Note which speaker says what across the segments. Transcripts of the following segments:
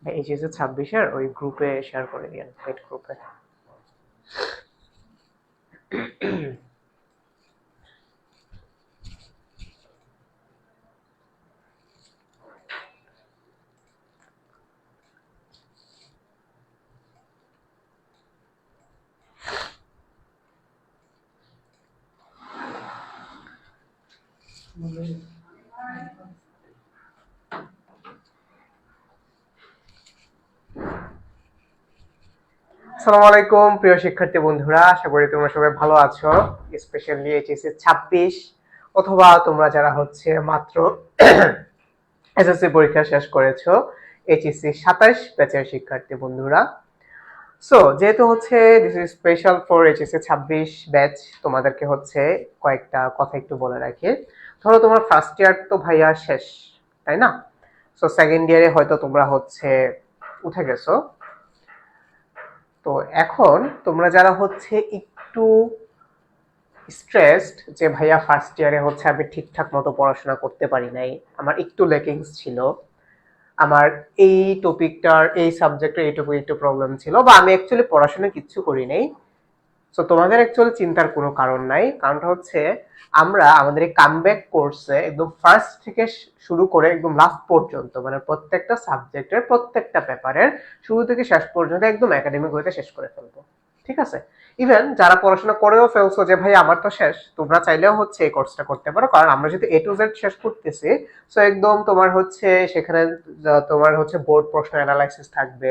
Speaker 1: HSC 26-এর ওই গ্রুপে share করে দিয়েন, পেড গ্রুপে। আসসালামু আলাইকুম প্রিয় শিক্ষার্থী বন্ধুরা, আশা করি তোমরা সবাই ভালো আছো। স্পেশালি এইচএসসি 26 অথবা তোমরা যারা হচ্ছে মাত্র এসএসসি পরীক্ষা শেষ করেছো, এইচএসসি 27 ব্যাচের শিক্ষার্থী বন্ধুরা। সো যেহেতু হচ্ছে this is special for HSC 26 batch, তোমাদেরকে হচ্ছে কয়েকটা কথা একটু বলে রাখি। ধরো তোমার ফার্স্ট ইয়ার তো ভাইয়া শেষ, তাই না? সো সেকেন্ড ইয়ারে হয়তো তোমরা হচ্ছে উঠে গেছো। তো এখন তোমরা যারা হচ্ছে একটু স্ট্রেসড যে ভাইয়া ফার্স্ট ইয়ারে হচ্ছে আমি ঠিকঠাক মতো পড়াশোনা করতে পারি নাই, আমার একটু লেকিংস ছিল, আমার এই টপিকটার এই সাবজেক্টের এইটুকু একটু প্রবলেম ছিল, বা আমি অ্যাকচুয়ালি পড়াশোনা কিচ্ছু করি নাই। সো তোমাদের অ্যাকচুয়ালি চিন্তার কোনো কারণ নাই। কারণটা হচ্ছে আমরা আমাদের এই কামব্যাক কোর্সে একদম ফার্স্ট থেকে শুরু করে একদম লাস্ট পর্যন্ত, মানে প্রত্যেকটা সাবজেক্টের প্রত্যেকটা পেপারের শুরু থেকে শেষ পর্যন্ত একদম একাডেমিক ওয়েতে শেষ করে ফেলবো। ঠিক আছে? ইভেন যারা পড়াশোনা করেও ফেলছো যে ভাই আমার তো শেষ, তোমরা চাইলেও হচ্ছে এই কোর্সটা করতে পারো, কারণ আমরা যেহেতু এ টু জেড শেষ করতেছি। সো একদম তোমার হচ্ছে সেখানে তোমার হচ্ছে বোর্ড প্রশ্ন অ্যানালাইসিস থাকবে,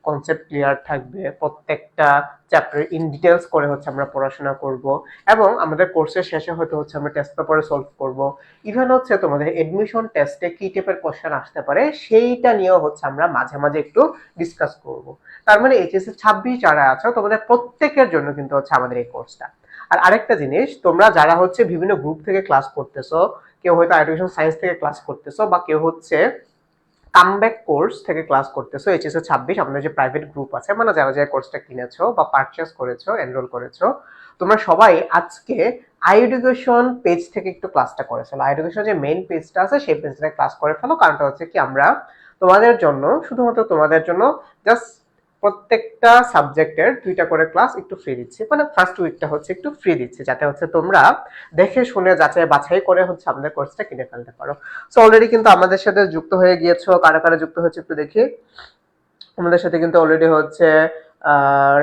Speaker 1: কনসেপ্ট ক্লিয়ার থাকবে, প্রত্যেকটা চ্যাপ্টার ইন ডিটেলস করে হচ্ছে আমরা পড়াশোনা করব, এবং আমাদের কোর্সের শেষে হয়তো হচ্ছে আমরা টেস্ট পেপারে সলভ করব। ইভেন হচ্ছে তোমাদের এডমিশন টেস্টে কি টাইপের কোশ্চেন আসতে পারে সেইটা নিয়েও হচ্ছে আমরা মাঝে মাঝে একটু ডিসকাস করব। তার মানে এইচএসসি 26 যারা আছো তোমাদের প্রত্যেকের জন্য কিন্তু হচ্ছে আমাদের এই কোর্সটা। আর আরেকটা জিনিস, তোমরা যারা হচ্ছে বিভিন্ন গ্রুপ থেকে ক্লাস করতেছো, কেউ হয়তো এডুকেশন সায়েন্স থেকে ক্লাস করতেছো, বা কেউ হচ্ছে কামব্যাক কোর্স থেকে ক্লাস করতেছো, এইচএসসি 26 আমাদের যে প্রাইভেট গ্রুপ আছে, মানে যারা যারা কোর্সটা কিনেছো বা পারচেজ করেছো, এনরোল করেছো, তোমরা সবাই আজকে আই এডুকেশন পেজ থেকে একটু ক্লাসটা করে ফেলো। আই এডুকেশন যে মেইন পেজটা আছে সেই পেজ থেকে ক্লাস করে ফেলো। কারণটা হচ্ছে কি, আমরা তোমাদের জন্য, শুধুমাত্র তোমাদের জন্য জাস্ট প্রত্যেকটা সাবজেক্টের 2টা করে ক্লাস একটু ফ্রি দিচ্ছি, মানে ফার্স্ট উইকটা হচ্ছে একটু ফ্রি দিচ্ছি, যাতে হচ্ছে তোমরা দেখে শুনে যাচাই বাছাই করে হচ্ছে আমাদের কোর্সটা কিনে ফেলতে পারো। সো অলরেডি কিন্তু আমাদের সাথে যুক্ত হয়ে গিয়েছো, কারা কারা যুক্ত হয়েছে একটু দেখি। আমাদের সাথে কিন্তু অলরেডি হচ্ছে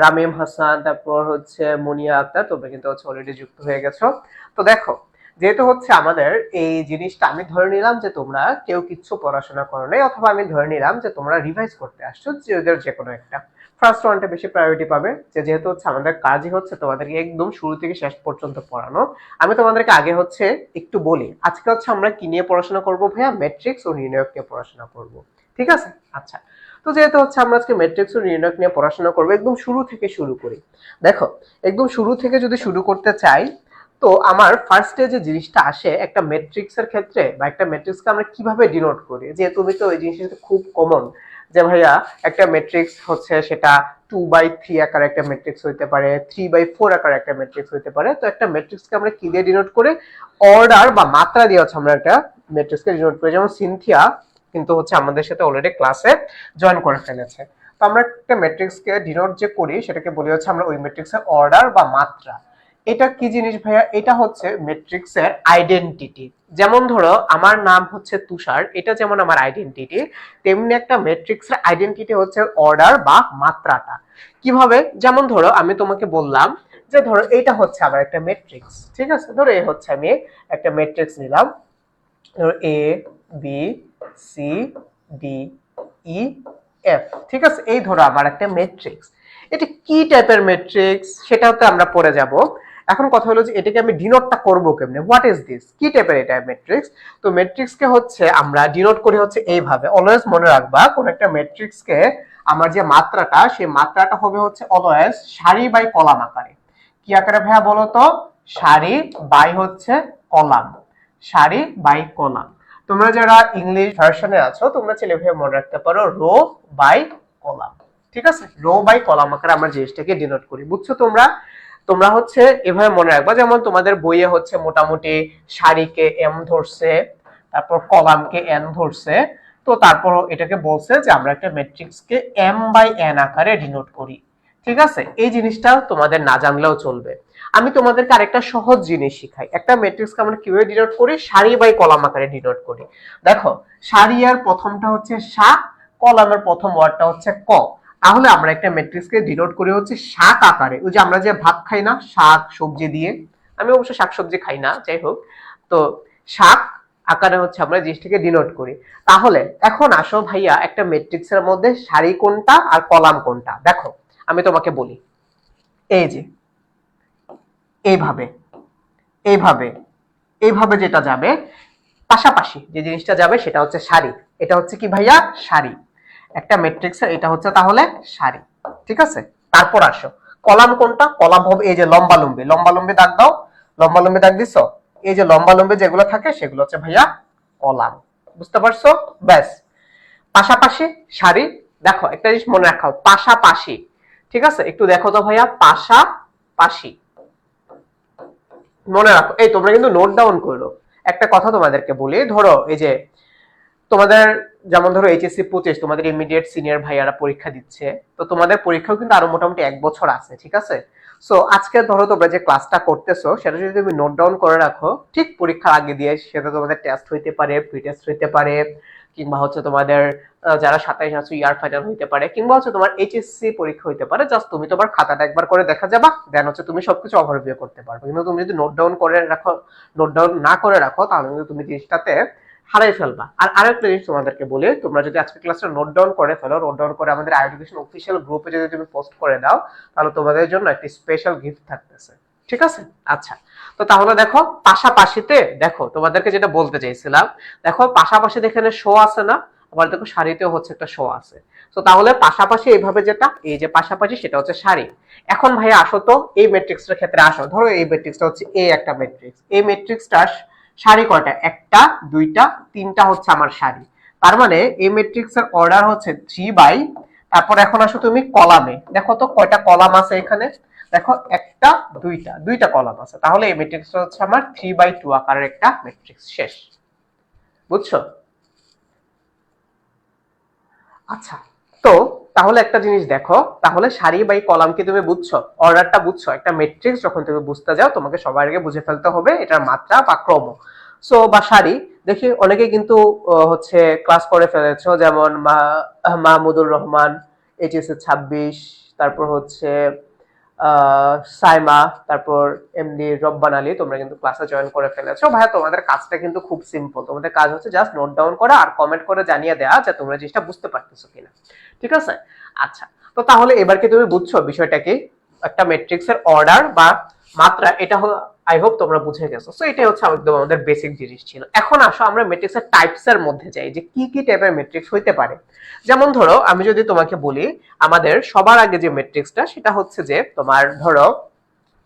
Speaker 1: রামিম হাসান, তারপর হচ্ছে মুনিয়া আক্তার, তোমরা কিন্তু হচ্ছে অলরেডি যুক্ত হয়ে গেছো। তো দেখো, যেহেতু হচ্ছে আমাদের এই জিনিসটা, আমি ধরে নিলাম যে তোমরা কেউ কিচ্ছু পড়াশোনা করো নাই, অথবা আমি ধরে নিলাম যে তোমরা রিভাইজ করতে আসছো, যে কোনো একটা ফার্স্ট ওয়ানটা বেশি প্রায়োরিটি পাবে। যেহেতু হচ্ছে আমাদের কাজই হচ্ছে তোমাদেরকে একদম শুরু থেকে শেষ পর্যন্ত পড়ানো, আমি তোমাদেরকে আগে হচ্ছে একটু বলি আজকে হচ্ছে আমরা কি নিয়ে পড়াশোনা করবো ভাইয়া, ম্যাট্রিক্স ও নির্ণায়ক নিয়ে পড়াশোনা করবো। ঠিক আছে? আচ্ছা, তো যেহেতু হচ্ছে আমরা আজকে ম্যাট্রিক্স ও নির্ণায়ক নিয়ে পড়াশোনা করবো, একদম শুরু থেকে শুরু করি। দেখো, একদম শুরু থেকে যদি শুরু করতে চাই, তো আমার ফার্স্টে যে জিনিসটা আসে একটা ম্যাট্রিক্সের ক্ষেত্রে, বা একটা ম্যাট্রিক্সকে আমরা কিভাবে ডিনোট করি, যে তুমি তো এই জিনিসটা খুব কমন, যে ভাইয়া একটা ম্যাট্রিক্স হচ্ছে সেটা 2/3 আকার একটা ম্যাট্রিক্স হইতে পারে, 3/4 আকার একটা ম্যাট্রিক্স হইতে পারে। তো একটা ম্যাট্রিক্সকে আমরা কি দিয়ে ডিনোট করি? অর্ডার বা মাত্রা দিয়ে হচ্ছে আমরা একটা ম্যাট্রিক্সকে ডিনোট করি। যেমন সিনথিয়া কিন্তু হচ্ছে আমাদের সাথে অলরেডি ক্লাসে জয়েন করে ফেলেছে। তো আমরা একটা ম্যাট্রিক্সকে ডিনোট যে করি সেটাকে বলি হচ্ছে আমরা ওই ম্যাট্রিক্সের অর্ডার বা মাত্রা। এটা কি জিনিস ভাইয়া? এটা হচ্ছে ম্যাট্রিক্সের আইডেন্টিটি। যেমন ধরো আমার নাম হচ্ছে তুষার, এটা যেমন আমার আইডেন্টিটি, তেমনি একটা ম্যাট্রিক্সের আইডেন্টিটি হচ্ছে অর্ডার বা মাত্রাটা। কিভাবে? যেমন ধরো আমি তোমাকে বললাম যে ধরো এটা হচ্ছে আমার একটা ম্যাট্রিক্স, ঠিক আছে? ধরো এই হচ্ছে আমি একটা ম্যাট্রিক্স নিলাম, ধরো A B C D E F, ঠিক আছে? এই ধরো আমার একটা ম্যাট্রিক্স। এটা কি টাইপের ম্যাট্রিক্স সেটাও তো আমরা পড়ে যাব। এখন কথা হলো যে এটাকে আমি ডিনোটটা করব কেমনে, হোয়াট ইজ দিস, কি টাইপের এটা ম্যাট্রিক্স? তো ম্যাট্রিক্সকে হচ্ছে আমরা ডিনোট করি হচ্ছে এইভাবে। অলওয়েজ মনে রাখবা, কোন একটা ম্যাট্রিক্সকে আমার যে মাত্রাটা, সেই মাত্রাটা হবে হচ্ছে অলওয়েজ সারি বাই কলাম আকারে। কি আকারে ভাইয়া বলো তো? সারি বাই হচ্ছে কলাম, সারি বাই কলাম। তোমরা যারা ইংলিশ ভার্সনে আছো তোমরা চাইলে এভাবে মনে রাখতে পারো, রো বাই কলাম। ঠিক আছে? রো বাই কলাম আকারে আমরা জিনিসটাকে ডিনোট করি। বুঝছো তোমরা? তোমরা হচ্ছে এভাবে মনে রাখবা। যেমন তোমাদের বইয়ে হচ্ছে মোটামুটি সারিকে এম ধরছে, তারপর কলামকে এন ধরছে, তো তারপর এটাকে বলছে যে আমরা একটা ম্যাট্রিক্সকে m/n আকারে ডিনোট করি। ঠিক আছে, এই জিনিসটা তোমাদের না জানলেও চলবে। আমি তোমাদেরকে আরেকটা সহজ জিনিস শিখাই। একটা ম্যাট্রিক্সকে আমরা কিভাবে ডিনোট করি, সারি বাই কলাম আকারে ডিনোট করি। দেখো, সারি আর প্রথমটা হচ্ছে সা, কলামের প্রথম ওয়ার্ডটা হচ্ছে ক। তাহলে আমরা একটা ম্যাট্রিক্সকে ডিনোট করি হচ্ছে শাক আকারে। ওই যে আমরা যে ভাত খাই না শাক সবজি দিয়ে, আমি অবশ্য শাক সবজি খাই না, যাই হোক, তো শাক আকারে হচ্ছে আমরা জিনিসটাকে ডিনোট করি। তাহলে এখন আসো ভাইয়া, একটা ম্যাট্রিক্সের মধ্যে সারি কোনটা আর কলাম কোনটা। দেখো আমি তোমাকে বলি, এই যে এইভাবে এইভাবে এইভাবে যেটা যাবে, পাশাপাশি যে জিনিসটা যাবে সেটা হচ্ছে সারি। এটা হচ্ছে কি ভাইয়া, সারি। একটা ম্যাট্রিক্সের এটা হচ্ছে তাহলে সারি। ঠিক আছে, তারপর আসো কলাম কোনটা। কলাম হবে এই যে লম্বা লম্বি, লম্বা লম্বি দাগ দাও, লম্বা লম্বি দাগ দিছো। এই যে লম্বা লম্বি যেগুলো থাকে সেগুলো হচ্ছে ভাইয়া কলাম। বুঝতে পারছো? ব্যাস। পাশাপাশি সারি, দেখো একটা জিনিস মনে রাখো, পাশাপাশি। ঠিক আছে, একটু দেখো তো ভাইয়া, পাশাপাশি মনে রাখো। এই তোমরা কিন্তু নোট ডাউন করো। একটা কথা তোমাদেরকে বলি, ধরো এই যে তোমাদের যেমন ধরো এইচএসসি 25 তোমাদের ইমিডিয়েট সিনিয়র ভাইয়ারা পরীক্ষা দিচ্ছে, তো তোমাদের পরীক্ষাও কিন্তু আরো মোটামুটি 1 বছর আছে। ঠিক আছে, সো আজকে ধরো তোমরা যে ক্লাসটা করতেছো সেটা যদি তুমি নোট ডাউন করে রাখো, ঠিক পরীক্ষার আগে দিয়ে সেটা তোমাদের টেস্ট হইতে পারে, প্রি টেস্ট হইতে পারে, কিংবা হচ্ছে তোমাদের যারা 27 আছো ইয়ার ফাইনাল হইতে পারে, কিংবা হচ্ছে তোমার এইচএসসি পরীক্ষা হইতে পারে। জাস্ট তুমি তোমার খাতাটা একবার করে দেখা যাবা, দেন হচ্ছে তুমি সবকিছু ওভারভিউ করতে পারবে। কিন্তু তুমি যদি নোট ডাউন করে রাখো, নোট ডাউন না করে রাখো, তাহলে কিন্তু তুমি জিনিসটাতে হারাই ফেলবা। আর আরেকটা জিনিস তোমাদেরকে বলি, তোমরা যদি আজকে ক্লাসটা নোট ডাউন করে ফেলো, নোট ডাউন করে আমাদের এডুকেশন অফিসিয়াল গ্রুপে যদি তুমি পোস্ট করে দাও, তাহলে তোমাদের জন্য একটি স্পেশাল গিফট থাকতেছে। ঠিক আছে, আচ্ছা। তো তাহলে দেখো পাশাপাশিতে, দেখো তোমাদেরকে যেটা বলতে চাইছিলাম, দেখো পাশাপাশি এখানে শো আছে না, আবার দেখো সারিতেও হচ্ছে একটা শো আছে। তো তাহলে পাশাপাশি এইভাবে যেটা, এই যে পাশাপাশি সেটা হচ্ছে সারি। এখন ভাই আসো তো এই ম্যাট্রিক্সটার ক্ষেত্রে আসো। ধরো এই ম্যাট্রিক্সটা হচ্ছে এ একটা ম্যাট্রিক্স। এই ম্যাট্রিক্সটা সারি কয়টা, একটা দুইটা তিনটা হচ্ছে আমার সারি। তার মানে এই ম্যাট্রিক্সের অর্ডার হচ্ছে 3 বাই, তারপর এখন আসো তুমি কলামে, দেখো তো কয়টা কলাম আছে এখানে। দেখো একটা দুইটা কলাম আছে। তাহলে এই ম্যাট্রিক্সটা হচ্ছে আমার 3/2 আকারের একটা ম্যাট্রিক্স। শেষ। বুঝছো? আচ্ছা, তো তাহলে একটা জিনিস দেখো, তাহলে সারি বাই কলাম কি তুমি বুঝছো, অর্ডারটা বুঝছো? একটা ম্যাট্রিক্স যখন তুমি বুঝতে যাও, তোমাকে সবার আগে বুঝে ফেলতে হবে এটার মাত্রা বা ক্রম। সো বা সারি, দেখি অনেকে কিন্তু হচ্ছে ক্লাস করে ফেলেছো, যেমন মাহমুদুর রহমান, এইচএসএ 26, তারপর হচ্ছে সাইমা, তারপর এমডি রব্বান আলী, তোমরা কিন্তু ক্লাসে জয়েন করে ফেলেছো। ভাইয়া তোমাদের কাজটা কিন্তু খুব সিম্পল, তোমাদের কাজ হচ্ছে জাস্ট নোট ডাউন করা আর কমেন্ট করে জানিয়ে দেওয়া যে তোমরা জিনিসটা বুঝতে পারতেছো কিনা। ঠিক আছে, আচ্ছা। তো তাহলে এবার কি তুমি বুঝছো বিষয়টা কি, একটা ম্যাট্রিক্সের অর্ডার বা মাত্রা, এটা হলো, আই হোপ তোমরা বুঝে গেছো। সো এটাই হচ্ছে একদম আমাদের বেসিক জিনিস ছিল। এখন আসো আমরা ম্যাট্রিক্সের টাইপস এর মধ্যে যাই, যে কি কি টাইপের ম্যাট্রিক্স হইতে পারে। যেমন ধরো আমি যদি তোমাকে বলি, আমাদের সবার আগে যে ম্যাট্রিক্সটা সেটা হচ্ছে যে তোমার ধরো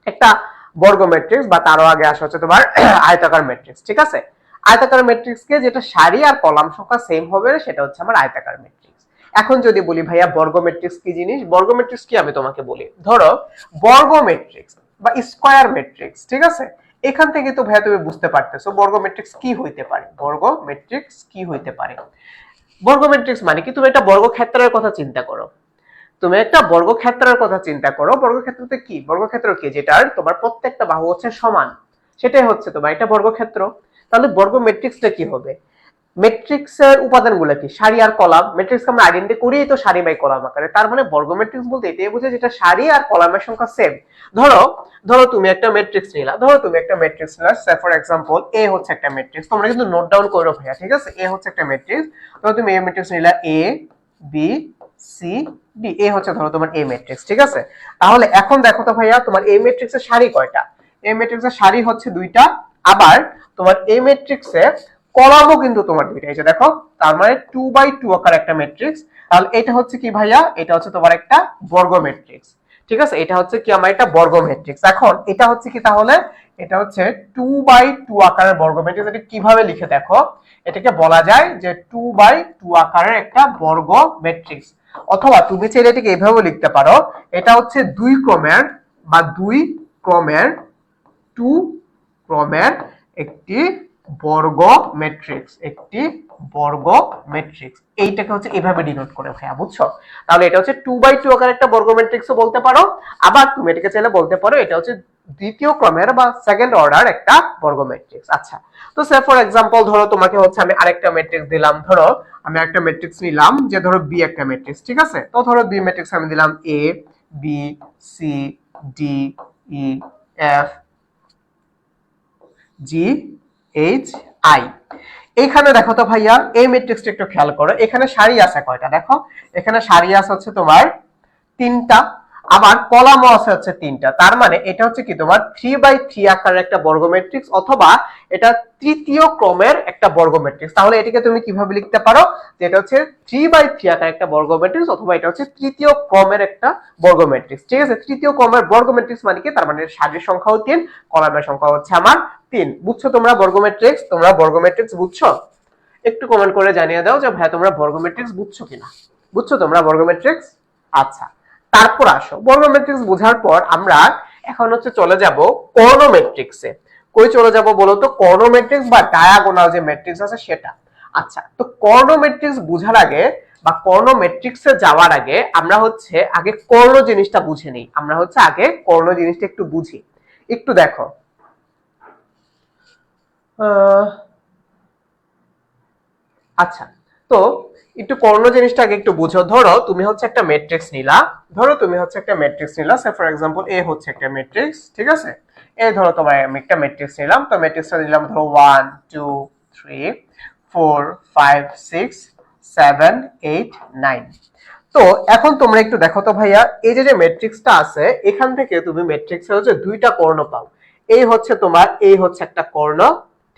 Speaker 1: একটা বর্গ ম্যাট্রিক্স, বা তারও আগে আসা হচ্ছে তোমার আয়তাকার ম্যাট্রিক্স। ঠিক আছে, আয়তাকার ম্যাট্রিক্সকে যেটা সারি আর কলাম সংখ্যা সেম হবে সেটা হচ্ছে আমার আয়তাকার ম্যাট্রিক্স। এখন যদি বলি ভাইয়া বর্গ ম্যাট্রিক্স কি জিনিস, বর্গ ম্যাট্রিক্স কি আমি তোমাকে বলি, ধরো বর্গ ম্যাট্রিক্স বা স্কয়ার ম্যাট্রিক্স। ঠিক আছে, এখান থেকে তো ভাইয়া তুমি বুঝতে পারতেছো বর্গ ম্যাট্রিক্স কি হইতে পারে, বর্গ ম্যাট্রিক্স কি হইতে পারে। বর্গ ম্যাট্রিক্স মানে কি, তুমি একটা বর্গক্ষেত্রের কথা চিন্তা করো, তুমি একটা বর্গক্ষেত্রের কথা চিন্তা করো। বর্গক্ষেত্রতে কি, বর্গক্ষেত্র কি, যেটার তোমার প্রত্যেকটা বাহু হচ্ছে সমান, সেটাই হচ্ছে তোমার একটা বর্গক্ষেত্র। তাহলে বর্গ ম্যাট্রিক্সটা কি হবে, ম্যাট্রিক্সের উপাদানগুলো কি, সারি আর কলাম। ম্যাট্রিক্স আমরা আইডেন্টি করি তো সারি বাই কলাম আকারে। তার মানে বর্গ ম্যাট্রিক্স বলতে এটাই বোঝায় যেটা সারি আর কলামের সংখ্যা সেম। ধরো ধরো তুমি একটা ম্যাট্রিক্স নিলা, সে ফর এক্সাম্পল এ হচ্ছে একটা ম্যাট্রিক্স। তোমরা কিন্তু নোট ডাউন করো ভাইয়া, ঠিক আছে। এ হচ্ছে একটা ম্যাট্রিক্স, ধরো তুমি এ ম্যাট্রিক্স নিলা, এ বি সি ডি, এ হচ্ছে ধরো তোমার এ ম্যাট্রিক্স। ঠিক আছে, তাহলে এখন দেখো তো ভাইয়া তোমার এ ম্যাট্রিক্সের সারি কয়টা, এ ম্যাট্রিক্সের সারি হচ্ছে 2টা, আবার তোমার এ ম্যাট্রিক্সে কলামও কিন্তু তোমার 2টা। এই যে দেখো, তার মানে 2/2 আকার একটা ম্যাট্রিক্স। তাহলে এটা হচ্ছে কি ভাইয়া, এটা হচ্ছে তোমার একটা বর্গ ম্যাট্রিক্স। ঠিক আছে, এটা হচ্ছে কি আমার একটা বর্গ ম্যাট্রিক্স। এখন এটা হচ্ছে কি, তাহলে এটা হচ্ছে 2/2 আকারের বর্গ ম্যাট্রিক্স। এটা কিভাবে লিখে দেখো, এটাকে বলা যায় যে 2/2 আকারের একটা বর্গ ম্যাট্রিক্স। অথবা তুমি চাইলে এটাকে এভাবে লিখতে পারো, এটা হচ্ছে 2 ক্রমের বা 2 ক্রমের 2 ক্রমের একটি বর্গ ম্যাট্রিক্স, একটি বর্গ ম্যাট্রিক্স। এইটাকে হচ্ছে এভাবে ডিনোট করে ভাইয়া, বুঝছো? তাহলে এটা হচ্ছে 2x2 আকার একটা বর্গ ম্যাট্রিক্সও বলতে পারো, আবার তুমি এটাকে চাইলে বলতে পারো এটা হচ্ছে দ্বিতীয় ক্রমের বা সেকেন্ড অর্ডার একটা বর্গ ম্যাট্রিক্স। আচ্ছা, তো সে ফর এক্সাম্পল ধরো তোমাকে হচ্ছে আমি আরেকটা ম্যাট্রিক্স দিলাম, ধরো আমি একটা ম্যাট্রিক্স নিলাম যে ধরো বি একটা ম্যাট্রিক্স, ঠিক আছে? তো ধরো বি ম্যাট্রিক্স আমি দিলাম A B C D E F G H I. এখানে দেখো তো ভাইয়া এই ম্যাট্রিক্সটা একটু খেয়াল করো, এখানে সারি আছে কয়টা দেখো, এখানে সারি আছে হচ্ছে তোমার তিনটা, আবার কলামও আছে হচ্ছে তিনটা। তার মানে এটা হচ্ছে কি তোমার 3x3 আকারের একটা বর্গ ম্যাট্রিক্স, অথবা এটা তৃতীয় ক্রমের একটা বর্গ ম্যাট্রিক্স। তাহলে এটাকে তুমি কিভাবে লিখতে পারো যে এটা হচ্ছে 3x3 আকারের একটা বর্গ ম্যাট্রিক্স, অথবা এটা হচ্ছে তৃতীয় ক্রমের একটা বর্গ ম্যাট্রিক্স। ঠিক আছে, তৃতীয় ক্রমের বর্গ ম্যাট্রিক্স মানে কি, তার মানে সারির সংখ্যাও 3, কলামের সংখ্যা হচ্ছে আমার 3। বুঝছো তোমরা বর্গ ম্যাট্রিক্স? তোমরা বর্গ ম্যাট্রিক্স বুঝছো? একটু কমেন্ট করে জানিয়ে দাও যে ভাই তোমরা বর্গ ম্যাট্রিক্স বুঝছো কিনা। বুঝছো তোমরা বর্গ ম্যাট্রিক্স? আচ্ছা, তারপর আসো বর্গ ম্যাট্রিক্স বোঝার পর আমরা এখন হচ্ছে চলে যাব কর্ণ ম্যাট্রিক্সে। কই চলে যাব বলো তো? কর্ণ ম্যাট্রিক্স বা ডায়াগোনাল যে ম্যাট্রিক্স আছে সেটা। আচ্ছা, তো কর্ণ ম্যাট্রিক্স বোঝার আগে বা কর্ণ ম্যাট্রিক্সে যাওয়ার আগে আমরা হচ্ছে আগে কর্ণ জিনিসটা বুঝে নিই। আমরা হচ্ছে আগে কর্ণ জিনিসটা একটু বুঝি। একটু দেখো, আচ্ছা, তো একটু কর্ণ জিনিসটা আগে একটু বুঝো। ধরো তুমি হচ্ছে একটা ম্যাট্রিক্স নিলা, ধরো তুমি হচ্ছে একটা ম্যাট্রিক্স নিলা, সে ফর এক্সাম্পল এ হচ্ছে একটা ম্যাট্রিক্স, ঠিক আছে? এই ধরো তোমার আমি একটা ম্যাট্রিক্স নিলাম, তো ম্যাট্রিক্সটা নিলাম ধরো 1 2 3 4 5 6 7 8 9। তো এখন তোমরা একটু দেখো তো ভাইয়া, এই যে যে ম্যাট্রিক্সটা আছে এখান থেকে তুমি ম্যাট্রিক্সের হচ্ছে দুইটা কর্ণ পাও। এই হচ্ছে তোমার, এই হচ্ছে একটা কর্ণ,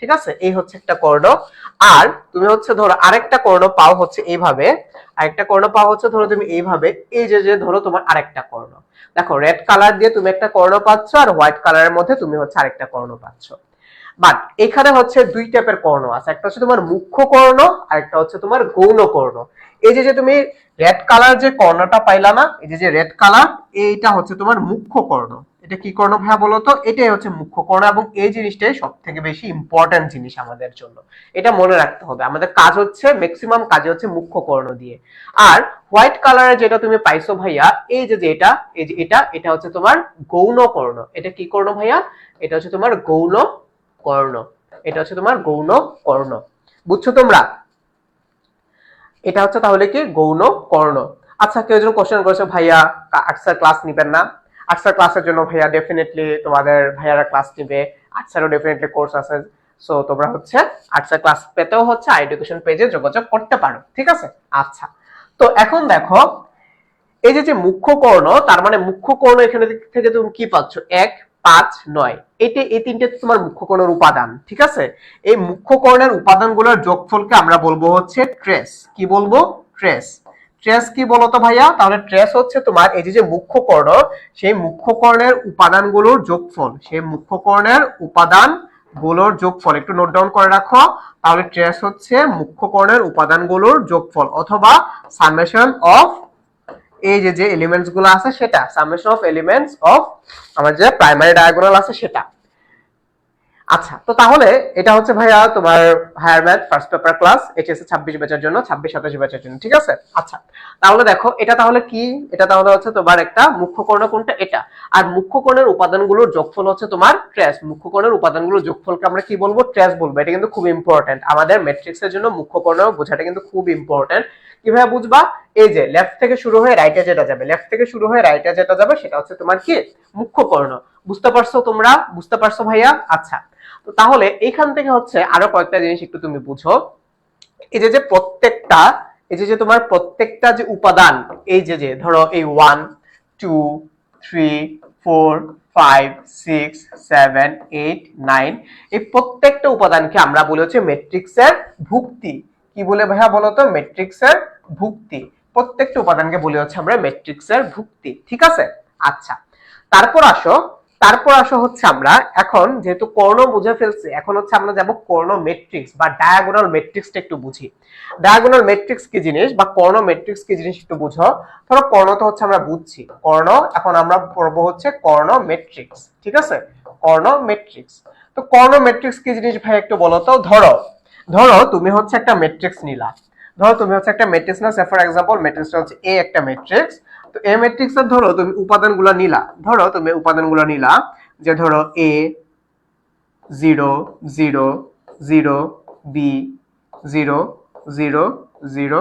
Speaker 1: ঠিক আছে? এই হচ্ছে একটা কর্ণ। আর তুমি হচ্ছে ধরো আরেকটা কর্ণ পাও হচ্ছে এইভাবে, আরেকটা কর্ণ পাও হচ্ছে ধরো তুমি এইভাবে, এই যে যে ধরো তোমার আরেকটা কর্ণ। দেখো রেড কালার দিয়ে তুমি একটা কর্ণ পাচ্ছ, আর হোয়াইট কালারের মধ্যে তুমি হচ্ছে আরেকটা কর্ণ পাচ্ছ। বাট এখানে হচ্ছে দুই টাইপের কর্ণ আছে, একটা হচ্ছে তোমার মুখ্য কর্ণ, আর একটা হচ্ছে তোমার গৌণ কর্ণ। এই যে যে তুমি রেড কালার যে কর্ণটা পাইলা না, এই যে যে রেড কালার, এইটা হচ্ছে তোমার মুখ্য কর্ণ। এটা কি কর্ণ ভাইয়া বলো তো? এটাই হচ্ছে মুখ্য কর্ণ, এবং এই জিনিসটাই সব থেকে বেশি ইম্পর্টেন্ট জিনিস আমাদের জন্য। এটা মনে রাখতে হবে, আমাদের কাজ হচ্ছে ম্যাক্সিমাম কাজ হচ্ছে মুখ্য কর্ণ দিয়ে। আর হোয়াইট কালারের যেটা তুমি পাইছো ভাইয়া, এই যে এটা, এই যে এটা হচ্ছে তোমার গৌণ কর্ণ। এটা কি কর্ণ ভাইয়া? এটা হচ্ছে তোমার গৌণ কর্ণ। এটা হচ্ছে তোমার গৌণ কর্ণ। বুঝছো তোমরা? এটা হচ্ছে তাহলে কি গৌণ কর্ণ। আচ্ছা, কেউ যদি কোশ্চেন করেছে ভাইয়া আর্টসের ক্লাস নিবেন না? আর্টসের ক্লাসের জন্য ভাইয়া ডেফিনেটলি তোমাদের ভাইয়ারা ক্লাস নিবে, আর্টসেরও ডেফিনেটলি কোর্স আছে। সো তোমরা হচ্ছে আর্টসের ক্লাস পেতেও হচ্ছে এডুকেশন পেজে যোগাযোগ করতে পারো, ঠিক আছে? আচ্ছা, তো এখন দেখো এই যে যে মুখ্য কর্ণ, তার মানে মুখ্য কর্ণ এখানে থেকে তুমি কি পাচ্ছ? 1 5 9, এটা এই তিনটে তোমার মুখ্য কর্ণের উপাদান, ঠিক আছে? এই মুখ্য কর্ণের উপাদানগুলোর যোগফলকে আমরা বলবো হচ্ছে ট্রেস। কি বলবো? ট্রেস। ট্রেস কি বলতো ভাইয়া? তাহলে ট্রেস হচ্ছে তোমার এই যে যে মুখ্য কর্ণ, সেই মুখ্য কর্ণের উপাদানগুলোর যোগফল, সেই মুখ্য কর্ণের উপাদান গুলোর যোগফল। একটু নোট ডাউন করে রাখো। তাহলে ট্রেস হচ্ছে মুখ্য কর্ণের উপাদানগুলোর যোগফল, অথবা সামেশন অফ এই যে যে এলিমেন্টস গুলো আছে সেটা, সামেশন অফ এলিমেন্টস অফ আমার যে প্রাইমারি ডায়াগোনাল আছে সেটা। আচ্ছা, তো তাহলে এটা হচ্ছে ভাইয়া তোমার higher math first paper class HSC 26 ব্যাচের জন্য, 26 27 ব্যাচের জন্য, ঠিক আছে? আচ্ছা, তাহলে দেখো এটা তাহলে কি, এটা তাহলে হচ্ছে তোমার একটা মুখ্য কর্ণ, কোনটা? এটা। আর মুখ্য কর্ণের উপাদানগুলোর যোগফল হচ্ছে তোমার ট্রেস। মুখ্য কর্ণের উপাদানগুলোর যোগফলকে আমরা কি বলবো? ট্রেস বলবো। এটা কিন্তু খুব ইম্পর্টেন্ট আমাদের ম্যাট্রিক্সের জন্য, মুখ্য কর্ণ বোঝাটা কিন্তু খুব ইম্পর্টেন্ট। কিভাবে বুঝবা? এই যে লেফট থেকে শুরু হয়ে রাইটে যেটা যাবে, লেফট থেকে শুরু হয়ে রাইটে যেটা যাবে সেটা হচ্ছে তোমার কি? মুখ্য কর্ণ। বুঝতে পারছো তোমরা? বুঝতে পারছো ভাইয়া? আচ্ছা, তো তাহলে এখান থেকে হচ্ছে আরো কয়েকটা জিনিস একটু তুমি বুঝো। এই যে যে প্রত্যেকটা, এই যে যে তোমার প্রত্যেকটা যে উপাদান, এই যে যে ধরো এই 1 2 3 4 5 6 7 8 9, এই প্রত্যেকটা উপাদানকে আমরা বলি হচ্ছে ম্যাট্রিক্সের ভুক্তি। কি বলে ভাইয়া বলো তো? ম্যাট্রিক্সের ভুক্তি। প্রত্যেকটা উপাদানকে বলি হচ্ছে আমরা ম্যাট্রিক্সের ভুক্তি, ঠিক আছে? আচ্ছা, তারপর আসো, তারপর আসো হচ্ছে আমরা এখন যেহেতু কর্ণ বুঝে ফেলছি, এখন হচ্ছে আমরা যাব কর্ণ ম্যাট্রিক্স বা ডায়াগোনাল ম্যাট্রিক্সটা একটু বুঝি। ডায়াগোনাল ম্যাট্রিক্স কি জিনিস বা কর্ণ ম্যাট্রিক্স কি জিনিস একটু বুঝো। ধরো কর্ণ তো হচ্ছে আমরা বুঝছি, কর্ণ, এখন আমরা পড়বো হচ্ছে কর্ণ ম্যাট্রিক্স, ঠিক আছে? কর্ণ ম্যাট্রিক্স। তো কর্ণ ম্যাট্রিক্স কি জিনিস ভাই একটু বলো তো। ধরো ধরো তুমি হচ্ছে একটা ম্যাট্রিক্স নিলা, ধরো তুমি হচ্ছে একটা ম্যাট্রিক্স না, সে ফর এক্সাম্পল ম্যাট্রিক্সটা হচ্ছে এ একটা ম্যাট্রিক্স। তো এ ম্যাট্রিক্স এর ধরো তুমি উপাদানগুলো নিলা, ধরো তুমি উপাদানগুলো নিলা যে ধরো এ 0 0 0 বি 0 0 0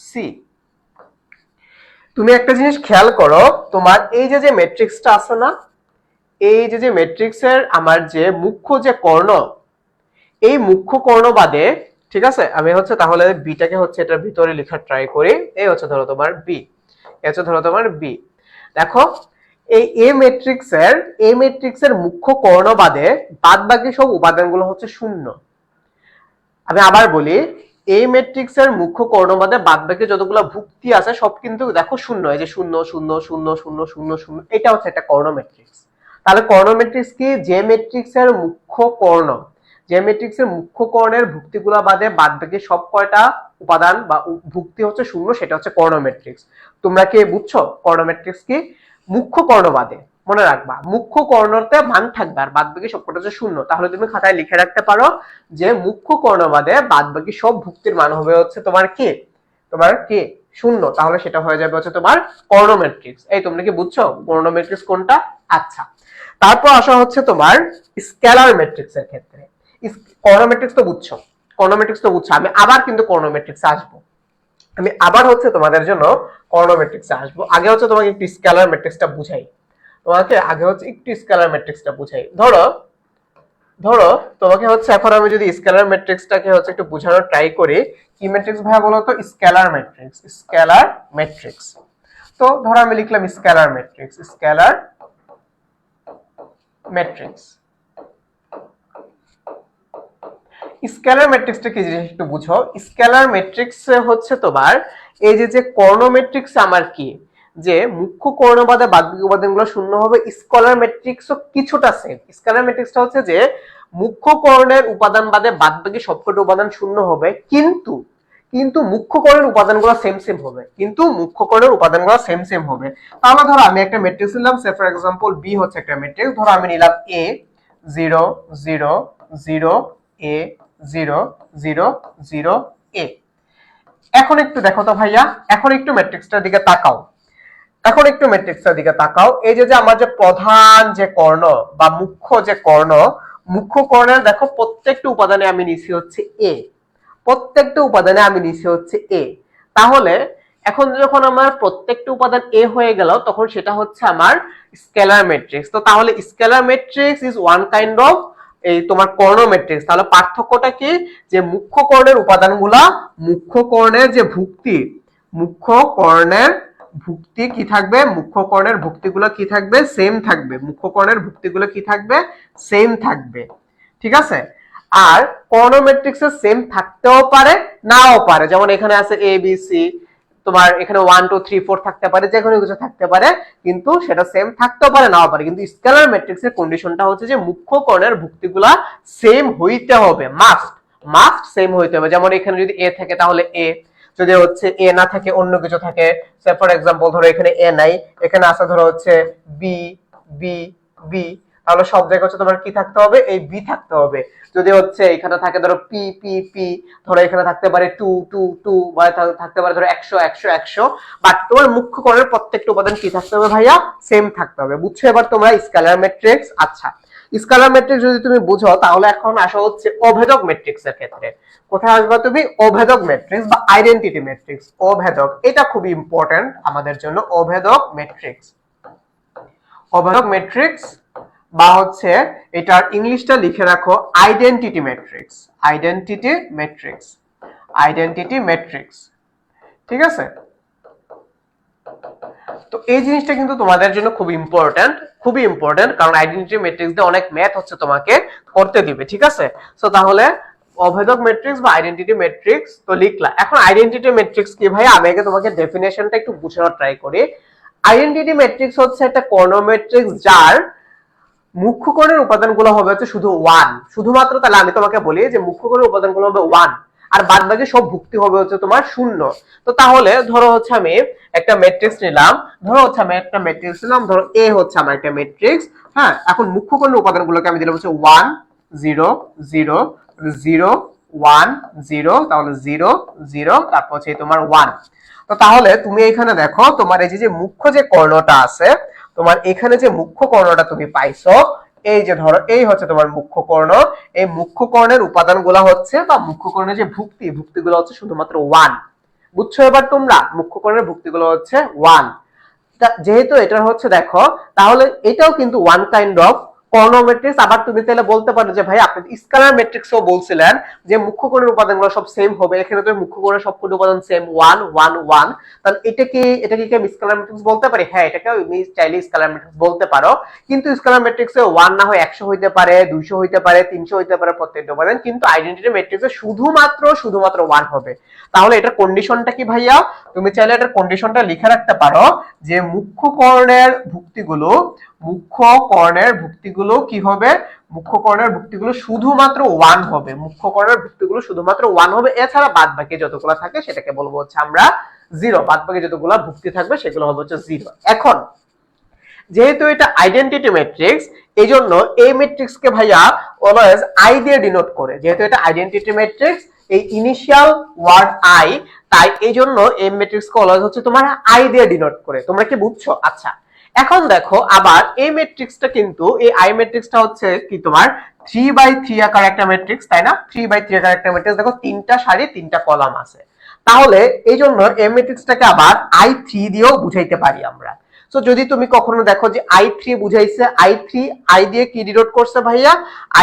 Speaker 1: সি। তুমি একটা জিনিস খেয়াল করো, তোমার এই যে যে ম্যাট্রিক্সটা আছে না, এই যে যে ম্যাট্রিক্সের আমার যে মুখ্য যে কর্ণ, এই মুখ্য কর্ণ বাদে, ঠিক আছে, আমি হচ্ছে তাহলে বিটাকে হচ্ছে এটার ভিতরে লেখার ট্রাই করি। এই হচ্ছে ধরো তোমার বি, এই হচ্ছে ধরো তোমার বি। দেখো এই এ ম্যাট্রিক্সের মুখ্য কর্ণ বাদে বাদ বাকি সব উপাদানগুলো হচ্ছে শূন্য। আমি আবার বলি, এই ম্যাট্রিক্সের মুখ্য কর্ণ বাদে বাদ বাকি যতগুলো ভুক্তি আছে সব কিন্তু দেখো শূন্য, এই যে 0 0 0 0 0 0, এটা হচ্ছে একটা কর্ণ ম্যাট্রিক্স। তাহলে কর্ণ ম্যাট্রিক্স কি, যে ম্যাট্রিক্সের মুখ্য কর্ণ, যে ম্যাট্রিক্সের মুখ্য কর্ণের ভুক্তিগুলো বাদে বাদ বাকি সব কয়টা উপাদান বা ভুক্তি হচ্ছে শূন্য, সেটা হচ্ছে কর্ণ ম্যাট্রিক্স। তোমরা কি বুঝছো কর্ণ ম্যাট্রিক্স কি? মুখ্য কর্ণ বাদে, মনে রাখবা মুখ্য কর্ণতে মান থাকবে আর বাদ বাকি সবকটা হচ্ছে শূন্য। তাহলে তুমি খাতায় লিখে রাখতে পারো যে মুখ্য কর্ণ বাদে বাদ বাকি সব ভুক্তির মান হবে হচ্ছে তোমার কি, তোমার কি শূন্য। তাহলে সেটা হয়ে যাবে হচ্ছে তোমার কর্ণ ম্যাট্রিক্স। এই তোমরা কি বুঝছো কর্ণ ম্যাট্রিক্স কোনটা? আচ্ছা, তারপর আসা হচ্ছে তোমার স্কেলার ম্যাট্রিক্সের ক্ষেত্রে। কর্ণ ম্যাট্রিক্স তো বুঝছো, কর্ণ ম্যাট্রিক্স তো বুঝছো। আমি আবার কিন্তু কর্ণ ম্যাট্রিক্সে আসবো, আমি আবার হচ্ছে তোমাদের জন্য কর্ণ ম্যাট্রিক্সে আসবো। আগে হচ্ছে তোমাকে একটু স্কেলার ম্যাট্রিক্সটা বুঝাই, তোমাকে আগে হচ্ছে একটু স্কেলার ম্যাট্রিক্সটা বুঝাই। ধরো ধরো তোমাকে হচ্ছে এখন আমি যদি স্কেলার ম্যাট্রিক্সটাকে হচ্ছে একটু বোঝানোর ট্রাই করি, কি ম্যাট্রিক্স ভাইয়া বলো তো? Scalar matrix, scalar matrix. তো ধরো আমি লিখলাম scalar matrix, scalar matrix. Scalar ম্যাট্রিক্সটা কি জিনিস একটু বুঝো। স্কেলার ম্যাট্রিক্স হচ্ছে তোমার এই যে যে কর্ণ ম্যাট্রিক্স আমার কি, যে মুখ্য কর্ণ বাদে বাকি উপাদানগুলো শূন্য হবে। স্কেলার ম্যাট্রিক্সও কিছুটা সেম। স্কেলার ম্যাট্রিক্সটা হচ্ছে যে মুখ্য কর্ণের উপাদান বাদে বাদ বাকি সবকটা উপাদান শূন্য হবে, কিন্তু কিন্তু মুখ্য কর্ণের উপাদানগুলো সেম সেম হবে, কিন্তু মুখ্য কর্ণের উপাদানগুলো সেম সেম হবে। তাহলে ধরো আমি একটা ম্যাট্রিক্স নিলাম, সে ফর এক্সাম্পল বি হচ্ছে একটা ম্যাট্রিক্স। ধরো আমি নিলাম এ 0 0 0 এ 0 0 0 এ। এখন একটু দেখো তো ভাইয়া, এখন একটু ম্যাট্রিক্সটার দিকে তাকাও, এখন একটু ম্যাট্রিক্সটার দিকে তাকাও। এই যে যে আমার যে প্রধান যে কর্ণ বা মুখ্য যে কর্ণ, মুখ্য কর্ণের দেখো প্রত্যেকটা উপাদানে আমি নিছি হচ্ছে এ, প্রত্যেকটা উপাদানে আমি নিছি হচ্ছে এ। তাহলে এখন যখন আমার প্রত্যেকটা উপাদান এ হয়ে গেল, তখন সেটা হচ্ছে আমার স্কেলার ম্যাট্রিক্স। তো তাহলে scalar matrix is one kind of এই তোমার কর্ণ ম্যাট্রিক্স। তাহলে পার্থক্যটা কি, যে মুখ্য কর্ণের উপাদানগুলা, মুখ্য কর্ণের যে ভুক্তি, মুখ্য কর্ণের ভুক্তি কি থাকবে, মুখ্য কর্ণের ভুক্তিগুলো কি থাকবে, সেম থাকবে। মুখ্য কর্ণের ভুক্তিগুলো কি থাকবে, সেম থাকবে, ঠিক আছে। আর কর্ণ ম্যাট্রিক্সে সেম থাকতেও পারে নাও পারে, যেমন এখানে আছে এ বি সি, তোমার এখানে 1 2 3 4 থাকতে পারে, যে কোনো কিছু থাকতে পারে, কিন্তু সেটা সেম থাকতেও পারে নাও পারে। কিন্তু স্কেলার ম্যাট্রিক্সের কন্ডিশনটা হচ্ছে যে মুখ্য কর্ণের ভুক্তিগুলা সেম হইতে হবে, মাস্ট মাস্ট সেম হইতে হবে। যেমন এখানে যদি এ থাকে তাহলে এ, যদি হচ্ছে এ না থাকে অন্য কিছু থাকে, সে ফর এক্সাম্পল ধরো এখানে এ নাই, এখানে আছে ধরো হচ্ছে বি বি বি, তাহলে সব জায়গায় হচ্ছে তোমার কি থাকতে হবে, এই বি থাকতে হবে। যদি হচ্ছে এখানে থাকে ধরো পি পি পি, ধরো এখানে থাকতে পারে 2 2 2, বা থাকতে পারে ধরো 100 100 100, বাট তোমার মুখ্য কর্ণের প্রত্যেকটা উপাদান কি থাকতে হবে ভাইয়া, সেম থাকতে হবে। বুঝছো এবার তোমরা স্কেলার ম্যাট্রিক্স? আচ্ছা, স্কেলার ম্যাট্রিক্স যদি তুমি বুঝো, তাহলে এখন আসা হচ্ছে অভেদক ম্যাট্রিক্সের ক্ষেত্রে। কোথায় আসবা তুমি? অভেদক ম্যাট্রিক্স বা আইডেন্টিটি ম্যাট্রিক্স। অভেদক, এটা খুবই ইম্পর্টেন্ট আমাদের জন্য। অভেদক ম্যাট্রিক্স, অভেদক ম্যাট্রিক্স বা হচ্ছে এটার ইংলিশটা লিখে রাখো identity matrix, identity matrix, identity matrix, ঠিক আছে। তো এই জিনিসটা কিন্তু তোমাদের জন্য খুব ইম্পর্টেন্ট, খুবই ইম্পর্টেন্ট, কারণ আইডেন্টিটি ম্যাট্রিক্স দিয়ে অনেক ম্যাথ হচ্ছে তোমাকে করতে দিবে, ঠিক আছে। সো তাহলে অভেদক ম্যাট্রিক্স বা আইডেন্টিটি ম্যাট্রিক্স তো লিখলা। এখন আইডেন্টিটি ম্যাট্রিক্স কি ভাই, আমি আগে তোমাকে ডেফিনেশনটা একটু বোঝানোর ট্রাই করি। আইডেন্টিটি ম্যাট্রিক্স হচ্ছে একটা কর্ণ ম্যাট্রিক্স যার মুখ্য কর্ণের উপাদানগুলো হবে হচ্ছে শুধু 1, শুধুমাত্র। তাহলে আমি তোমাকে বলি যে মুখ্য কর্ণের উপাদানগুলো হবে 1, আর বাদ বাকি সব ভুক্তি হবে হচ্ছে তোমার শূন্য। তো তাহলে ধরো হচ্ছে আমি একটা ম্যাট্রিক্স নিলাম, ধরো এ হচ্ছে আমার একটা ম্যাট্রিক্স। হ্যাঁ, এখন মুখ্য কর্ণের উপাদানগুলোকে আমি দিলাম হচ্ছে 1 0 0 0 1 0, তাহলে 0 0, তারপর হচ্ছে তোমার 1। তো তাহলে তুমি এখানে দেখো তোমার এই যে মুখ্য যে কর্ণটা আছে, তোমার এখানে যে মুখ্য কর্ণটা তুমি পাইছো, এই যে ধরো এই হচ্ছে তোমার মুখ্য কর্ণ। এই মুখ্য কর্ণের উপাদানগুলো হচ্ছে বা মুখ্য কর্ণের যে ভুক্তিগুলো হচ্ছে শুধুমাত্র 1। বুঝছো এবার তোমরা? মুখ্য কর্ণের ভুক্তিগুলো হচ্ছে 1। যেহেতু এটা হচ্ছে দেখো, তাহলে এটাও কিন্তু one kind of Karna matrix. আবার তুমি তাহলে বলতে পারো যে ভাই আপনি স্কেলার ম্যাট্রিক্সও বলছিলেন যে মুখ্য কোণের উপাদানগুলো সব সেম হবে, এখানে তো মুখ্য কোণের সবকটি উপাদান সেম 1 1 1, তাহলে এটাকে আমি স্কেলার ম্যাট্রিক্স বলতে পারি? হ্যাঁ, এটাকে তুমি চাইলে স্কেলার ম্যাট্রিক্স বলতে পারো, কিন্তু স্কেলার ম্যাট্রিক্সে 1 না হয় 100 হইতে পারে, 200 হইতে পারে, 300 হইতে পারে প্রত্যেকটা উপাদান, কিন্তু আইডেন্টিটি ম্যাট্রিক্সে শুধুমাত্র 1 হবে। তাহলে এটার কন্ডিশনটা কি ভাইয়া? তুমি চাইলে এটার কন্ডিশনটা লিখে রাখতে পারো যে মুখ্য কর্ণের ভুক্তিগুলো কি হবে? মুখ্য কর্ণের ভুক্তিগুলো শুধুমাত্র 1 হবে। মুখ্য কর্ণের ভুক্তিগুলো শুধুমাত্র 1 হবে, এছাড়া বাদ বাকি যতগুলো থাকে সেটাকে বলবো হচ্ছে আমরা 0। বাদ বাকি যতগুলো ভুক্তি থাকবে সেগুলো হবে হচ্ছে 0। এখন যেহেতু এটা আইডেন্টিটি ম্যাট্রিক্স, এই জন্য এই ম্যাট্রিক্সকে ভাইয়া অলওয়েজ আই দিয়ে ডিনোট করে। যেহেতু এটা আইডেন্টিটি ম্যাট্রিক্স, এই ইনিশিয়াল ওয়ার্ড আই, তাই এই জন্য এই ম্যাট্রিক্সকে অলওয়েজ হচ্ছে তোমার আই দিয়ে ডিনোট করে। তোমরা কি বুঝছো? আচ্ছা, এখন দেখো আবার এই ম্যাট্রিক্সটা কিন্তু এই আই ম্যাট্রিক্সটা হচ্ছে কি তোমার 3/3 আকার একটা ম্যাট্রিক্স, তাই না? 3/3 আকার একটা ম্যাট্রিক্স। দেখো 3টা সারি 3টা কলাম আছে, তাহলে এই জন্য এই ম্যাট্রিক্সটাকে আবার i3 দিয়েও বুঝাইতে পারি আমরা। সো যদি তুমি কখনো দেখো যে i3 বুঝাইছে, i3 i দিয়ে কি ডিনোট করছে ভাইয়া?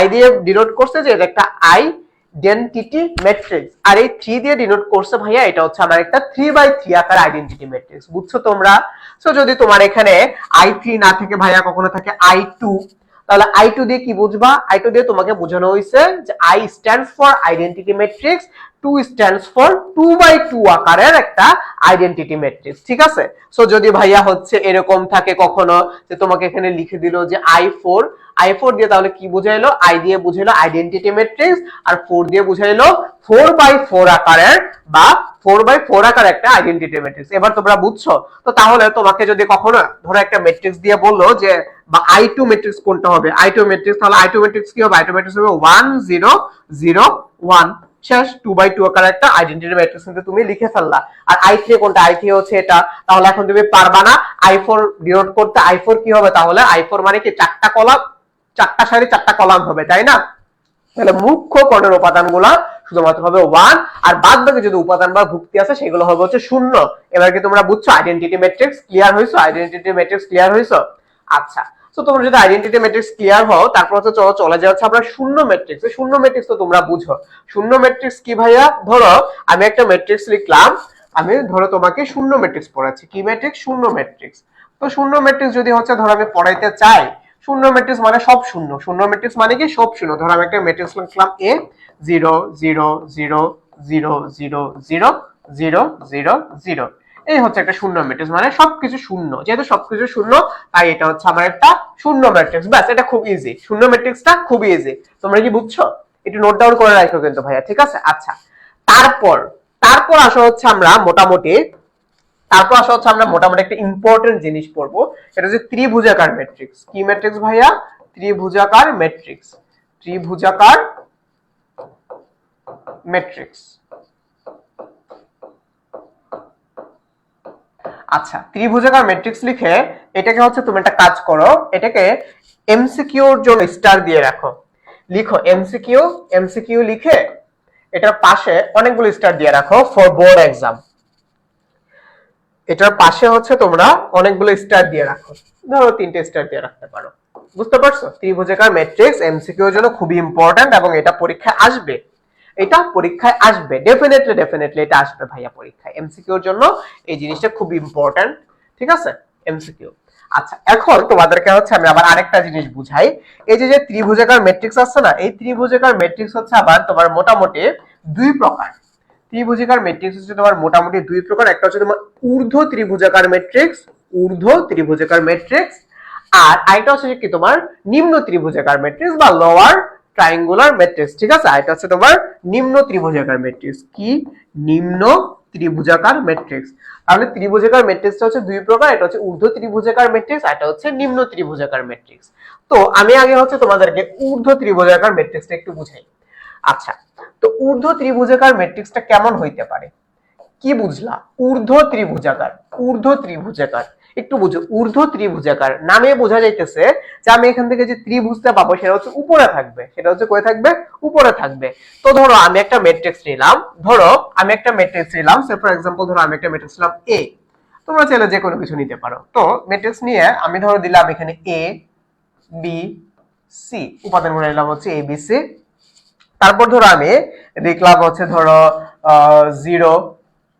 Speaker 1: i দিয়ে ডিনোট করছে যে এটা একটা আইডেন্টিটি ম্যাট্রিক্স, আর এই 3 দিয়ে ডিনোট করছে ভাইয়া এটা হচ্ছে আমার একটা 3/3 আকার আইডেন্টিটি ম্যাট্রিক্স। বুঝছো তোমরা? সো যদি তোমার এখানে i3 না থেকে ভাইয়া কখনো থাকে i2, তাহলে i2 দিয়ে কি বুঝবা? i2 দিয়ে তোমাকে বোঝানো হয়েছে যে i stands for identity matrix, 2 stands for 2/2 আকারের একটা আইডেন্টিটি ম্যাট্রিক্স। ঠিক আছে? সো যদি ভাইয়া হচ্ছে এরকম থাকে কখনো যে তোমাকে এখানে লিখে দিল যে i4 দিয়ে, তাহলে কি বুঝাইলো? i দিয়ে বুঝাইলো আইডেন্টিটি ম্যাট্রিক্স, আর 4 দিয়ে বুঝাইলো 4/4 আকারের বা 4/4 আকার একটা আইডেন্টিটি ম্যাট্রিক্স। এবার তোমরা বুঝছো? তো তাহলে তোমাকে যদি কখনো ধরো একটা ম্যাট্রিক্স দিয়ে বললো যে বা i2 ম্যাট্রিক্স কোনটা হবে, i2 ম্যাট্রিক্স, তাহলে i2 ম্যাট্রিক্স কি হবে? i2 ম্যাট্রিক্স হবে 1 0 0 1, শেষ। 2/2 আকার একটা আইডেন্টিটি ম্যাট্রিক্স কিন্তু তুমি লিখে ফেললা। আর i3 কোনটা? i3 হচ্ছে এটা। তাহলে এখন তুমি পারবা না i4 ডিনোট করতে। i4 কি হবে তাহলে? i4 মানে কি 4টা কলাম, 4টা সারি 4টা কলাম হবে, তাই না? তাহলে মুখ্য কর্ণের উপাদানগুলো শুধুমাত্র হবে 1, আর বাদ বাকি যদি উপাদান বা ভুক্তি আছে সেগুলো হবে হচ্ছে 0। এবার কি তোমরা বুঝছো? আইডেন্টিটি ম্যাট্রিক্স ক্লিয়ার হইছো? আইডেন্টিটি ম্যাট্রিক্স ক্লিয়ার হইছো? আচ্ছা, সো তোমরা যদি আইডেন্টিটি ম্যাট্রিক্স ক্লিয়ার হও, তারপর হচ্ছে চলে যাচ্ছে আমরা শূন্য ম্যাট্রিক্স। শূন্য ম্যাট্রিক্স তো তোমরা বুঝো। শূন্য ম্যাট্রিক্স কি ভাইয়া? ধরো আমি একটা ম্যাট্রিক্স লিখলাম, আমি ধরো তোমাকে শূন্য ম্যাট্রিক্স পড়াচ্ছি। কি ম্যাট্রিক্স? শূন্য ম্যাট্রিক্স। তো শূন্য ম্যাট্রিক্স যদি হচ্ছে ধরো আমি পড়াইতে চাই, শূন্য ম্যাট্রিক্স মানে সব শূন্য। শূন্য ম্যাট্রিক্স মানে কি? সব শূন্য। ধরো আমি একটা ম্যাট্রিক্স লিখলাম a 0 0 0 0 0 0 0 0 0, এই হচ্ছে একটা শূন্য ম্যাট্রিক্স, মানে সবকিছু শূন্য। যেহেতু সবকিছু শূন্য, তাই এটা হচ্ছে আমার একটা শূন্য ম্যাট্রিক্স। ব্যাস, এটা খুব ইজি। শূন্য ম্যাট্রিক্সটা খুব ইজি। তোমরা কি বুঝছো? একটু নোট ডাউন করে রাখো কিন্তু ভাইয়া, ঠিক আছে? আচ্ছা, তারপর আসা হচ্ছে আমরা মোটামুটি একটা ইম্পর্টেন্ট জিনিস পড়বো, সেটা হচ্ছে ত্রিভুজাকার ম্যাট্রিক্স। কি ম্যাট্রিক্স ভাইয়া? ত্রিভুজাকার ম্যাট্রিক্স। ত্রিভুজাকার ম্যাট্রিক্স। আচ্ছা, ত্রিভুজাকার ম্যাট্রিক্স লিখে এটাকে হচ্ছে তুমি একটা কাজ করো, এটাকে এমসিকিউ এর জন্য স্টার দিয়ে রাখো। লিখো এমসিকিউ লিখে এটার পাশে অনেকগুলো স্টার দিয়ে রাখো ফর বোর্ড এক্সাম। এটার পাশে হচ্ছে তোমরা অনেকগুলো স্টার দিয়ে রাখো, ধরো 3টে স্টার দিয়ে রাখতে পারো। বুঝতে পারছো? ত্রিভুজাকার ম্যাট্রিক্স এমসিকিউ এর জন্য খুবই ইম্পর্টেন্ট, এবং এটা পরীক্ষায় আসবে। ডেফিনেটলি এটা আসবে ভাইয়া পরীক্ষায়। এমসিকিউ এর জন্য এই জিনিসটা খুব ইম্পর্টেন্ট, ঠিক আছে? এমসিকিউ। আচ্ছা, এখন তোমাদেরকে হচ্ছে আমি আবার আরেকটা জিনিস বুঝাই। এই যে ত্রিভুজাকার ম্যাট্রিক্স আছে না, এই ত্রিভুজাকার ম্যাট্রিক্স হচ্ছে আবার তোমার মোটামুটি দুই প্রকার। ত্রিভুজাকার ম্যাট্রিক্স হচ্ছে তোমার মোটামুটি দুই প্রকার। একটা হচ্ছে তোমার ঊর্ধ্ব ত্রিভুজাকার ম্যাট্রিক্স, আর আরেকটা হচ্ছে কি তোমার নিম্ন ত্রিভুজাকার ম্যাট্রিক্স বা লোয়ার ট্রায়াঙ্গুলার ম্যাট্রিক্স। ঠিক আছে? এটা হচ্ছে তোমার নিম্ন ত্রিভুজাকার ম্যাট্রিক্স। কি? নিম্ন ত্রিভুজাকার ম্যাট্রিক্স। তাহলে ত্রিভুজাকার ম্যাট্রিক্সটা হচ্ছে দুই প্রকার, এটা হচ্ছে ঊর্ধ্ব ত্রিভুজাকার ম্যাট্রিক্স আর এটা হচ্ছে নিম্ন ত্রিভুজাকার ম্যাট্রিক্স। তো আমি আগে হচ্ছে তোমাদেরকে ঊর্ধ্ব ত্রিভুজাকার ম্যাট্রিক্সটা একটু বুঝাই। আচ্ছা, তো ঊর্ধ্ব ত্রিভুজাকার ম্যাট্রিক্সটা কেমন হইতে পারে? কি বুঝলা? ঊর্ধ্ব ত্রিভুজাকার, ঊর্ধ্ব ত্রিভুজাকার একটু বুঝো। ঊর্ধ্ব ত্রিভুজাকার নামে বোঝা যাইতেছে যে আমি এখান থেকে যে ত্রিভুজটা পাবো সেটা হচ্ছে উপরে থাকবে, সেটা হচ্ছে কই থাকবে? উপরে থাকবে। তো ধরো আমি একটা ম্যাট্রিক্স নিলাম, সে ফর এক্সাম্পল ধরো আমি একটা ম্যাট্রিক্স নিলাম এ, তোমরা চাইলে যে কোনো কিছু নিতে পারো। তো ম্যাট্রিক্স নিয়ে আমি ধরো দিলাম এখানে এ বি সি, উপাদানগুলো নিলাম হচ্ছে এ বি সি। তারপর ধরো আমি লিখলাম হচ্ছে ধরো 0।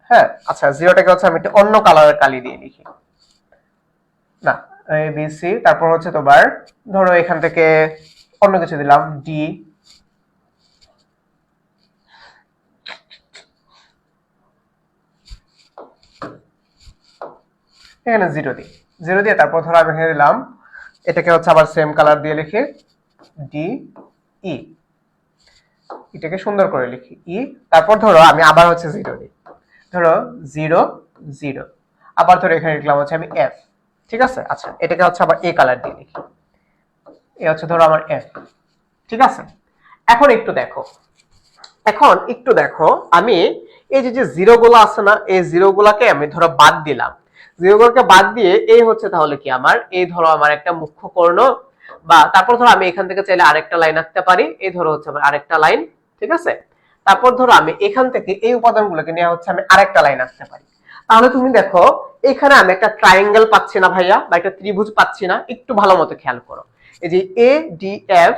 Speaker 1: হ্যাঁ, আচ্ছা, 0টাকে হচ্ছে আমি একটা অন্য কালারের কালি দিয়ে লিখি না, এ বি সি। তারপর হচ্ছে তোমার ধরো এখান থেকে অন্য কিছু দিলাম ডি, এখানে 0 দিয়ে তারপর ধরো আমি এখানে দিলাম, এটাকে হচ্ছে আবার সেম কালার দিয়ে লিখি ডি ই, এটাকে সুন্দর করে লিখি ই। তারপর ধরো আমি আবার হচ্ছে 0 দিই, ধরো 0 আবার ধরো এখানে লিখলাম হচ্ছে আমি এফ। ঠিক আছে, আচ্ছা, এটাকে হচ্ছে আবার এ কালার দিয়ে লিখি, এ হচ্ছে ধরো আমার এফ। ঠিক আছে, এখন একটু দেখো আমি এই যে জিরো গুলো আছে না, এই জিরো গুলাকে আমি ধরো বাদ দিলাম। জিরো গুলোকে বাদ দিয়ে এই হচ্ছে তাহলে কি আমার, এই ধরো আমার একটা মুখ্য কর্ণ, বা তারপর ধরো আমি এখান থেকে চাইলে আরেকটা লাইন আঁকতে পারি, এই ধরো হচ্ছে আমার আরেকটা লাইন। ঠিক আছে, তারপর ধরো আমি এখান থেকে এই উপাদানগুলোকে নিয়ে হচ্ছে আমি আরেকটা লাইন আঁকতে পারি। তাহলে তুমি দেখো এখানে আমি একটা ট্রায়াঙ্গেল পাচ্ছি না ভাইয়া, বা একটা ত্রিভুজ পাচ্ছি না? একটু ভালো মতো খেয়াল করো, এই যে A D F,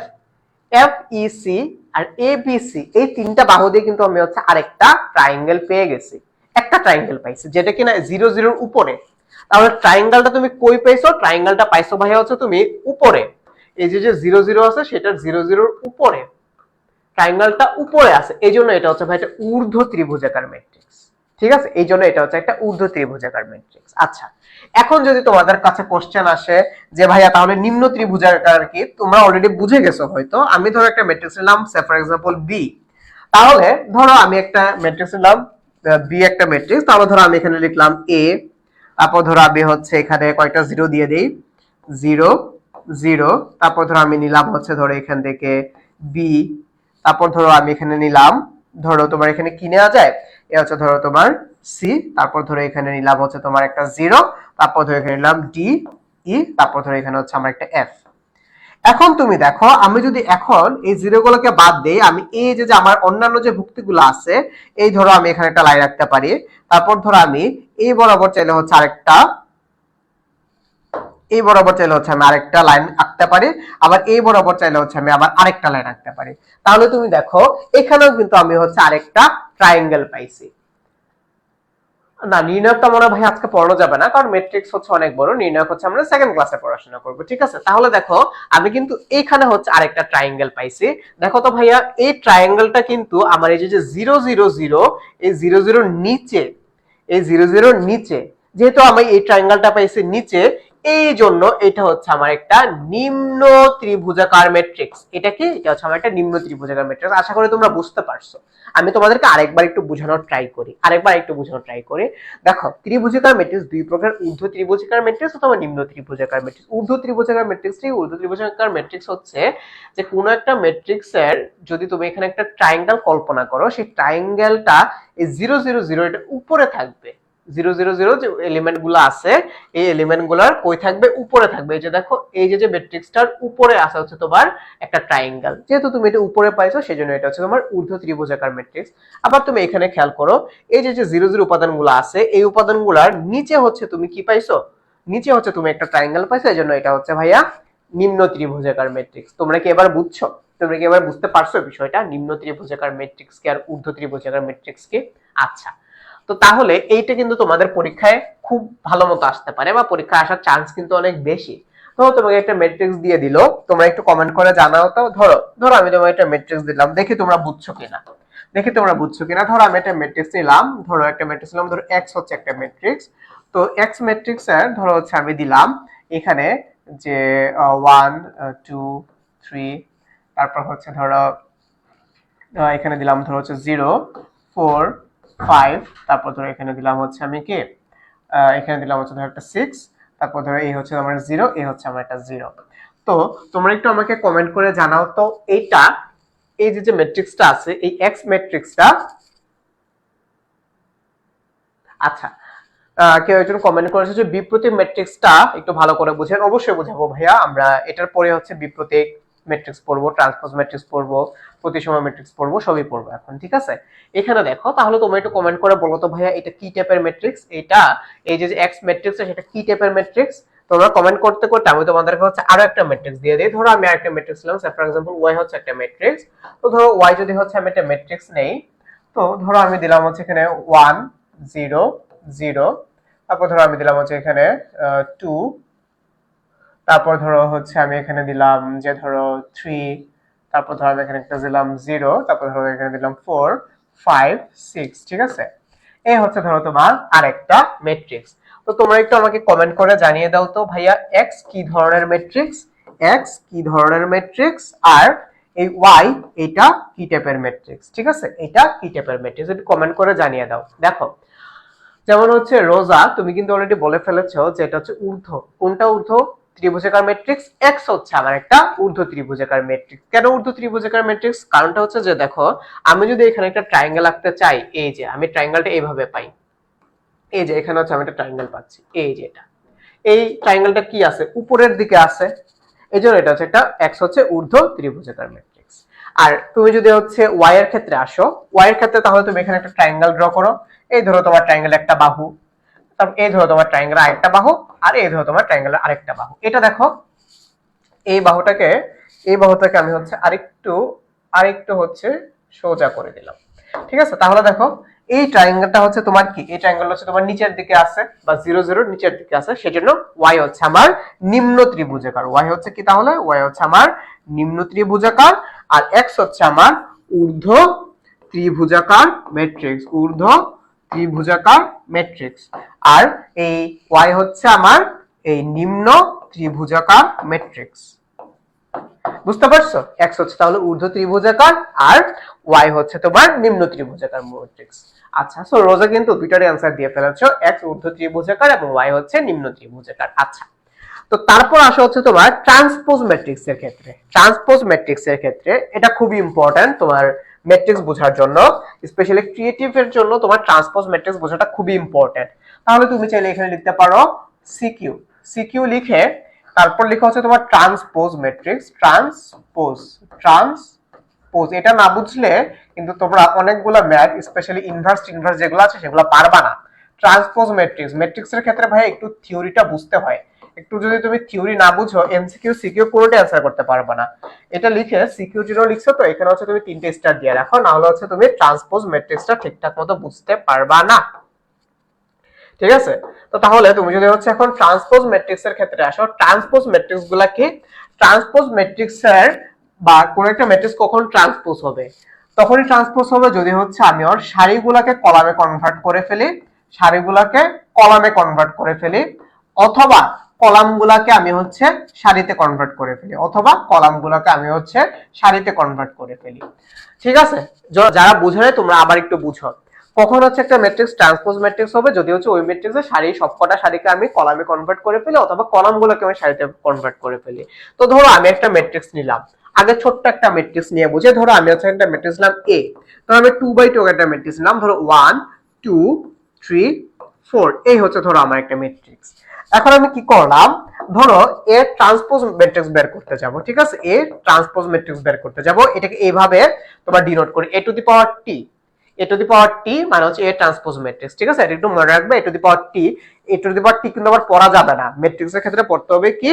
Speaker 1: F E C আর এ বি সি, এই তিনটা বাহু দিয়ে কিন্তু আমি হচ্ছে আরেকটা ট্রায়াঙ্গেল পেয়ে গেছি, একটা ট্রায়াঙ্গেল পাইছি যেটা কিনা 0 0 এর উপরে। তাহলে ট্রায়াঙ্গেলটা তুমি কই পাইছো? ট্রায়াঙ্গেলটা পাইছো ভাইয়া হচ্ছে তুমি উপরে, এই যে 0 0 আছে সেটার 0 0 এর উপরে, ট্রায়াঙ্গেলটা উপরে আছে, এই জন্য এটা হচ্ছে ভাই একটা ঊর্ধ্ব ত্রিভুজাকার ম্যাট্রিক্স। ঠিক আছে, এই জন্য এটা হচ্ছে একটা ঊর্ধ্ব ত্রিভুজাকার ম্যাট্রিক্স। আচ্ছা, এখন যদি তোমাদের কাছে কোশ্চেন আসে যে ভাইয়া তাহলে নিম্ন ত্রিভুজাকার কি, তোমরা অলরেডি বুঝে গেছো হয়তো। আমি ধরো একটা ম্যাট্রিক্স নিলাম, সে ফর এক্সাম্পল বি। তাহলে ধরো আমি একটা ম্যাট্রিক্স নিলাম বি, একটা ম্যাট্রিক্স। তাহলে ধরো আমি এখানে লিখলাম এ, তারপর ধরো আমি হচ্ছে এখানে কয়টা 0 দিয়ে দেই, 0 0। তারপর ধরো আমি নিলাম হচ্ছে ধরো এখান থেকে বি, তারপর ধরো আমি এখানে নিলাম ধরো তোমার এখানে কি নেওয়া যায়, এ হচ্ছে ধরো তোমার সি। তারপর ধরো এখানে নিলাম হচ্ছে তোমার একটা 0, তারপর ধরো এখানে নিলাম ডি ই, তারপর ধরো এখানে হচ্ছে আমার একটা এফ। এখন তুমি দেখো আমি যদি এখন এই 0 গুলোকে বাদ দেই, আমি এই যে আমার অন্যান্য যে ভুক্তিগুলো আছে, এই ধরো আমি এখানে একটা লাইন রাখতে পারি। তারপর ধরো আমি এই বরাবর চাইলে হচ্ছে আরেকটা, এই বরাবর চাইলে হচ্ছে আমি আরেকটা লাইন আঁকতে পারি, আবার এই বরাবর চাইলে হচ্ছে আমি আবার আরেকটা লাইন আঁকতে পারি। তাহলে তুমি দেখো এখানেও কিন্তু আমি হচ্ছে আরেকটা ট্রায়াঙ্গেল পাইছি। না, নির্ণয়টা মনে হয় ভাই আজকে পড়ানো যাবে না, কারণ ম্যাট্রিক্স হচ্ছে অনেক বড়। নির্ণয় হচ্ছে আমরা সেকেন্ড ক্লাসে পড়াশোনা করব। ঠিক আছে, তাহলে দেখো আমি কিন্তু এখানে হচ্ছে আরেকটা ট্রায়াঙ্গেল পাইছি। দেখো তো ভাইয়া, এই ট্রায়াঙ্গেলটা কিন্তু আমার এই যে 0 0 0, এই 0 0 নিচে, এই 0 0 নিচে, যেহেতু আমি এই ট্রায়াঙ্গেলটা পাইছি নিচে, এই জন্য এটা হচ্ছে আমার একটা নিম্ন ত্রিভুজাকার ম্যাট্রিক্স। এটা কি? এটা হচ্ছে আমার একটা নিম্ন ত্রিভুজাকার ম্যাট্রিক্স। আশা করি তোমরা বুঝতে পারছো। আমি তোমাদেরকে আরেকবার একটু বোঝানোর ট্রাই করি। দেখো, ত্রিভুজাকার ম্যাট্রিক্স দুই প্রকার, ঊর্ধ্ব ত্রিভুজাকার ম্যাট্রিক্স অথবা নিম্ন ত্রিভুজাকার ম্যাট্রিক্স। ঊর্ধ্ব ত্রিভুজাকার ম্যাট্রিক্স হচ্ছে যে কোনো একটা ম্যাট্রিক্সের যদি তুমি এখানে একটা ট্রায়াঙ্গেল কল্পনা করো, সেই ট্রায়াঙ্গেলটা এই 0 0 0 এটা উপরে থাকবে। 0 0 0 যে এলিমেন্ট গুলো আছে, এই এলিমেন্ট গুলার কই থাকবে? উপরে থাকবে। এই যে দেখো, এই যে ম্যাট্রিক্সটার উপরে আছে হচ্ছে তোমার একটা ট্রায়াঙ্গেল। যেহেতু তুমি এটা উপরে পাইছো, সেজন্য এটা হচ্ছে তোমার ঊর্ধ্ব ত্রিভুজাকার ম্যাট্রিক্স। আবার তুমি এখানে খেয়াল করো, এই যে 0 0 উপাদানগুলো আছে, এই উপাদানগুলোর নিচে হচ্ছে তুমি কি পাইছো? নিচে হচ্ছে তুমি একটা ট্রায়াঙ্গেল পাইছো, এজন্য এটা হচ্ছে ভাইয়া নিম্ন ত্রিভুজাকার ম্যাট্রিক্স। তোমরা কি এবার বুঝছো? তোমরা কি এবার বুঝতে পারছো বিষয়টা, নিম্ন ত্রিভুজাকার ম্যাট্রিক্স কি আর ঊর্ধ্ব ত্রিভুজাকার ম্যাট্রিক্স কি? আচ্ছা, তো তাহলে এইটা কিন্তু তোমাদের পরীক্ষায় খুব ভালো মতো আসতে পারে, বা পরীক্ষায় আসার চান্স কিন্তু অনেক বেশি। তো তোমাকে একটা ম্যাট্রিক্স দিয়ে দিল, তোমরা একটু কমেন্ট করে জানাও তো। ধরো আমি তোমাকে একটা ম্যাট্রিক্স দিলাম, দেখি তোমরা বুঝছো কিনা। ধরো আমি একটা ম্যাট্রিক্স নিলাম, ধরো x হচ্ছে একটা ম্যাট্রিক্স। তো x ম্যাট্রিক্স এর ধরো হচ্ছে আমি দিলাম এখানে যে 1 2 3, তারপর হচ্ছে ধরো এখানে দিলাম ধরো হচ্ছে 0 4 5, তারপর ধরো এখানে দিলাম হচ্ছে আমি কি এখানে দিলাম হচ্ছে ধরো একটা 6, তারপর ধরো এই হচ্ছে আমার 0, এই হচ্ছে আমার একটা 0। তো তোমরা একটু আমাকে কমেন্ট করে জানাও তো এইটা, এই যে ম্যাট্রিক্সটা আছে, এই এক্স ম্যাট্রিক্সটা, আচ্ছা কেউ একজন কমেন্ট করেছে যে বিপ্রতীক ম্যাট্রিক্সটা একটু ভালো করে বুঝেন। অবশ্যই বুঝাবো ভাইয়া, আমরা এটার পরে হচ্ছে বিপ্রতীক ম্যাট্রিক্স পড়বো, ট্রান্সপোজ ম্যাট্রিক্স পড়বো, প্রতিসম ম্যাট্রিক্স পড়বো, সবই পড়বো এখন, ঠিক আছে? এখানে দেখো, তাহলে তোমরা একটু কমেন্ট করে বলো তো ভাইয়া এটা কি টাইপের ম্যাট্রিক্স, এটা এই যে এক্স ম্যাট্রিক্স সেটা কি টাইপের ম্যাট্রিক্স। তোমরা কমেন্ট করতে করতে আমি তোমাদেরকে হচ্ছে আরো একটা ম্যাট্রিক্স দিয়ে দিই। ধরো আমি আরেকটা ম্যাট্রিক্স নিলাম, ফর এক্সাম্পল ওয়াই হচ্ছে একটা ম্যাট্রিক্স। তো ধরো ওয়াই যদি হচ্ছে আমি একটা ম্যাট্রিক্স নেই, তো ধরো আমি দিলাম হচ্ছে এখানে 1 0 0, তারপর ধরো আমি দিলাম হচ্ছে এখানে 2, তারপর ধরো হচ্ছে আমি এখানে দিলাম যে ধরো 3, তারপর ধরো আমি এখানে একটা দিলাম 0, তারপর ধরো এখানে দিলাম 4 5 6, ঠিক আছে? এই হচ্ছে ধরো তোমার আরেকটা ম্যাট্রিক্স। তো তোমরা একটু আমাকে কমেন্ট করে জানিয়ে দাও তো ভাইয়া এক্স কি ধরনের ম্যাট্রিক্স, এক্স কি ধরনের ম্যাট্রিক্স, আর এই ওয়াই এটা কি টাইপের ম্যাট্রিক্স, ঠিক আছে? এটা কি টাইপের ম্যাট্রিক্স একটু কমেন্ট করে জানিয়ে দাও। দেখো যেমন হচ্ছে রোজা, তুমি কিন্তু অলরেডি বলে ফেলেছো যে এটা হচ্ছে ঊর্ধ্ব। কোনটা ঊর্ধ্ব ত্রিভুজাকার ম্যাট্রিক্স? এক্স হচ্ছে আমার একটা ঊর্ধ্ব ত্রিভুজাকার ম্যাট্রিক্স। কেন ঊর্ধ্ব ত্রিভুজাকার ম্যাট্রিক্স? কারণটা হচ্ছে যে দেখো, আমি যদি এখানে একটা ট্রায়াঙ্গেল আঁকতে চাই, এই যে আমি ট্রায়াঙ্গেলটা এইভাবে পাই, এই যে এখানে হচ্ছে আমি একটা ট্রায়াঙ্গেল পাচ্ছি, এই যে এটা, এই ট্রায়াঙ্গেলটা কি আছে উপরের দিকে আছে, এই জন্য এটা হচ্ছে একটা এক্স হচ্ছে ঊর্ধ্ব ত্রিভুজাকার ম্যাট্রিক্স। আর তুমি যদি হচ্ছে ওয়াই এর ক্ষেত্রে আসো, ওয়াই এর ক্ষেত্রে তাহলে তুমি এখানে একটা ট্রায়াঙ্গেল ড্র করো। এই ধরো তোমার ট্রায়াঙ্গেল একটা বাহু, তারপর এই ধরো তোমার ট্রায়াঙ্গেল আরেকটা বাহু, আর এই ধরো তোমার ট্রায়াঙ্গেলের আরেকটা বাহু। এটা দেখো এই বাহুটাকে, এই বাহুটাকে আমি হচ্ছে আরেকটু আরেকটু হচ্ছে সোজা করে দিলাম, ঠিক আছে? তাহলে দেখো এই ট্রায়াঙ্গেলটা হচ্ছে তোমার কি, এই ট্রায়াঙ্গেল হচ্ছে তোমার নিচের দিকে আছে বা 0 0 নিচের দিকে আছে, সেজন্য ওয়াই হচ্ছে আমার নিম্ন ত্রিভুজাকার। ওয়াই হচ্ছে কি তাহলে? ওয়াই হচ্ছে আমার নিম্ন ত্রিভুজাকার, আর এক্স হচ্ছে আমার ঊর্ধ্ব ত্রিভুজাকার ম্যাট্রিক্স, ঊর্ধ্ব ত্রিভুজাকার ম্যাট্রিক্স। আর এই ওয়াই হচ্ছে আমার এই নিম্ন ত্রিভুজাকার ম্যাট্রিক্স। বুঝতে পারছো? এক্স হচ্ছে তাহলে ঊর্ধ্ব ত্রিভুজাকার, আর ওয়াই হচ্ছে তোমার নিম্ন ত্রিভুজাকার ম্যাট্রিক্স। আচ্ছা, সো রোজা কিন্তু দুইটারই आंसर দিয়ে ফেলেছো, এক্স ঊর্ধ্ব ত্রিভুজাকার এবং ওয়াই হচ্ছে নিম্ন ত্রিভুজাকার। আচ্ছা, তো তারপর আসা হচ্ছে তোমার ট্রান্সপোজ ম্যাট্রিক্স এর ক্ষেত্রে। ট্রান্সপোজ ম্যাট্রিক্স এর ক্ষেত্রে এটা খুবই ইম্পর্টেন্ট তোমার ম্যাট্রিক্স বোঝার জন্য, স্পেশালি ক্রিয়েটিভ এর জন্য তোমার ট্রান্সপোজ ম্যাট্রিক্স বোঝাটা খুবই ইম্পর্টেন্ট। তাহলে তুমি চাইলে এখানে লিখতে পারো সিকিউ, সিকিউ লিখে তারপর লেখা হচ্ছে তোমার ট্রান্সপোজ ম্যাট্রিক্স, ট্রান্সপোজ, ট্রান্সপোজ। এটা না বুঝলে কিন্তু তোমরা অনেকগুলো ম্যাথ স্পেশালি ইনভার্স ইনভার্স যেগুলো আছে সেগুলো পারবা না। ট্রান্সপোজ ম্যাট্রিক্স, ম্যাট্রিক্সের ক্ষেত্রে ভাই একটু থিওরিটা বুঝতে হয়, একটু যদি তুমি থিওরি না বুঝো এমসিকিউ সিকিউ কোনোটাই অ্যানসার করতে পারবে না। এটা লিখে সিকিউ জন্য লিখছো তো এখানে হচ্ছে তুমি 3টে স্টার দিয়ে রাখো, না হলে হচ্ছে তুমি ট্রান্সপোজ ম্যাট্রিক্সটা ঠিকঠাক মতো বুঝতে পারবা না, ঠিক আছে? তো তাহলে তুমি যদি হচ্ছে এখন ট্রান্সপোজ ম্যাট্রিক্সের ক্ষেত্রে আসো, ট্রান্সপোজ ম্যাট্রিক্সগুলা কি? ট্রান্সপোজ ম্যাট্রিক্সের বা কোন একটা ম্যাট্রিক্স কখন ট্রান্সপোজ হবে? তখনই ট্রান্সপোজ হবে যদি হচ্ছে আমি ওর সারিগুলোকে কলামে কনভার্ট করে ফেলি, সারিগুলোকে কলামে কনভার্ট করে ফেলি, অথবা কলামগুলোকে আমি হচ্ছে সারিতে কনভার্ট করে ফেলি, অথবা কলামগুলোকে আমি হচ্ছে সারিতে কনভার্ট করে ফেলি, ঠিক আছে? যারা বুঝো না তোমরা আবার একটু বুঝো। কখন হচ্ছে একটা ম্যাট্রিক্স ট্রান্সপোজ ম্যাট্রিক্স হবে? যদি হচ্ছে ওই ম্যাট্রিক্সের সারি সবকটা সারিকে আমি কলামে কনভার্ট করে ফেলি, অথবা কলামগুলোকে আমি সারিতে কনভার্ট করে ফেলি। তো ধরো আমি একটা ম্যাট্রিক্স নিলাম, আগে ছোট্ট একটা ম্যাট্রিক্স নিয়ে বুঝে, ধরো আমি হচ্ছে একটা ম্যাট্রিক্স নিলাম এ, তো আমি 2/2 একটা ম্যাট্রিক্স নিলাম, ধরো 1 2 3 4, এই হচ্ছে ধরো আমার একটা ম্যাট্রিক্স। এখন আমি কি করলাম, ধরো এ ট্রান্সপোজ ম্যাট্রিক্স বের করতে যাব, ঠিক আছে? এ ট্রান্সপোজ ম্যাট্রিক্স বের করতে যাব, এটাকে এইভাবে তোমার ডিনোট করি, a to the power T, a to the power T মানে হচ্ছে a ট্রান্সপোজ ম্যাট্রিক্স, ঠিক আছে? এটা একটু মনে রাখবে, a to the power T, a to the power T কিন্তু আবার পড়া যাবে না, ম্যাট্রিক্সের ক্ষেত্রে পড়তে হবে কি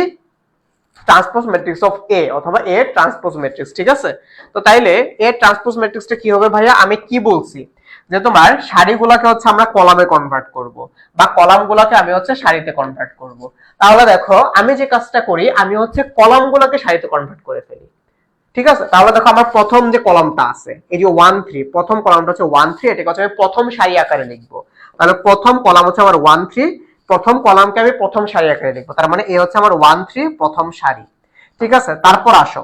Speaker 1: ট্রান্সপোজ ম্যাট্রিক্স অফ এ অথবা এ ট্রান্সপোজ ম্যাট্রিক্স, ঠিক আছে? তো তাইলে এ ট্রান্সপোজ ম্যাট্রিক্সটা কি হবে ভাইয়া? আমি কি বলছি যে তোমার সারিগুলোকে হচ্ছে আমরা কলামে কনভার্ট করব, বা কলামগুলোকে আমি হচ্ছে সারিতে কনভার্ট করব। তাহলে দেখো আমি যে কাজটা করি, আমি হচ্ছে কলামগুলোকে সারিতে কনভার্ট করে ফেলি, ঠিক আছে? তাহলে দেখো আমার প্রথম যে কলামটা আছে এই যে 1 3, প্রথম কলামটা হচ্ছে 1 3, এটাকে হচ্ছে আমি প্রথম সারি আকারে লিখবো। তাহলে প্রথম কলাম হচ্ছে আমার 1 3, প্রথম কলামকে আমি প্রথম সারি আকারে লিখবো, তার মানে এ হচ্ছে আমার 1 3 প্রথম সারি, ঠিক আছে? তারপর আসো,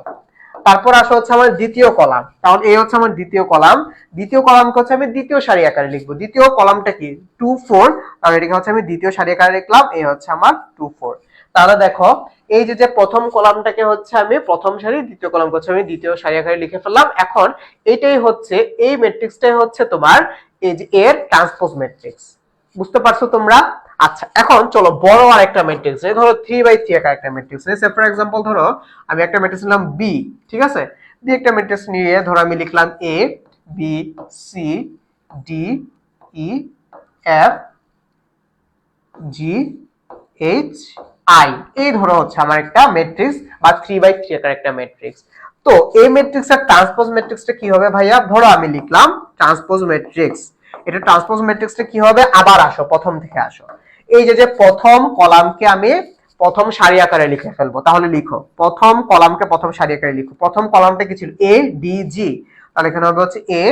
Speaker 1: তারপর আসা হচ্ছে আমার দ্বিতীয় কলাম, তাহলে এই হচ্ছে আমার দ্বিতীয় কলাম। দ্বিতীয় কলামকে হচ্ছে আমি দ্বিতীয় সারি আকারে লিখবো। দ্বিতীয় কলামটা কি 2 4, তাহলে এটাকে হচ্ছে আমি দ্বিতীয় সারি আকারে লিখলাম, এই হচ্ছে আমার 2 4। তাহলে দেখো এই যে প্রথম কলামটাকে হচ্ছে আমি প্রথম সারি, দ্বিতীয় কলামকে হচ্ছে আমি দ্বিতীয় সারি আকারে লিখে ফেললাম। এখন এটাই হচ্ছে, এই ম্যাট্রিক্সটাই হচ্ছে তোমার এই যে এর ট্রান্সপোজ ম্যাট্রিক্স। বুঝতে পারছো তোমরা? আচ্ছা, এখন চলো বড় আর একটা ম্যাট্রিক্স, এই ধরো 3/3 এর একটা ম্যাট্রিক্স। সে ফর एग्जांपल ধরো আমি একটা ম্যাট্রিক্স নিলাম বি, ঠিক আছে? বি একটা ম্যাট্রিক্স নিয়ে ধরো আমি লিখলাম A B C D E F G H I, এই ধরো হচ্ছে আমার একটা ম্যাট্রিক্স বা 3/3 এর একটা ম্যাট্রিক্স। তো এই ম্যাট্রিক্সের ট্রান্সপোজ ম্যাট্রিক্সটা কি হবে ভাইয়া? ধরো আমি লিখলাম ট্রান্সপোজ ম্যাট্রিক্স। এটা ট্রান্সপোজ ম্যাট্রিক্সটা কি হবে? আবার আসো, প্রথম থেকে আসো। এই যে প্রথম কলামকে আমি প্রথম সারি আকারে লিখে ফেলবো। তাহলে লিখো প্রথম কলামকে প্রথম সারি আকারে লিখো। প্রথম কলামটা কি ছিল? এ ডি জি, তাহলে এখানে হবে হচ্ছে এ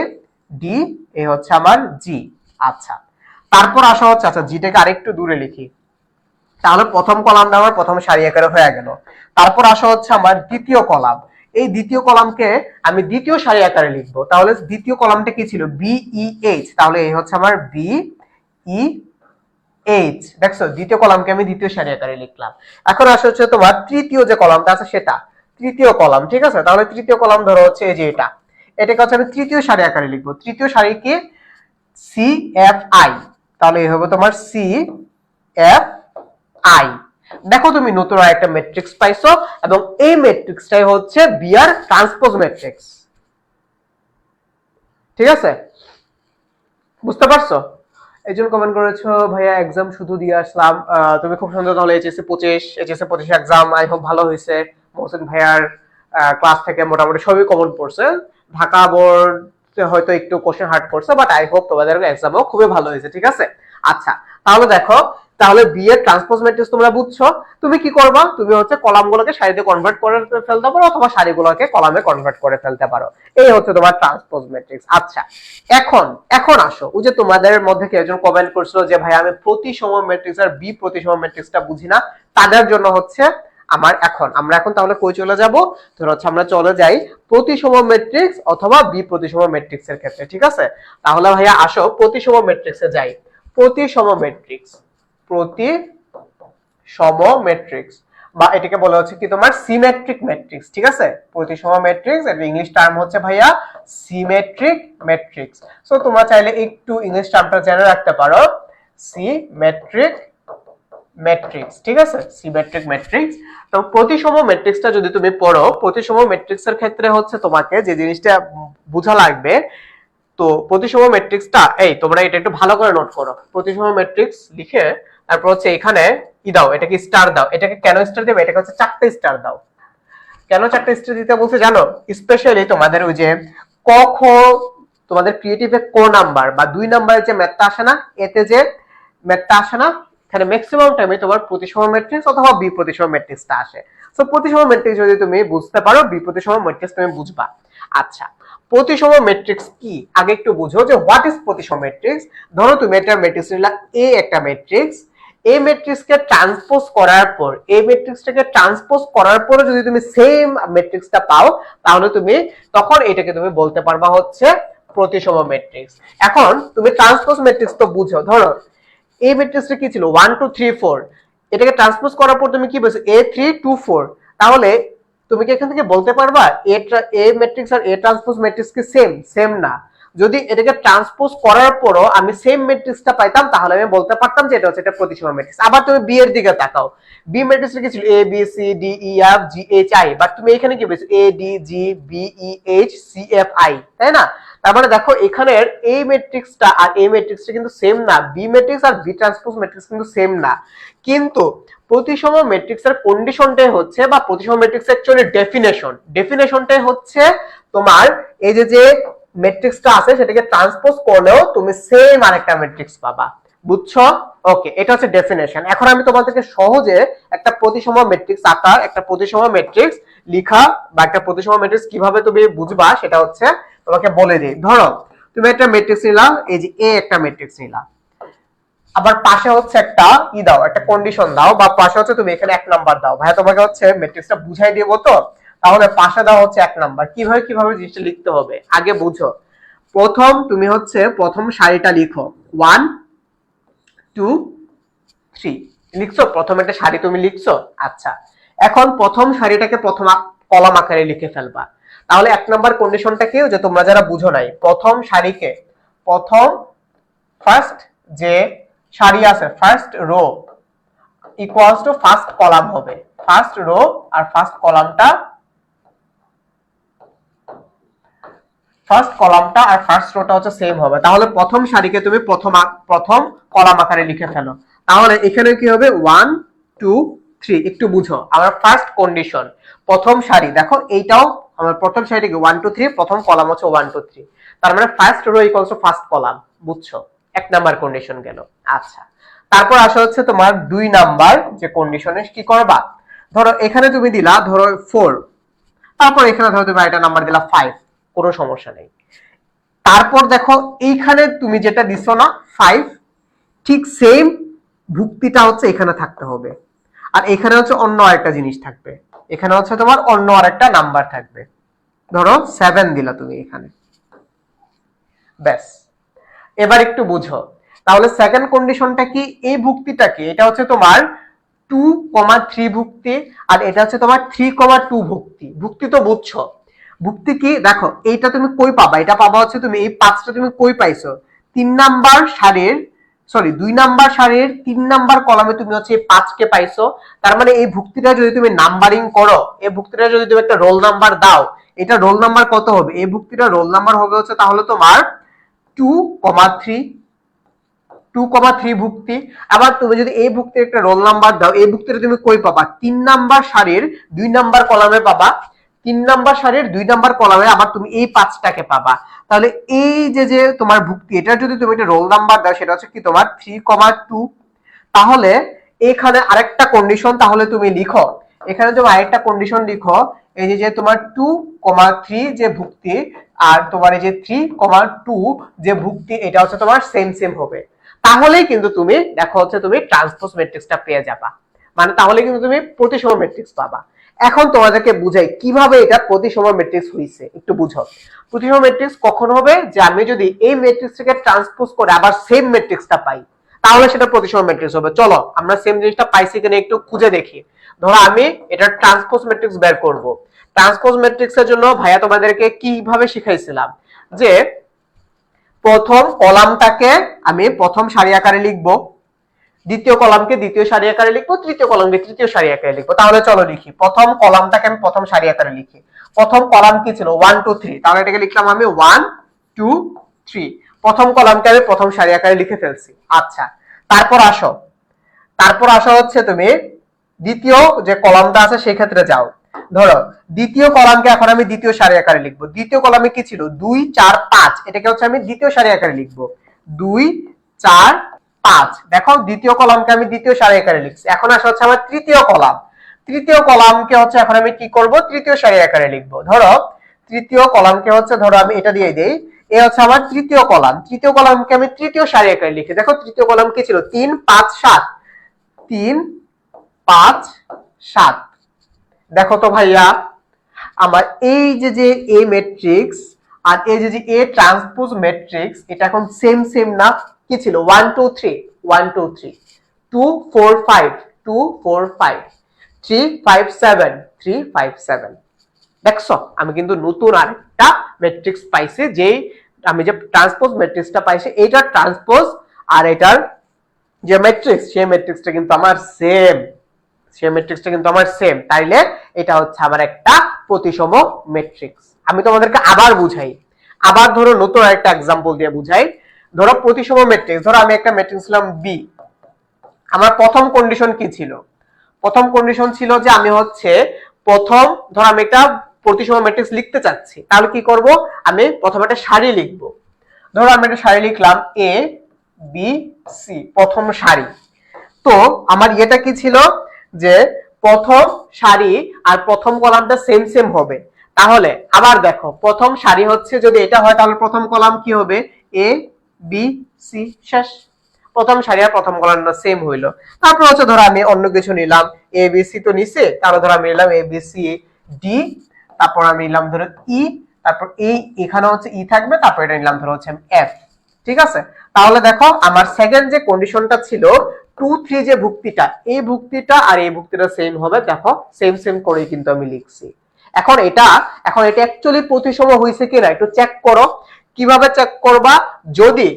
Speaker 1: ডি, এ হচ্ছে আমার জি। আচ্ছা, তারপর আসা হচ্ছে, আচ্ছা জিটাকে আরেকটু দূরে লিখি, তাহলে প্রথম কলামটা আমার প্রথম সারি আকারে হয়ে গেল। তারপর আসা হচ্ছে আমার দ্বিতীয় কলাম। এই দ্বিতীয় কলামকে আমি দ্বিতীয় সারি আকারে লিখবো। তাহলে দ্বিতীয় কলামটা কি ছিল? বি ই এইচ, তাহলে এই হচ্ছে আমার বি ই এইচ। দেখছো, দ্বিতীয় কলামকে আমি দ্বিতীয় সারি আকারে লিখলাম। এখন আসা হচ্ছে তোমার তৃতীয় যে কলামটা আছে সেটা, তৃতীয় কলাম, ঠিক আছে? তাহলে তৃতীয় কলাম ধরো হচ্ছে এই যে এটা, এটাকে হচ্ছে আমি তৃতীয় সারি আকারে লিখবো। তৃতীয় সারি কি? সি এফ আই, তাহলে এই হবে তোমার সি এফ আই। দেখো তুমি নতুন একটা ম্যাট্রিক্স পাইছো, এবং এই ম্যাট্রিক্সটাই হচ্ছে বিআর ট্রান্সপোজ ম্যাট্রিক্স। ঠিক আছে? বুঝতে পারছো? এই জন্য কমেন্ট করেছো ভাইয়া এক্সাম শুধু দিয়ে আসলাম। তুমি খুব সুন্দর, তাহলে এইচএসসি 25 এক্সাম আই হোপ ভালো হয়েছে। মহসিন ভাইয়ার ক্লাস থেকে মোটামুটি সবই কমন পড়ছে। ঢাকা বোর্ড হয়তো একটু কোশ্চেন হার্ড করছে, বাট আই হোপ তোমাদের এক্সামও খুবই ভালো হয়েছে। ঠিক আছে? আচ্ছা, তাহলে দেখো, তাহলে বি এর ট্রান্সপোজ ম্যাট্রিক্স তোমরা বুঝছো। তুমি কি করবা? তুমি হচ্ছে কলামগুলোকে সারিতে কনভার্ট করে ফেলতে পারো, অথবা সারিগুলোকে কলামে কনভার্ট করে ফেলতে পারো। এই হচ্ছে তোমার ট্রান্সপোজ ম্যাট্রিক্স। আচ্ছা, এখন এখন আসো, ওই যে তোমাদের মধ্যে কেউ একজন কমেন্ট করছিল যে ভাই আমি প্রতিসম ম্যাট্রিক্স আর বি প্রতিসম ম্যাট্রিক্সটা বুঝি না, তাদের জন্য হচ্ছে আমরা এখন তাহলে কই চলে যাব? ধরো হচ্ছে আমরা চলে যাই প্রতিসম ম্যাট্রিক্স অথবা বি প্রতিসম ম্যাট্রিক্স এর ক্ষেত্রে। ঠিক আছে? তাহলে ভাইয়া আসো প্রতিসম ম্যাট্রিক্সে যাই। প্রতিসম ম্যাট্রিক্স, প্রতিসম ম্যাট্রিক্স, বা এটাকে বলা হচ্ছে কি তোমার সিমেট্রিক ম্যাট্রিক্স। ঠিক আছে? প্রতিসম ম্যাট্রিক্স এর ইংলিশ টার্ম হচ্ছে ভাইয়া সিমেট্রিক ম্যাট্রিক্স। সো তোমরা চাইলে একটু ইংলিশ টার্মটা জেনে রাখতে পারো, সিমেট্রিক ম্যাট্রিক্স। ঠিক আছে? Symmetric matrix. তো প্রতিসম ম্যাট্রিক্সটা যদি তুমি পড়ো, প্রতিসম ম্যাট্রিক্সের ক্ষেত্রে হচ্ছে তোমাকে যে জিনিসটা বোঝা লাগবে, তো প্রতিসম ম্যাট্রিক্সটা, এই তোমরা এটা একটু ভালো করে নোট করো। প্রতিসম ম্যাট্রিক্স লিখে তারপর হচ্ছে এখানে ই দাও, এটাকে স্টার দাও। এটাকে কেন স্টার দেবে? এটাকে হচ্ছে 4টে স্টার দাও। কেন 4টে স্টার দিতে বলছে জানো? স্পেশালি তোমাদের ওই যে ক খ, তোমাদের ক্রিয়েটিভে ক নাম্বার বা 2 নাম্বারের যে ম্যাথটা আসে না, এতে যে ম্যাথটা আসে না, এখানে ম্যাক্সিমাম টাইমে তোমার প্রতিসম ম্যাট্রিক্স অথবা বি প্রতিসম ম্যাট্রিক্সটা আসে। সো প্রতিসম ম্যাট্রিক্স যদি তুমি বুঝতে পারো, বি প্রতিসম ম্যাট্রিক্স তুমি বুঝবা। আচ্ছা, প্রতিসম ম্যাট্রিক্স কি আগে একটু বুঝো, যে হোয়াট ইজ প্রতিসম ম্যাট্রিক্স। ধরো তুমি একটা ম্যাট্রিক্স নিলা এ, একটা ম্যাট্রিক্স। এই ম্যাট্রিক্সকে ট্রান্সপোজ করার পর, এই ম্যাট্রিক্সটাকে ট্রান্সপোজ করার পরে যদি তুমি সেম ম্যাট্রিক্সটা পাও, তাহলে তুমি তখন এটাকে তুমি বলতে পারবা হচ্ছে প্রতিসম ম্যাট্রিক্স। এখন তুমি ট্রান্সপোজ ম্যাট্রিক্স তো বুঝো। ধরো এই ম্যাট্রিক্সটা কি ছিল? 1 2 3 4, এটাকে ট্রান্সপোজ করার পর তুমি কি বলছো? a 3 2 4। তাহলে তুমি কি এখান থেকে বলতে পারবা এ ম্যাট্রিক্স আর এ ট্রান্সপোজ ম্যাট্রিক্স কি সেম? সেম না। যদি এটাকে ট্রান্সপোজ করার পরও আমি সেম ম্যাট্রিক্সটা পাইতাম, তাহলে আমি বলতে পারতাম যে এটা হচ্ছে একটা প্রতিসম ম্যাট্রিক্স। আবার তুমি বি এর দিকে তাকাও, বি ম্যাট্রিক্সটা কি ছিল? A B C D E F G H I, but তুমি এখানে কি পেয়েছো? A D G B E H C F I, তাই না? তার মানে দেখো এখানের এই ম্যাট্রিক্সটা আর এই ম্যাট্রিক্সটা কিন্তু সেম না। বি ম্যাট্রিক্স আর বি ট্রান্সপোজ ম্যাট্রিক্স কিন্তু সেম না। কিন্তু প্রতিসম ম্যাট্রিক্সের কন্ডিশনটাই হচ্ছে, বা প্রতিসম ম্যাট্রিক্স অ্যাকচুয়ালি ডেফিনেশনটাই হচ্ছে তোমার এই যে ম্যাট্রিক্সটা আছে সেটাকে ট্রান্সপোজ করলেও তুমি সেম আরেকটা ম্যাট্রিক্স পাবা। বুঝছো? ওকে, এটা হচ্ছে ডেফিনেশন। এখন আমি তোমাদেরকে সহজে একটা প্রতিসম ম্যাট্রিক্স আকার, একটা প্রতিসম ম্যাট্রিক্স লিখা বা একটা প্রতিসম ম্যাট্রিক্স কিভাবে তুমি বুঝবা সেটা হচ্ছে তোমাকে বলে দিই। ধরো তুমি একটা ম্যাট্রিক্স নিলা, এই যে এ একটা ম্যাট্রিক্স নিলা, আবার পাশে হচ্ছে একটা ই দাও, একটা কন্ডিশন দাও, বা পাশে হচ্ছে তুমি এখানে 1 নাম্বার দাও। ভাইয়া তোমাকে হচ্ছে ম্যাট্রিক্সটা বুঝাই দিব, তো তাহলে পাশে দেওয়া হচ্ছে 1 নাম্বার। কিভাবে কিভাবে জিনিসটা লিখতে হবে আগে বুঝো। প্রথম তুমি হচ্ছে প্রথম সারিটা লিখো 1 2 3 লিখছো, প্রথম একটা সারি তুমি লিখছো। আচ্ছা, এখন প্রথম সারিটাকে প্রথম কলাম আকারে লিখে ফেলবা। তাহলে 1 নাম্বার কন্ডিশনটা কি, যে তোমরা যারা বুঝো নাই, প্রথম সারিকে প্রথম ফার্স্ট যে সারি আছে first row equals to first column হবে। ফার্স্ট রো আর ফার্স্ট কলামটা আর ফার্স্ট রোটা হচ্ছে সেম হবে। তাহলে প্রথম সারিকে তুমি প্রথম কলাম আকারে লিখে ফেলো। তাহলে এখানে কি হবে 1 2 3। একটু বুঝো, আমার ফার্স্ট কন্ডিশন প্রথম সারি, দেখো এইটাও আমার প্রথম সারিকে 1 2 3, প্রথম কলাম হচ্ছে 1 2 3। তার মানে first row equals to first column. বুঝছো, 1 নাম্বার কন্ডিশন গেল। আচ্ছা, তারপর আসা হচ্ছে তোমার 2 নাম্বার যে কন্ডিশনে কি করবা। ধরো এখানে তুমি দিলা ধরো 4, তারপর এখানে ধরো তুমি একটা নাম্বার দিলা 5, কোনো সমস্যা নেই। তারপর দেখো এইখানে তুমি যেটা দিছো না 5, ঠিক সেম ভুক্তিটা হচ্ছে এখানে থাকতে হবে। আর এখানে হচ্ছে অন্য আরেকটা জিনিস থাকবে, এখানে হচ্ছে তোমার অন্য আরেকটা নাম্বার থাকবে। ধরো 7 দিলা তুমি এখানে, ব্যাস। এবার একটু বুঝো, তাহলে সেকেন্ড কন্ডিশনটা কি, এই ভুক্তিটা কি, এটা হচ্ছে তোমার 2,3 ভুক্তি, আর এটা হচ্ছে তোমার 3,2 ভুক্তি। ভুক্তি তো বুঝছো, ভুক্তি কি দেখো, এইটা তুমি কই পাবা, এটা পাবা হচ্ছে তুমি এই 5টা তুমি কই পাইছো, 2 নাম্বার সারির 3 নাম্বার কলামে তুমি হচ্ছে এই 5 কে পাইছো। তার মানে এই ভুক্তিটা যদি তুমি নাম্বারিং করো, এই ভুক্তিটা যদি তুমি একটা রোল নাম্বার দাও, এটা রোল নাম্বার কত হবে, এই ভুক্তিটা রোল নাম্বার হবে হচ্ছে তাহলে তোমার 2,3 ভুক্তি। আবার তুমি যদি এই ভুক্তির একটা রোল নাম্বার দাও, এই ভুক্তিটা তুমি কই পাবা, 3 নাম্বার সারির 2 নাম্বার কলামে পাবা। 3 নাম্বার সারির 2 নাম্বার কলামে আবার তুমি এই 5টাকে পাবা। তাহলে এই যে তোমার ভুক্তি, এটা যদি তুমি একটা রোল নাম্বার দাও, সেটা হচ্ছে কি তোমার 3,2। তাহলে এখানে আরেকটা কন্ডিশন তাহলে তুমি লিখো, এখানে তুমি আরেকটা কন্ডিশন লিখো, এই যে তোমার 2,3 যে ভুক্তি আর তোমার এই যে 3,2 যে ভুক্তি, এটা হচ্ছে তোমার সেম হবে। তাহলেই কিন্তু তুমি দেখো হচ্ছে তুমি ট্রান্সপোজ ম্যাট্রিক্সটা পেয়ে যাবা, মানে তাহলে কিন্তু তুমি প্রতিসম ম্যাট্রিক্স পাবা। এখন তোমাদেরকে বুঝাই কিভাবে এটা প্রতিসম ম্যাট্রিক্স হইছে, একটু বুঝো। প্রতিসম ম্যাট্রিক্স কখন হবে, যে আমি যদি এই ম্যাট্রিক্সটাকে ট্রান্সপোজ করে আবার সেম ম্যাট্রিক্সটা পাই, তাহলে সেটা প্রতিসম ম্যাট্রিক্স হবে। চলো আমরা সেম জিনিসটা পাইছি কিনা একটু খুঁজে দেখি। ধরো আমি এটা ট্রান্সপোজ ম্যাট্রিক্স বের করব। ট্রান্সপোজ ম্যাট্রিক্সের জন্য ভাইয়া তোমাদেরকে কিভাবে শিখাইছিলাম, যে প্রথম কলামটাকে আমি প্রথম সারি আকারে লিখবো, দ্বিতীয় কলামকে দ্বিতীয় সারি আকারে লিখবো, তৃতীয় কলামকে তৃতীয় সারি আকারে লিখবো। তাহলে চলো লিখি, প্রথম কলামটাকে আমি প্রথম সারি আকারে লিখি। প্রথম কলাম কি ছিল 1 2 3, তাহলে এটাকে লিখলাম আমি 1 2 3। প্রথম কলামকে আমি প্রথম সারি আকারে লিখে ফেলছি। আচ্ছা, তারপর আসো হচ্ছে তুমি দ্বিতীয় যে কলামটা আছে সেই ক্ষেত্রে যাও। ধরো দ্বিতীয় কলামকে এখন আমি দ্বিতীয় সারি আকারে লিখবো। দ্বিতীয় কলামে কি ছিল 2 4 5, এটাকে হচ্ছে আমি দ্বিতীয় সারি আকারে লিখবো 2 4 5। দেখো দ্বিতীয় কলামকে আমি দ্বিতীয় সারি আকারে লিখছি। এখন আসা হচ্ছে আমার তৃতীয় কলাম। তৃতীয় কলামকে হচ্ছে এখন আমি কি করব, তৃতীয় সারি আকারে লিখবো। ধরো তৃতীয় কলামকে হচ্ছে ধরো আমি এটা দিয়ে দেই, এ হচ্ছে আমার তৃতীয় কলাম। তৃতীয় কলামকে আমি তৃতীয় সারি আকারে লিখি। দেখো তৃতীয় কলাম কি ছিল 3 5 7, 3 5 7। দেখো তো ভাইয়া, আমার এই যে এ ম্যাট্রিক্স আর এই যে এ ট্রান্সপোজ ম্যাট্রিক্স, এটা এখন সেম না? কি ছিল 1 2 3 1 2 3, 2 4 5 2 4 5, 3 5 7 3 5 7। দেখছো আমি কিন্তু নতুন আরেকটা ম্যাট্রিক্স পাইছি, যে আমি যে ট্রান্সপোজ ম্যাট্রিক্সটা পাইছি, এইটা ট্রান্সপোজ আর এটার যে ম্যাট্রিক্স, সেই ম্যাট্রিক্সটা কিন্তু আমার সেম। তাইলে এটা হচ্ছে আমার একটা প্রতিসম ম্যাট্রিক্স। আমি তোমাদেরকে আবার বুঝাই, আবার ধরো নতুন আরেকটা एग्जांपल দিয়ে বুঝাই। ধরো প্রতিসম ম্যাট্রিক্স, ধরো আমি একটা ম্যাট্রিক্স নিলাম বি। আমার প্রথম কন্ডিশন কি ছিল, প্রথম কন্ডিশন ছিল যে আমি হচ্ছে ধরো আমি একটা প্রতিসম ম্যাট্রিক্স লিখতে চাচ্ছি। তাহলে কি করব, আমি প্রথমে একটা সারি লিখব। ধরো আমি একটা সারি লিখলাম এ বি সি, প্রথম সারি। তো আমার এটা কি ছিল, যে প্রথম সারি আর প্রথম কলামটা সেম হবে। তাহলে আবার দেখো, প্রথম সারি হচ্ছে যদি এটা হয়, তাহলে প্রথম কলাম কি হবে এ বি সি, শেষ। প্রথম সারি আর প্রথম কলামটা সেম হইলো। তারপর হচ্ছে ধরো আমি অন্য কিছু নিলাম, এ বি সি তো নিছে, তাহলে ধরো আমি নিলাম এ বি সি ডি তারপর আমি নিলাম ধরো ই, তারপর এই এখানে হচ্ছে ই থাকবে, তারপর এটা নিলাম ধরো হচ্ছে এফ। ঠিক আছে, তাহলে দেখো আমার সেকেন্ড যে কন্ডিশনটা ছিল 2 3 যে ভুক্তিটা, এই ভুক্তিটা আর এই ভুক্তিটা সেম হবে। দেখো সেম সেম করে কিন্তু আমি লিখছি। এখন এটা অ্যাকচুয়ালি প্রতিসম হয়েছে কিনা একটু চেক করো। কিভাবে চেক করবা? যদি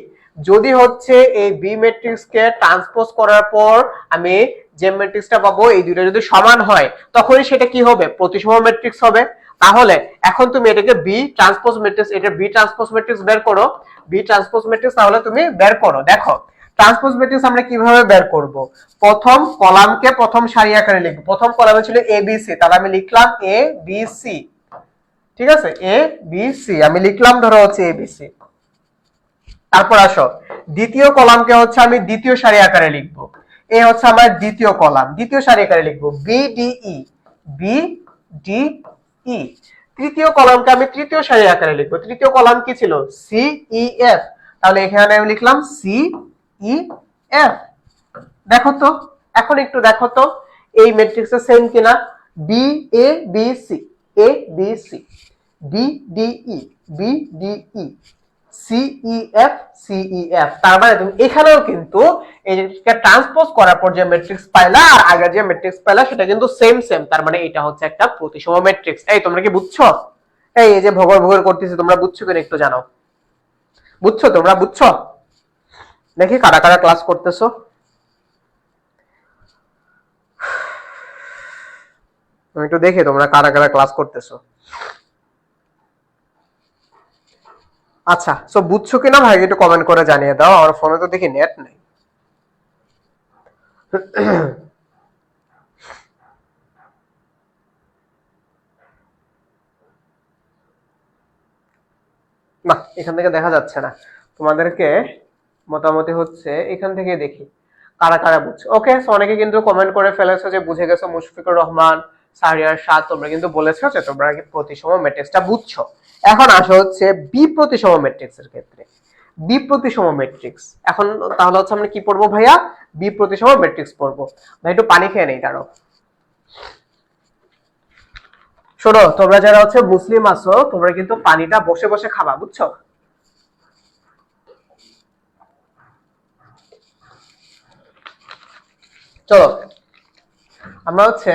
Speaker 1: যদি হচ্ছে এই বি ম্যাট্রিক্স কে ট্রান্সপোজ করার পর আমি যে ম্যাট্রিক্সটা পাবো এই দুইটা যদি সমান হয় তখনই সেটা কি হবে? প্রতিসম ম্যাট্রিক্স হবে। তাহলে এখন তুমি এটাকে বি ট্রান্সপোজ ম্যাট্রিক্স, এটা বি ট্রান্সপোজ ম্যাট্রিক্স বের করো। বি ট্রান্সপোজ ম্যাট্রিক্স তাহলে তুমি বের করো। দেখো ট্রান্সপোজ ম্যাট্রিক্স আমরা কিভাবে বের করব? প্রথম কলামকে প্রথম সারি আকারে লিখব। প্রথম কলামে ছিল এ বি সি, তাহলে আমি লিখলাম এ বি সি। ঠিক আছে, এ বি সি আমি লিখলাম ধরো হচ্ছে এ বি সি। তারপর আসো দ্বিতীয় কলামকে হচ্ছে আমি দ্বিতীয় সারি আকারে লিখব। এ হচ্ছে আমার দ্বিতীয় কলাম, দ্বিতীয় সারি আকারে লিখব B D E, B D E. তৃতীয় কলামকে আমি তৃতীয় সারি আকারে লিখব। তৃতীয় কলাম কি ছিল? সি ই এফ, তাহলে এখানে আমি লিখলাম সি ই এফ। দেখো তো, এখন একটু দেখো তো এই ম্যাট্রিক্সের সেম কিনা। B A B C, A B C, B D E, B D E, C E F, C E F. তার মানে তুমি এখানেও কিন্তু এইটা ট্রান্সপোজ করার পর যে ম্যাট্রিক্স পাইলা আর আগে যে ম্যাট্রিক্স পাইলা সেটা কিন্তু সেম সেম। তার মানে এটা হচ্ছে একটা প্রতিসম ম্যাট্রিক্স। এই তোমরা কি বুঝছো? এই যে ভগর ভগর করতেছি, তোমরা বুঝছো কিনা একটু জানাও। বুঝছো? তোমরা বুঝছো? দেখি কারা কারা ক্লাস করতেছো। আমি একটু দেখি তোমরা কারা কারা ক্লাস করতেছো। আচ্ছা, সো বুঝছো কিনা ভাই একটু কমেন্ট করে জানিয়ে দাও। আমার ফোনে তো দেখি নেট নেই। না, এখান থেকে দেখা যাচ্ছে না তোমাদেরকে। মোটামুটি হচ্ছে এখান থেকে দেখি কারা কারা বুঝছো। ওকে, সো অনেকে কিন্তু কমেন্ট করে ফেলেছো যে বুঝে গেছো। মুশফিকুর রহমান, সারিয়ার সাদ, তোমরা কিন্তু বলেছো যে তোমরা কি প্রতিসম ম্যাট্রিক্সটা বুঝছো। এখন আসো হচ্ছে বি প্রতিসম ম্যাট্রিক্সের ক্ষেত্রে। বি প্রতিসম ম্যাট্রিক্স এখন তাহলে হচ্ছে আমরা কি পড়বো ভাইয়া? বি প্রতিসম ম্যাট্রিক্স পড়বো। ভাই একটু পানি খেয়ে নেই দাঁড়াও। শোনো, তোমরা যারা হচ্ছে মুসলিম আছো তোমরা কিন্তু পানিটা বসে বসে খাবা, বুঝছো? চলো আমরা হচ্ছে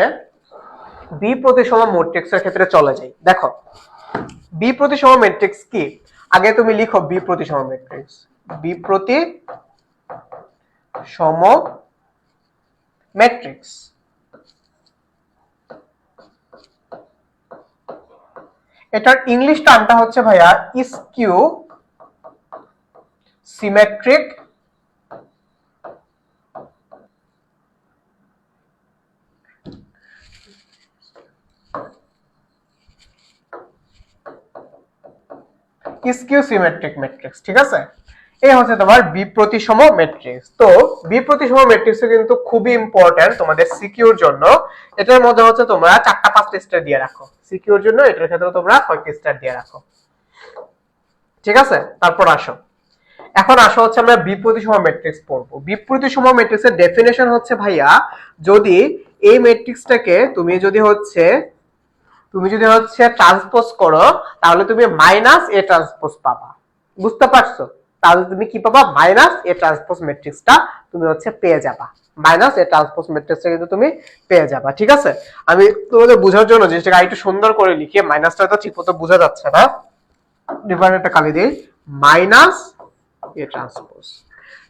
Speaker 1: বি প্রতিসম ম্যাট্রিক্সের ক্ষেত্রে চলে যাই। দেখো বি প্রতিসম ম্যাট্রিক্স কি? আগে তুমি লিখো বি প্রতিসম ম্যাট্রিক্স। বি প্রতিসম ম্যাট্রিক্স। এটার ইংলিশ টার্মটা হচ্ছে ভাইয়া skew symmetric skew symmetric matrix. ঠিক আছে, এই হচ্ছে তোমার বি প্রতিসম ম্যাট্রিক্স। তো বি প্রতিসম ম্যাট্রিক্স কিন্তু খুবই ইম্পর্টেন্ট তোমাদের সিকিউর জন্য। এটার মধ্যে হচ্ছে তোমরা 4টা 5টা স্টার দিয়ে রাখো সিকিউর জন্য। এটার ক্ষেত্রে তোমরা 6টা স্টার দিয়ে রাখো। ঠিক আছে, তারপর আসো এখন আসো হচ্ছে আমরা বি প্রতিসম ম্যাট্রিক্স পড়বো। বি প্রতিসম ম্যাট্রিক্সের ডেফিনেশন হচ্ছে ভাইয়া, যদি এই ম্যাট্রিক্সটাকে তুমি যদি হচ্ছে ট্রান্সপোজ করো তাহলে তুমি মাইনাস এ ট্রান্সপোজ পাবা। বুঝতে পারছো? তাহলে তুমি কি পাবা? মাইনাস এ ট্রান্সপোজ ম্যাট্রিক্সটা তুমি হচ্ছে পেয়ে যাবা। মাইনাস এ ট্রান্সপোজ ম্যাট্রিক্সটা কিন্তু তুমি পেয়ে যাবা। ঠিক আছে, আমি তোমাদের বোঝার জন্য জিনিসটাকে একটু সুন্দর করে লিখি। মাইনাসটা তো ঠিকমতো বোঝা যাচ্ছে না, ডিভাইডারটা কালি দেই। মাইনাস এ ট্রান্সপোজ,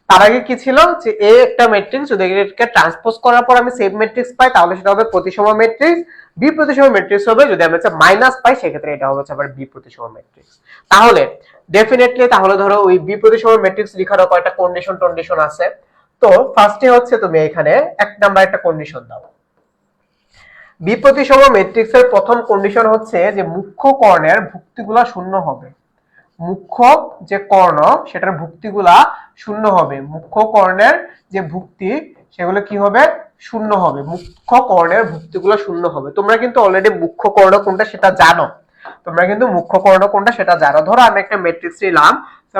Speaker 1: তার আগে কি ছিল যে এ একটা ম্যাট্রিক্স, যদি এটাকে ট্রান্সপোজ করার পর আমি সেম ম্যাট্রিক্স পাই তাহলে সেটা হবে প্রতিসম ম্যাট্রিক্স। বি প্রতিসম ম্যাট্রিক্স হবে যদি আমি মাইনাস পাই, সেক্ষেত্রে এটা হবে আবার বি প্রতিসম ম্যাট্রিক্স। তাহলে ডেফিনেটলি তাহলে ধরো ওই বি প্রতিসম ম্যাট্রিক্স লেখার কয়টা কন্ডিশন আছে। তো ফার্স্টে হচ্ছে তুমি এখানে এক নাম্বার একটা কন্ডিশন দাও। বি প্রতিসম ম্যাট্রিক্সের প্রথম কন্ডিশন হচ্ছে যে মুখ্য কর্ণের ভুক্তিগুলা শূন্য হবে। মুখ্য যে কর্ণ সেটার ভুক্তিগুলা শূন্য হবে। মুখ্য কর্ণের যে ভুক্তি সেগুলো কি হবে? শূন্য হবে। মুখ্য কর্ণের ভুক্তিগুলো শূন্য হবে। তোমরা কিন্তু অলরেডি মুখ্য কর্ণ কোনটা সেটা জানো। তোমরা কিন্তু মুখ্য কর্ণ কোনটা সেটা জানো। ধরো আমি একটা ম্যাট্রিক্স নিলাম,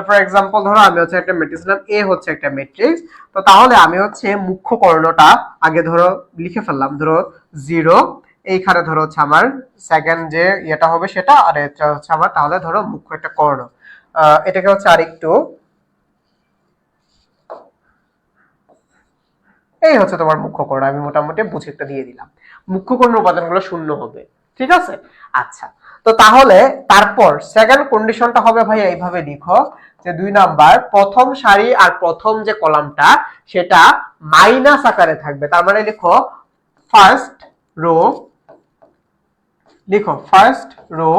Speaker 1: ফর এক্সাম্পল ধরো আমি হচ্ছে একটা ম্যাট্রিক্স নিলাম, এ হচ্ছে একটা ম্যাট্রিক্স। তো তাহলে আমি হচ্ছে মুখ্য কর্ণটা আগে ধরো লিখে ফেললাম, ধরো 0 এইখানে ধরো হচ্ছে আমার সেকেন্ড যে এটা হবে সেটা, আর এটা হচ্ছে আমার তাহলে ধরো মুখ্য একটা কর্ণ। এটাকে হচ্ছে আরেকটু, এই হচ্ছে তোমার মুখ্য কর্ণ। আমি মোটামুটি বুঝে একটা দিয়ে দিলাম, মুখ্য কর্ণের উপাদানগুলো শূন্য হবে। ঠিক আছে, আচ্ছা। তো তাহলে তারপর সেকেন্ড কন্ডিশনটা হবে ভাই এইভাবে লিখো যে 2 নাম্বার প্রথম সারি আর প্রথম যে কলামটা সেটা মাইনাস আকারে থাকবে। তার মানে লিখো ফার্স্ট রো, লিখো first row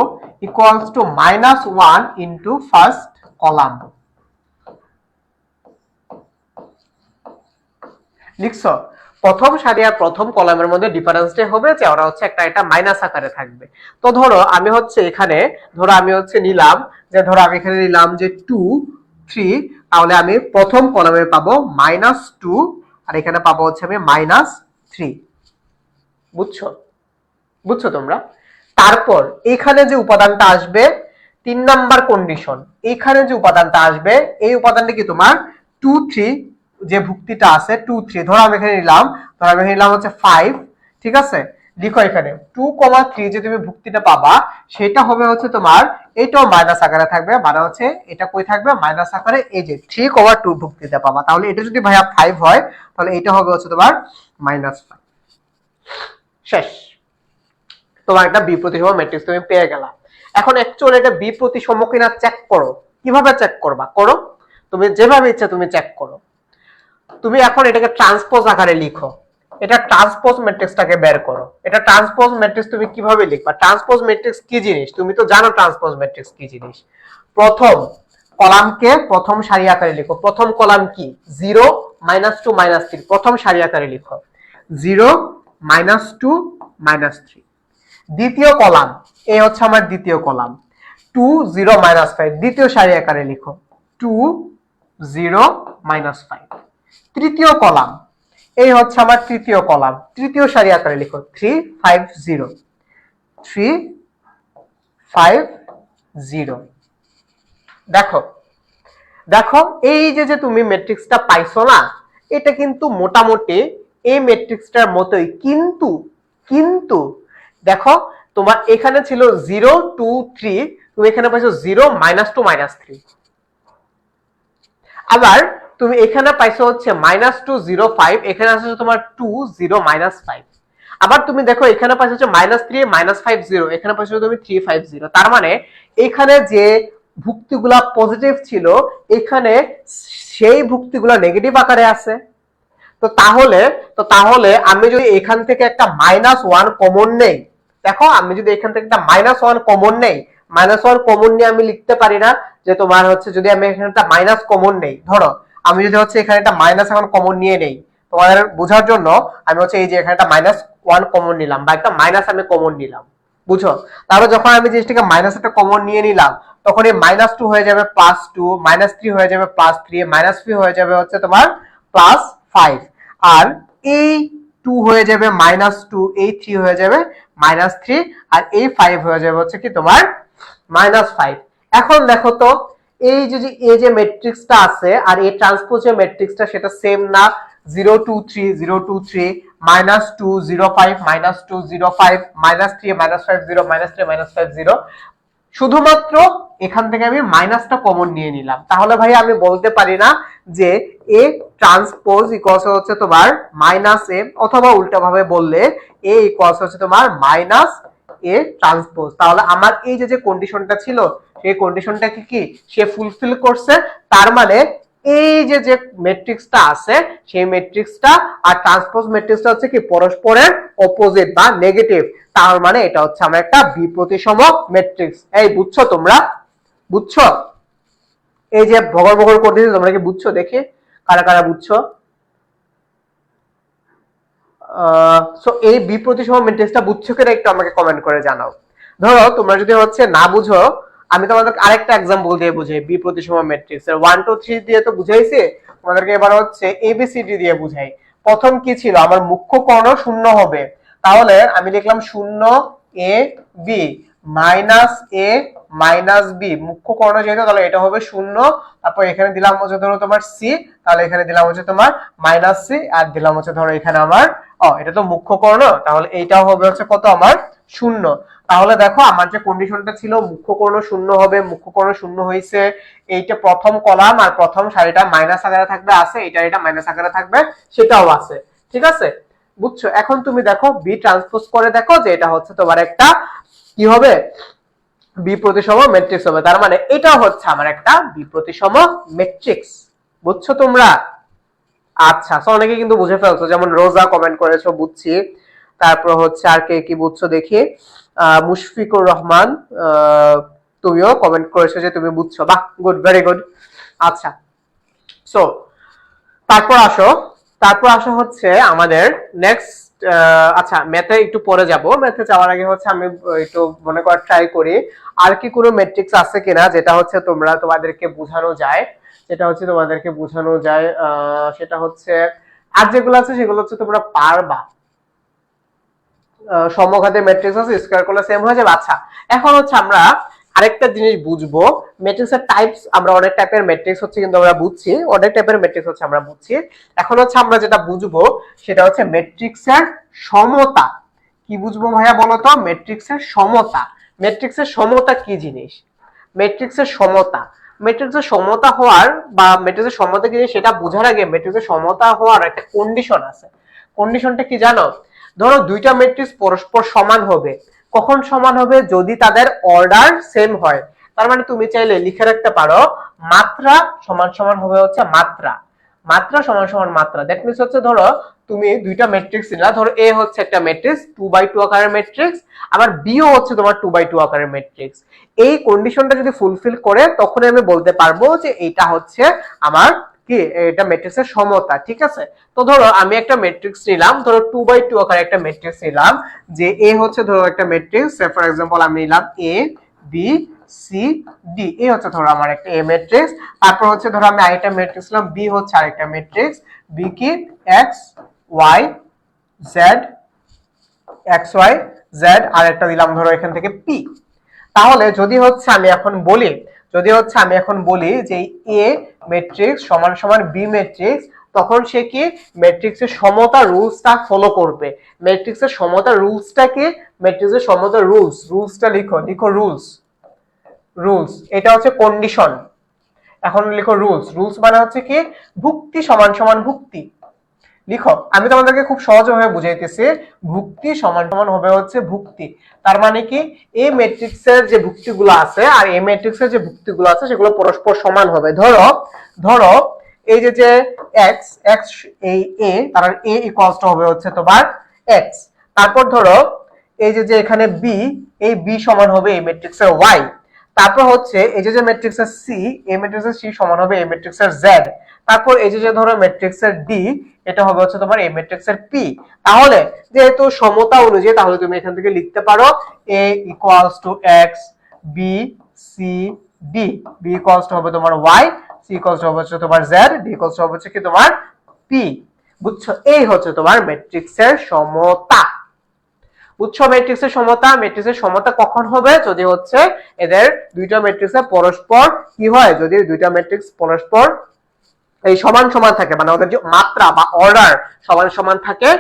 Speaker 1: equals to -1 into first column. লিখছো প্রথম সারি আর প্রথম কলামের মধ্যে ডিফারেন্সটা হবে যে ওরা হচ্ছে একটা এটা মাইনাস আকারে থাকবে। তো ধরো আমি হচ্ছে এখানে, ধরো আমি হচ্ছে নিলাম যে, ধরো আমি এখানে নিলাম যে 2 3, তাহলে আমি প্রথম কলামে পাবো -2 আর এখানে পাবো হচ্ছে আমি -3। বুঝছো? বুঝছো তোমরা? তারপর এখানে যে উপাদানটা আসবে 3 নাম্বার কন্ডিশন, এখানে যে উপাদানটা আসবে এই উপাদানটা কি তোমার 2 3 যে ভুক্তিটা আছে 2 3, ধরো আমি এখানে নিলাম, ধরো আমি নিলাম হচ্ছে 5। ঠিক আছে, লিখো এখানে 2,3 যে তুমি ভুক্তিটা পাবা সেটা হবে হচ্ছে তোমার, এটাও মাইনাস আকারে থাকবে, মানে হচ্ছে এটা কই থাকবে মাইনাস আকারে, এই যে 3,2 ভুক্তিটা পাবা। তাহলে এটা যদি ভাইয়া 5 হয় তাহলে এটা হবে হচ্ছে তোমার -5। শেষ, তোমার একটা বি প্রতিসম ম্যাট্রিক্স তুমি পেয়ে গেলা। এখন অ্যাকচুয়ালি এটা বি প্রতিসম কিনা চেক করো। কিভাবে চেক করবা? করো, তুমি যেভাবে ইচ্ছা তুমি চেক করো। তুমি এখন এটাকে ট্রান্সপোজ আকারে লিখো, এটা ট্রান্সপোজ ম্যাট্রিক্সটাকে বের করো। এটা ট্রান্সপোজ ম্যাট্রিক্স তুমি কিভাবে লিখবা? ট্রান্সপোজ ম্যাট্রিক্স কি জিনিস তুমি তো জানো, ট্রান্সপোজ ম্যাট্রিক্স কি জিনিস। প্রথম কলামকে প্রথম সারি আকারে লিখো। প্রথম কলাম কি? 0 -2 -3, প্রথম সারি আকারে লিখো 0 -2 -3। দ্বিতীয় কলাম, এই হচ্ছে আমার দ্বিতীয় কলাম 2 0 -5, দ্বিতীয় সারি আকারে লিখো 2 0 -5। তৃতীয় কলাম, এই হচ্ছে আমার তৃতীয় কলাম, তৃতীয় সারি আকারে লিখো 3 5 0 3 5 0। দেখো দেখো এই যে তুমি ম্যাট্রিক্সটা পাইছো না, এটা কিন্তু মোটামুটি এই ম্যাট্রিক্সটার মতোই, কিন্তু কিন্তু দেখো তোমার এখানে ছিল 0 2 3, তুমি এখানে পাইছো 0 -2 -3। আবার তুমি এখানে পাইছো হচ্ছে -2 0 5, এখানে আছে তোমার 2 0 -5। আবার তুমি দেখো এখানে পাইছো হচ্ছে -3 -5 0, এখানে পাইছো তুমি 3 5 0। তার মানে এখানে যে ভুক্তিগুলা পজিটিভ ছিল এখানে সেই ভুক্তিগুলা নেগেটিভ আকারে আছে। তো তাহলে আমি যদি এখান থেকে একটা -1 কমন নেই, দেখো আমি যদি এখান থেকে একটা -1 কমন নেই, -1 কমন নিয়ে আমি লিখতে পারি না যে তোমার হচ্ছে, যদি আমি এখানে একটা মাইনাস কমন নেই, ধরো আমি যদি হচ্ছে এখানে একটা মাইনাস এখন কমন নিয়ে নেই তোমাদের বোঝার জন্য, আমি হচ্ছে এই যে এখানে একটা -1 কমন নিলাম বা একটা মাইনাস আমি কমন নিলাম, বুঝো? তাহলে যখন আমি জিনিসটাকে মাইনাস একটা কমন নিয়ে নিলাম তখন এই -2 হয়ে যাবে +2, -3 হয়ে যাবে +3, -3 হয়ে যাবে হচ্ছে তোমার +5, আর এই 2 হয়ে যাবে -2, এই 3 হয়ে যাবে -3, আর এই 5 হয়ে যাবে হচ্ছে কি তোমার -5। এখন দেখো তো এই যে ম্যাট্রিক্সটা আছে আর এই ট্রান্সপোজের ম্যাট্রিক্সটা সেটা সেম না? 0 2 3 0 2 3, -2 0 5 -2 0 5, -3 -5 0, -3 -5 0। শুধুমাত্র এখান থেকে আমি মাইনাসটা কমন নিয়ে নিলাম, তাহলে ভাই আমি বলতে পারি না যে এ ট্রান্সপোজ ইকুয়ালস হচ্ছে তোমার -a, অথবা উল্টা ভাবে বললে এ ইকুয়ালস হচ্ছে তোমার -a ট্রান্সপোজ। তাহলে আমার এই যে কন্ডিশনটা ছিল সেই কন্ডিশনটা কি সে ফুলফিল করছে। তার মানে এই যে ম্যাট্রিক্সটা আছে সেই ম্যাট্রিক্সটা আর ট্রান্সপোজ ম্যাট্রিক্সটা হচ্ছে কি পরস্পরের অপোজিট বা নেগেটিভ। তার মানে এটা হচ্ছে আমার একটা বিপ্রতিসম ম্যাট্রিক্স। এই বুঝছো তোমরা? বুঝছো? এই যে ভগর ভগর করতেছি তোমরা কি বুঝছো? দেখি কারা কারা বুঝছো। সো এই বিপ্রতিসম ম্যাট্রিক্সটা বুঝছো কিনা একটু আমাকে কমেন্ট করে জানাও। ধরো তোমরা যদি হচ্ছে না বুঝো, আমি তোমাদেরকে আরেকটা एग्जांपल দিয়ে বুঝাই বিপ্রতিসম ম্যাট্রিক্স এর 1 2 3 দিয়ে তো বুঝাইছি, তোমাদেরকে এবার হচ্ছে এবিসিডি দিয়ে বুঝাই। প্রথম কি ছিল? আমার মুখ্য কর্ণ শূন্য হবে, তাহলে আমি লিখলাম 0 a b -a -b, মুখ্য কর্ণ যেহেতু তাহলে এটা হবে 0, তারপর এখানে দিলাম হচ্ছে ধরো তোমার c, তাহলে এখানে দিলাম হচ্ছে তোমার -c, আর দিলাম হচ্ছে ধরো এখানে আমার এটা তো মুখ্য কর্ণ, তাহলে এইটাও হবে হচ্ছে কত আমার 0। তাহলে দেখো আমার যে কন্ডিশনটা ছিল মুখ্য কর্ণ 0 হবে, মুখ্য কর্ণ 0 হয়েছে, এইটা প্রথম কলাম আর প্রথম সারিটা মাইনাস আকারে থাকবে, আছে এটা মাইনাস আকারে থাকবে, সেটাও আছে। ঠিক আছে, বুঝছো? এখন তুমি দেখো বি ট্রান্সপোজ করে দেখো যে এটা হচ্ছে তোমার একটা কি হবে, বি প্রতিসম ম্যাট্রিক্স হবে। তার মানে এটা হচ্ছে আমার একটা বি প্রতিসম ম্যাট্রিক্স। বুঝছো তোমরা? আচ্ছা, সো অনেকে কিন্তু বুঝে ফেলছো, যেমন রোজা কমেন্ট করেছো, বুঝছি। তারপর হচ্ছে আর কে কি বুঝছো দেখি, মুশফিকুর রহমান, তুমিও কমেন্ট করেছো যে তুমি বুঝছো, বাহ, গুড, ভেরি গুড। আচ্ছা, সো তারপর আসো হচ্ছে আমাদের নেক্সট। আচ্ছা, ম্যাথে একটু পরে যাব, ম্যাথে যাওয়ার আগে হচ্ছে আমি একটু মনে করার ট্রাই করি আর কি কোনো ম্যাট্রিক্স আছে কিনা যেটা হচ্ছে তোমাদেরকে বোঝানো যায়, সেটা হচ্ছে আর যেগুলো আছে সেগুলো হচ্ছে তোমরা পারবা। সমঘাতের ম্যাট্রিক্স আছে, স্কয়ার করলে সেম হয়ে যাবে। আচ্ছা, এখন হচ্ছে আমরা আরেকটা জিনিস বুঝবো, ম্যাট্রিক্সের টাইপস। আমরা অনেক টাইপের ম্যাট্রিক্স হচ্ছে কিন্তু আমরা বুঝছি, অনেক টাইপের ম্যাট্রিক্স হচ্ছে আমরা বুঝছি। এখন হচ্ছে আমরা যেটা বুঝবো সেটা হচ্ছে ম্যাট্রিক্সের সমতা। কি বুঝবো ভাইয়া বলো তো? ম্যাট্রিক্সের সমতা। ম্যাট্রিক্সের সমতা কি জিনিস? ম্যাট্রিক্সের সমতা, ম্যাট্রিক্সের সমতা হওয়ার বা ম্যাট্রিক্সের সমতা কি সেটা বোঝার আগে ম্যাট্রিক্সের সমতা হওয়ার একটা কন্ডিশন আছে। কন্ডিশনটা কি জানো? ধরো দুইটা ম্যাট্রিক্স পরস্পর সমান হবে। কখন সমান হবে? যদি তাদের অর্ডার সেম হয়। তার মানে তুমি চাইলে লিখে রাখতে পারো মাত্রা সমান সমান হবে হচ্ছে মাত্রা, মাত্রা সমান সমান মাত্রা। দ্যাট মিন্স হচ্ছে ধরো তুমি দুইটা ম্যাট্রিক্স নিলা, ধরো এ হচ্ছে একটা ম্যাট্রিক্স 2x2 আকারের ম্যাট্রিক্স, আবার বি ও হচ্ছে তোমার 2x2 আকারের ম্যাট্রিক্স। এই কন্ডিশনটা যদি ফুলফিল করে তখন আমি বলতে পারবো যে এটা হচ্ছে আমার কি, এটা ম্যাট্রিক্সের সমতা। ঠিক আছে, তো ধরো আমি একটা ম্যাট্রিক্স নিলাম, ধরো 2x2 আকারে একটা ম্যাট্রিক্স নিলাম, যে এ হচ্ছে ধরো একটা ম্যাট্রিক্স, ফর এক্সাম্পল আমি নিলাম এ বি সি ডি, এই হচ্ছে ধরো আমার একটা এ ম্যাট্রিক্স। তারপর হচ্ছে ধরো আমি আরেকটা ম্যাট্রিক্স নিলাম, বি হচ্ছে আরেকটা ম্যাট্রিক্স, বি কি X Y Z, X Y Z, আর একটা দিলাম ধরো এখান থেকে পি। তাহলে যদি হচ্ছে আমি এখন বলি যে এ ম্যাট্রিক্স সমান সমান বি ম্যাট্রিক্স, তখন সে কি ম্যাট্রিক্সের সমতা রুলসটা ফলো করবে। ম্যাট্রিক্সের সমতা রুলসটা কি? ম্যাট্রিক্সের সমতা রুলসটা লিখো রুলস, এটা হচ্ছে কন্ডিশন। এখন লিখো রুলস মানে হচ্ছে কি, ভুক্তি সমান সমান ভুক্তি। লিখো, আমি তোমাদেরকে খুব সহজভাবে বুঝাইতেছি, ভুক্তি সমান সমান হবে হচ্ছে ভুক্তি। তার মানে কি, এই ম্যাট্রিক্সের যে ভুক্তিগুলো আছে আর এই ম্যাট্রিক্সের যে ভুক্তিগুলো আছে সেগুলো পরস্পর সমান হবে। ধরো এই যে এক্স এক্স এই এ, তার এ ইকুয়ালস টু হবে হচ্ছে তোমার এক্স। তারপর ধরো এই যে এখানে বি, এই বি সমান হবে এই ম্যাট্রিক্সের ওয়াই। তারপর হচ্ছে এই যে ম্যাট্রিক্সের সি, এই ম্যাট্রিক্সের সি সমান হবে এই ম্যাট্রিক্সের জেড। তারপর এই যে ধরো ম্যাট্রিক্সের ডি, এটা হবে হচ্ছে তোমার এই ম্যাট্রিক্সের পি। তাহলে যেহেতু সমতা অনুযায়ী, তাহলে তুমি এখান থেকে লিখতে পারো A equals to X, B C D, B equals to হবে তোমার ওয়াই, সি ইকুয়ালস টু হবে হচ্ছে তোমার জেড, ডি ইকুয়ালস টু হবে হচ্ছে কি তোমার পি। বুঝছো? এই হচ্ছে তোমার ম্যাট্রিক্সের সমতা। বুঝছো? ম্যাট্রিক্সের সমতা, ম্যাট্রিক্সের সমতা কখন হবে? যদি হচ্ছে এদের দুইটা ম্যাট্রিক্সের পরস্পর কি হয়, যদি দুইটা ম্যাট্রিক্স পরস্পর এই সমান সমান থাকে, মানে ওদের যে মাত্রা বা অর্ডার সমান সমান থাকে।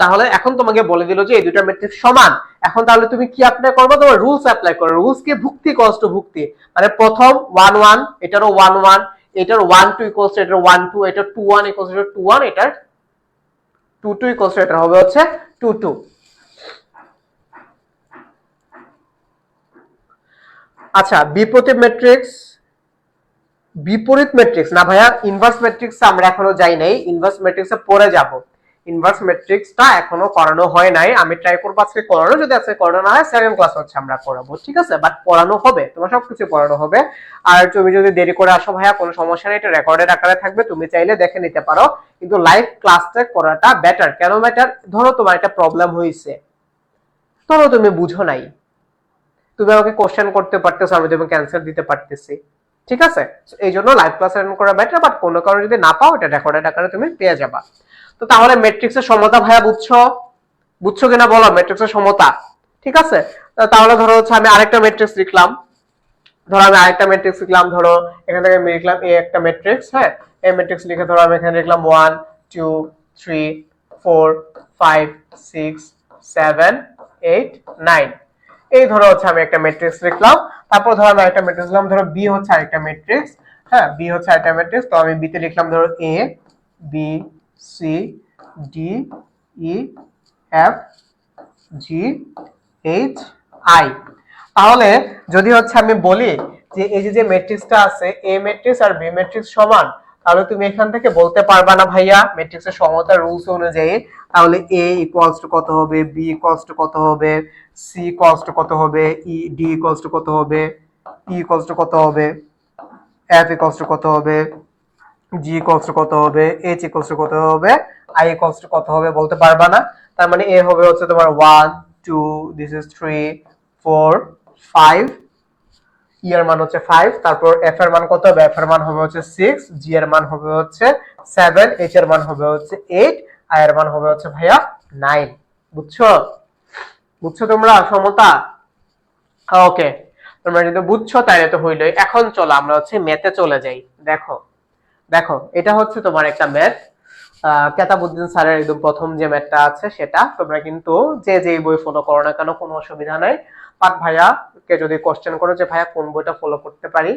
Speaker 1: তাহলে এখন তোমাকে বলে দিল যে এই দুইটা ম্যাট্রিক্স সমান, এখন তাহলে তুমি কি অ্যাপ্লাই করবে? তোমার রুলস অ্যাপ্লাই করো। রুলস কি? ভুক্তি কষ্ট ভুক্তি, মানে প্রথম 1 1, এটারও 1 1, এটার 1 2 ইকুয়ালস টু এটার 1 2, এটার 2 1 ইকুয়ালস টু 2 1, এটার 2 2 ইকুয়ালস টু এটা হবে হচ্ছে 2 2। আচ্ছা, বিপরীত ম্যাট্রিক্স না ভাইয়া, ইনভার্স ম্যাট্রিক্স আমরা এখনো যাই নাই, ইনভার্স ম্যাট্রিক্সে পরে যাব। ইনভার্স ম্যাট্রিক্সটা এখনো করানো হয় নাই, আমি ট্রাই করব আজকে করানো, যদি আজকে করানো না হয় সেকেন্ড ক্লাস হচ্ছে আমরা করাবো। ঠিক আছে, বাট পড়ানো হবে, তোমার সবকিছু পড়ানো হবে। আর তুমি যদি দেরি করে আসো ভাইয়া কোনো সমস্যা নেই, এটা রেকর্ডেড আকারে থাকবে, তুমি চাইলে দেখে নিতে পারো, কিন্তু লাইভ ক্লাসটা করাটা বেটার। কেন বেটার? ধরো তোমার একটা প্রবলেম হয়েছে, ধরো তুমি বুঝো নাই, তুমি আমাকে কোশ্চেন করতে পারতেছো, আমি তোমাকে অ্যান্সার দিতে পারতেছি। ঠিক আছে, এই জন্য লাইভ ক্লাস অ্যাটেন্ড করা বেটার, বাট কোনো কারণে যদি না পাও, এটা রেকর্ডেড আকারে তুমি পেয়ে যাবা। তো তাহলে ম্যাট্রিক্সের সমতা ভাইয়া বুঝছো কিনা বলো? ম্যাট্রিক্সের সমতা, ঠিক আছে। তাহলে ধরো হচ্ছে আমি আরেকটা ম্যাট্রিক্স লিখলাম, ধরো এখান থেকে আমি লিখলাম এ একটা ম্যাট্রিক্স, হ্যাঁ, এই ম্যাট্রিক্স লিখে ধরো আমি এখানে লিখলাম 1 2 3 4 5 6 7 8 9 এই ধরো হচ্ছে আমি একটা ম্যাট্রিক্স লিখলাম। তারপর ধরো আমি একটা ম্যাট্রিক্স লিখলাম, ধরো বি হচ্ছে আরেকটা ম্যাট্রিক্স। হ্যাঁ, বি হচ্ছে আরেকটা ম্যাট্রিক্স। তো আমি বি তে লিখলাম ধরো A B C D E F G H I. তাহলে যদি হচ্ছে আমি বলি যে এই যে ম্যাট্রিক্সটা আছে এ ম্যাট্রিক্স আর বি ম্যাট্রিক্স সমান, তাহলে তুমি এখান থেকে বলতে পারবা না ভাইয়া ম্যাট্রিক্সের সমতার রুলস অনুযায়ী তাহলে এ ইকুয়ালস টু কত হবে, বি ইকুয়ালস টু কত হবে, সি ইকুয়ালস টু কত হবে, ই ডি ইকুয়ালস টু কত হবে, ই ইকুয়ালস টু কত হবে, এফ ইকুয়ালস টু কত হবে, জি ইকুয়ালস টু কত হবে, এইচ ইকুয়ালস টু কত হবে, আই ইকুয়ালস টু কত হবে বলতে পারবা না। তার মানে এ হবে হচ্ছে তোমার 1 2 দিস ইজ 3 4 5, ই এর মান হচ্ছে 5, তারপর এফ এর মান কত হবে, এফ এর মান হবে হচ্ছে 6, জি এর মান হবে হচ্ছে 7, এইচ এর মান হবে হচ্ছে 8, আই এর মান হবে হচ্ছে ভাইয়া 9। বুঝছো? বুঝছো তোমরা সমতা? ওকে, তোমরা যদি বুঝছো তাহলে তো হইলোই। এখন চলো আমরা হচ্ছে ম্যাথে চলে যাই। দেখো দেখো এটা হচ্ছে তোমার একটা ম্যাথ, কেতাবউদ্দিন স্যারের একদম প্রথম যে ম্যাথটা আছে সেটা। তোমরা কিন্তু যে যেই বই ফলো করো না কেন কোনো অসুবিধা নাই। বাট ভাইয়া কে যদি কোশ্চেন করো যে ভাইয়া কোন বইটা ফলো করতে পারি,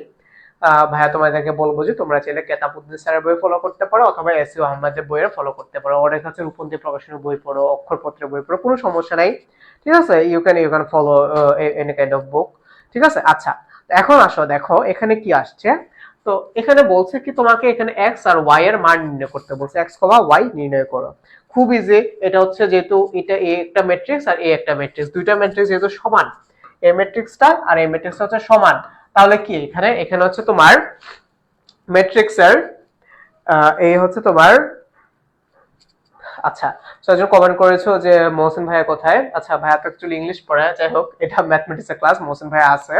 Speaker 1: ভাইয়া তোমাদেরকে বলবো যে তোমরা চাইলে কেতাবউদ্দিন স্যারের বই ফলো করতে পারো অথবা এসইউ আহমেদের বইয়ের ফলো করতে পারো। ওদের কাছে রূপন্তি প্রকাশনের বই পড়ো, অক্ষরপত্রের বই পড়ো, কোনো সমস্যা নাই। ঠিক আছে, you can follow any kind of book. ঠিক আছে, আচ্ছা এখন আসো দেখো এখানে কি আসছে। তো এখানে বলছে কি তোমাকে এখানে এক্স আর ওয়াই এর মান নির্ণয় করতে বলছে, এক্স কমা ওয়াই নির্ণয় করো। খুব ইজি, এটা হচ্ছে যেহেতু এটা এ একটা ম্যাট্রিক্স আর এ একটা ম্যাট্রিক্স, দুইটা ম্যাট্রিক্স যেহেতু সমান, এ ম্যাট্রিক্সটা আর এ ম্যাট্রিক্সটা হচ্ছে সমান, তাহলে কি এখানে এখানে হচ্ছে তোমার ম্যাট্রিক্সের এই হচ্ছে তোমার, আচ্ছা একজন কমেন্ট করেছো যে মহসিন ভাইয়া কোথায়। আচ্ছা ভাইয়া তো অ্যাকচুয়ালি ইংলিশ পড়ায়, যাই হোক এটা ম্যাথমেটিক্সের ক্লাস, মহসিন ভাইয়া আছে।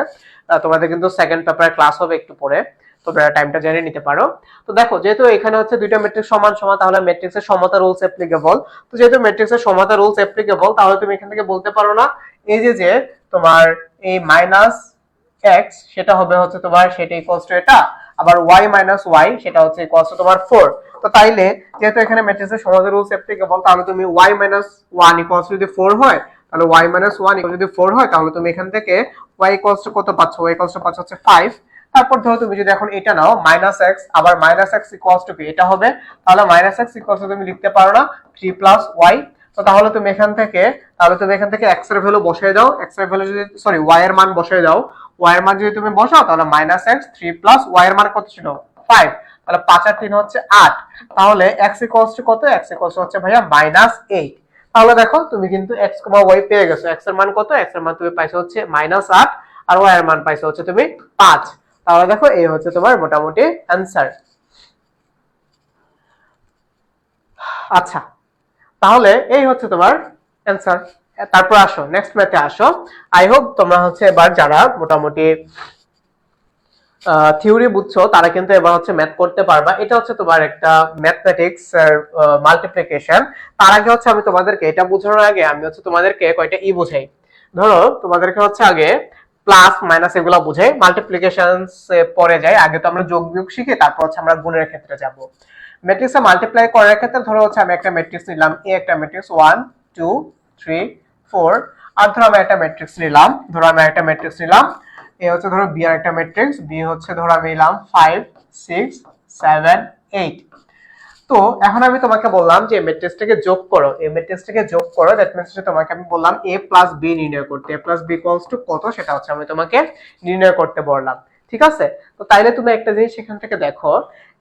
Speaker 1: তোমাদের কিন্তু সেকেন্ড পেপারের ক্লাস হবে একটু পরে, তোমরা টাইমটা জেনে নিতে পারো। তো দেখো যেহেতু এখানে হচ্ছে দুইটা ম্যাট্রিক্স সমান সমান, তাহলে ম্যাট্রিক্সের সমতা রুলস অ্যাপ্লিকেবল। তো যেহেতু ম্যাট্রিক্সের সমতা রুলস অ্যাপ্লিকেবল, তাহলে তুমি এখান থেকে বলতে পারো না এই যে তোমার এই মাইনাস এক্স সেটা হবে হচ্ছে তোমার সেটা ইকুয়ালস টু এটা, আবার ওয়াই মাইনাস ওয়াই সেটা হচ্ছে ইকুয়ালস টু তোমার 4। তো তাইলে যেহেতু এখানে ম্যাট্রিক্সের সমতা রুলস অ্যাপ্লিকেবল, তাহলে তুমি Y minus one equals to যদি 4 হয়, তাহলে ওয়াই মাইনাস ওয়ান ইকুয়াল যদি 4 হয়, তাহলে তুমি এখান থেকে ওয়াই ইকুয়ালস টু কত পাচ্ছ, ওয়াই ইকুয়ালস টু পাচ্ছ হচ্ছে 5। তারপর ধরো তুমি যদি এখন এটা নাও মাইনাস এক্স, আবার মাইনাস এক্স ইকুয়ালস টু কি এটা হবে, তাহলে মাইনাস এক্স ইকুয়ালস টু তুমি লিখতে পারো না 3 প্লাস ওয়াই। তো তাহলে তুমি এখান থেকে এক্স এর ভ্যালু বসিয়ে দাও, এক্স এর ভ্যালু যদি সরি ওয়াই এর মান বসিয়ে দাও, ওয়াই এর মান যদি তুমি বসাও তাহলে মাইনাস এক্স 3 প্লাস ওয়াই এর মান কত ছিল 5, তাহলে 5 আর 3 হচ্ছে 8। তাহলে এক্স ইকুয়ালস টু কত, এক্স ইকুয়ালস হচ্ছে ভাইয়া মাইনাস 8। তাহলে দেখো তুমি কিন্তু এক্স কমা ওয়াই পেয়ে গেছো। এক্স এর মান কত, এক্স এর মান তুমি পাইছো হচ্ছে মাইনাস 8, আর ওয়াই এর মান পাইছো হচ্ছে তুমি 5। তাহলে দেখো এই হচ্ছে তোমার মোটামুটি অ্যানসার। আচ্ছা তাহলে এই হচ্ছে তোমার অ্যানসার। তারপর আসো নেক্সট ম্যাথে আসো। আই হোপ তোমরা হচ্ছে এবার যারা মোটামুটি থিওরি বুঝছো তারা কিন্তু এবার হচ্ছে ম্যাথ করতে পারবা। এটা হচ্ছে তোমার একটা ম্যাথমেটিক্স মাল্টিপ্লিকেশন। তার আগে হচ্ছে আমি তোমাদেরকে এটা বোঝানোর আগে আমি হচ্ছে তোমাদেরকে কয়টা ই বোঝাই। ধরো তোমাদেরকে হচ্ছে আগে প্লাস মাইনাস এগুলো বোঝাই, মাল্টিপ্লিকেশনস পরে যাই। আগে তো আমরা যোগ বিয়োগ শিখি, তারপর হচ্ছে আমরা গুণের ক্ষেত্রে যাব। ম্যাট্রিক্সে মাল্টিপ্লাই করার ক্ষেত্রে ধরো হচ্ছে আমি একটা ম্যাট্রিক্স নিলাম, এ একটা ম্যাট্রিক্স 1 2 3 4, আর ধরো আমি একটা ম্যাট্রিক্স নিলাম, এ হচ্ছে ধরো বি আর একটা ম্যাট্রিক্স, বি হচ্ছে ধরো আমি নিলাম 5 6 7 8। তো এখন আমি তোমাকে বললাম যে ম্যাট্রিক্সটাকে যোগ করো, এই ম্যাট্রিক্সটাকে যোগ করো, দ্যাট মিন্স যে তোমাকে আমি বললাম a প্লাস b নির্ণয় করতে, a plus b equals to কত সেটা হচ্ছে আমি তোমাকে নির্ণয় করতে বললাম। ঠিক আছে, তো তাইলে তুমি একটা জিনিস সেখান থেকে দেখো,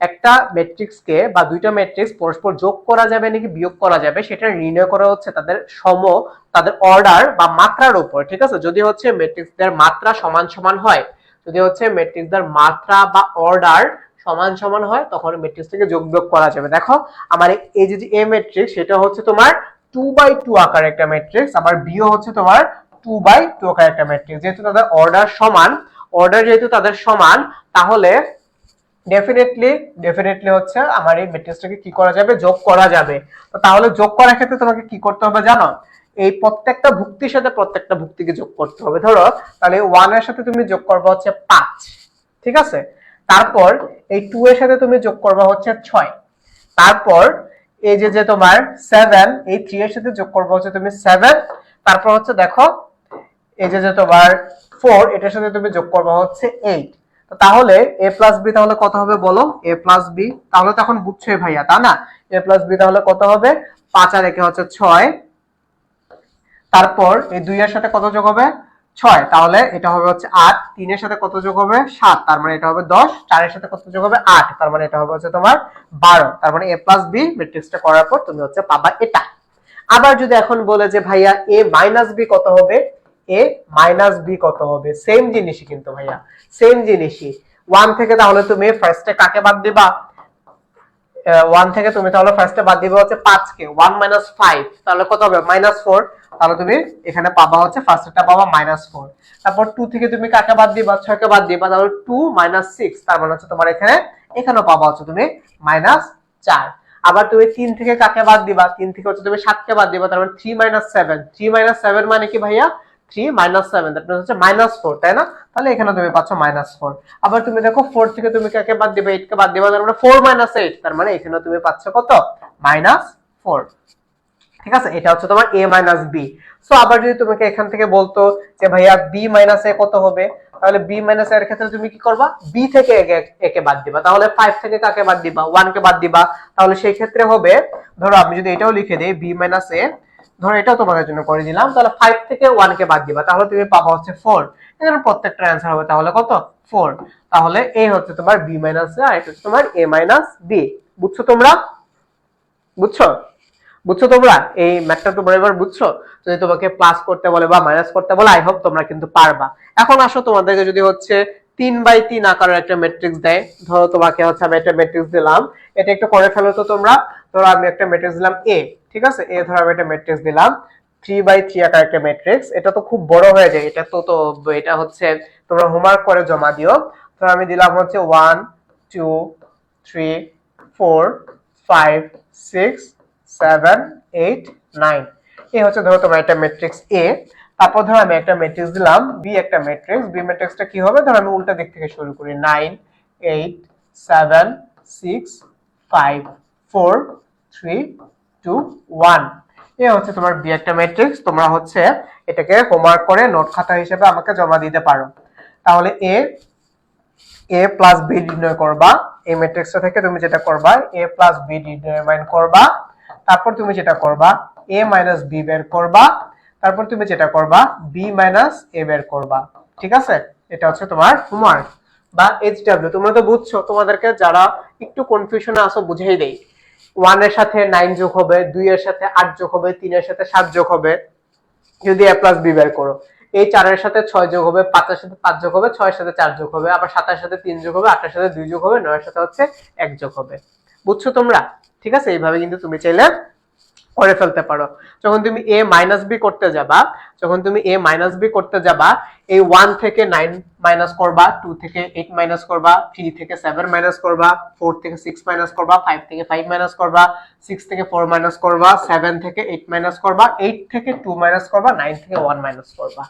Speaker 1: একটা ম্যাট্রিক্সকে বা দুইটা ম্যাট্রিক্স পরস্পর যোগ করা যাবে নাকি বিয়োগ করা যাবে সেটা নির্ণয় করা হচ্ছে তাদের তাদের অর্ডার বা মাত্রার উপর। ঠিক আছে, যদি হচ্ছে ম্যাট্রিক্সদের মাত্রা সমান সমান হয়, যদি হচ্ছে ম্যাট্রিক্সদের মাত্রা বা অর্ডার সমান সমান হয়, তখন ম্যাট্রিক্সটাকে যোগ বিয়োগ করা যাবে। দেখো আমার এই যে এ ম্যাট্রিক্স সেটা হচ্ছে তোমার 2/2 আকারের একটা ম্যাট্রিক্স, আবার বিও হচ্ছে তোমার 2/2 আকারের একটা ম্যাট্রিক্স। যেহেতু তাদের অর্ডার সমান, যেহেতু তাদের সমান, তাহলে ডেফিনেটলি হচ্ছে আমার এই ম্যাট্রিক্সটাকে কি করা যাবে, যোগ করা যাবে। তো তাহলে যোগ করার ক্ষেত্রে তোমাকে কি করতে হবে জানো, এই প্রত্যেকটা ভুক্তির সাথে প্রত্যেকটা ভুক্তিকে যোগ করতে হবে। ধরো তাহলে 1 এর সাথে তুমি যোগ করবে হচ্ছে 5, ঠিক আছে, তারপর এই 2 এর সাথে তুমি যোগ করবে হচ্ছে 6, তারপর এই যে তোমার 7, এই 3 এর সাথে যোগ করবে হচ্ছে তুমি 7, তারপর হচ্ছে দেখো এই যে তোমার 4, এটার সাথে তুমি যোগ করবে হচ্ছে 8। তো তাহলে a প্লাস b তাহলে কত হবে বলো? a প্লাস b, তাহলে তো এখন বুঝছোই ভাইয়া, তা না? a প্লাস b তাহলে কত হবে? 5 আর 1 হচ্ছে 6, তারপর এই 2 এর সাথে কত যোগ হবে? 6, তাহলে এটা হবে হচ্ছে 8, 3 এর সাথে কত যোগ হবে? 7, তার মানে এটা হবে 10, 4 এর সাথে কত যোগ হবে? 8, তার মানে এটা হবে হচ্ছে তোমার 12। তার মানে a প্লাস b ম্যাট্রিক্সটা করার পর তুমি হচ্ছে পাবা এটা। আবার যদি এখন বলে যে ভাইয়া a মাইনাস b কত হবে? a মাইনাস b কত হবে? সেম জিনিসই কিন্তু ভাইয়া, সেম জিনিসই। 1 থেকে তাহলে তুমি ফার্স্টে কাকে বাদ দিবা? 1 থেকে তুমি তাহলে ফার্স্টে বাদ দিবে হচ্ছে 5 কে। 1 মাইনাস 5 তাহলে কত হবে? -4। তাহলে তুমি এখানে পাবা হচ্ছে ফার্স্টেরটা পাবা -4। তারপর 2 থেকে তুমি কাকে বাদ দিবা? 6 কে বাদ দিবা, তাহলে 2 6, তার মানে হচ্ছে তোমার এখানেও পাবা হচ্ছে তুমি -4। আবার তুমি 3 থেকে কাকে বাদ দিবা? 3 থেকে হচ্ছে তুমি 7 কে বাদ দিবা, তার মানে 3 7। 3 7 মানে কি ভাইয়া? 3 7, দ্যাট মিন্স হচ্ছে -4, তাই না? তাহলে এখানে তুমি পাচ্ছ -4। আবার তুমি দেখো 4 থেকে তুমি কাকে বাদ দিবা? 8 কে বাদ দিবা, তার মানে 4 8, তার মানে এখানে তুমি পাচ্ছ কত? -4। ঠিক আছে, এটা হচ্ছে তোমার a মাইনাস b। সো আবার যদি তোমাকে এখান থেকে বলতো যে ভাইয়া b মাইনাস a কত হবে, তাহলে b মাইনাস a এর ক্ষেত্রে তুমি কি করবা? b থেকে a কে বাদ দিবা, তাহলে 5 থেকে কাকে বাদ দিবা? 1 কে বাদ দিবা, তাহলে সেই ক্ষেত্রে হবে, ধরো আমি যদি এটাও লিখে দেই b মাইনাস a, ধরো এটাও তোমাদের জন্য করে দিলাম, তাহলে 5 থেকে 1 কে বাদ দিবা, তাহলে তুমি পাবা হচ্ছে 4। এখানে প্রত্যেকটা অ্যানসার হবে তাহলে কত? 4। তাহলে এই হচ্ছে তোমার b মাইনাস a আর এটা হচ্ছে তোমার a মাইনাস b। বুঝছো তোমরা? বুঝছো? বুঝছো তোমরা এই ম্যাথটা? তোমরা এবার বুঝছো? যদি তোমাকে প্লাস করতে বলে বা মাইনাস করতে বলে, আই হোপ তোমরা কিন্তু পারবা। এখন আসো, তোমাদেরকে যদি হচ্ছে 3/3 আকারের একটা ম্যাট্রিক্স দেয়, ধরো তোমাকে হচ্ছে আমি একটা ম্যাট্রিক্স দিলাম, এটা একটু করে ফেলো তো তোমরা। ধরো আমি একটা ম্যাট্রিক্স দিলাম a, ঠিক আছে? a ধরো আমি একটা ম্যাট্রিক্স দিলাম 3/3 আকারের একটা ম্যাট্রিক্স। এটা তো খুব বড় হয়ে যায়, এটা হচ্ছে তোমরা হোমওয়ার্ক করে জমা দিও। ধরো আমি দিলাম হচ্ছে 1 2 3 4 5 6 7 8 9। এই হচ্ছে ধরো তোমার একটা ম্যাট্রিক্স A। তারপর ধরো আমি একটা ম্যাট্রিক্স দিলাম B, একটা ম্যাট্রিক্স B। ম্যাট্রিক্সটা কি হবে? ধরো আমি উল্টা দিক থেকে শুরু করি, 9 8 7 6 5 4 3 2 1। এই হচ্ছে তোমার B একটা ম্যাট্রিক্স। তোমরা হচ্ছে এটাকে হোমওয়ার্ক করে নোট খাতা হিসেবে আমাকে জমা দিতে পারো। তাহলে a প্লাস b নির্ণয় করবা। এই ম্যাট্রিক্সটা থেকে তুমি যেটা করবা, a প্লাস b নির্ণয় করবা। তারপর তুমি যেটা করবা, a মাইনাস b বের করবা। তারপর তুমি যেটা করবা, b মাইনাস a বের করবা। ঠিক আছে? এটা হচ্ছে তোমার হোমওয়ার্ক বা এইচডব্লিউ। তোমরা তো বুঝছো, তোমাদেরকে যারা একটু কনফিউশনে আসো বুঝাই দেই। 1 এর সাথে 9 যোগ হবে, 2 এর সাথে 8 যোগ হবে, 3 এর সাথে 7 যোগ হবে যদি a প্লাস b বের করো। এই 4 এর সাথে 6 যোগ হবে, 5 এর সাথে 5 যোগ হবে, 6 এর সাথে 4 যোগ হবে, আবার 7 এর সাথে 3 যোগ হবে, 8 এর সাথে 2 যোগ হবে, 9 এর সাথে হচ্ছে 1 যোগ হবে। বুঝছো তোমরা? ঠিক আছে, এইভাবে কিন্তু তুমি চাইলে করে ফেলতে পারো। যখন তুমি a মাইনাস b করতে যাবা, এই 1 থেকে 9 মাইনাস করবা, 2 থেকে 8 মাইনাস করবা, 3 থেকে 7 মাইনাস করবা, 4 থেকে 6 মাইনাস করবা, 5 থেকে 5 মাইনাস করবা, 6 থেকে 4 মাইনাস করবা, 7 থেকে 8 মাইনাস করবা, 8 থেকে 2 মাইনাস করবা, 9 থেকে 1 মাইনাস করবা।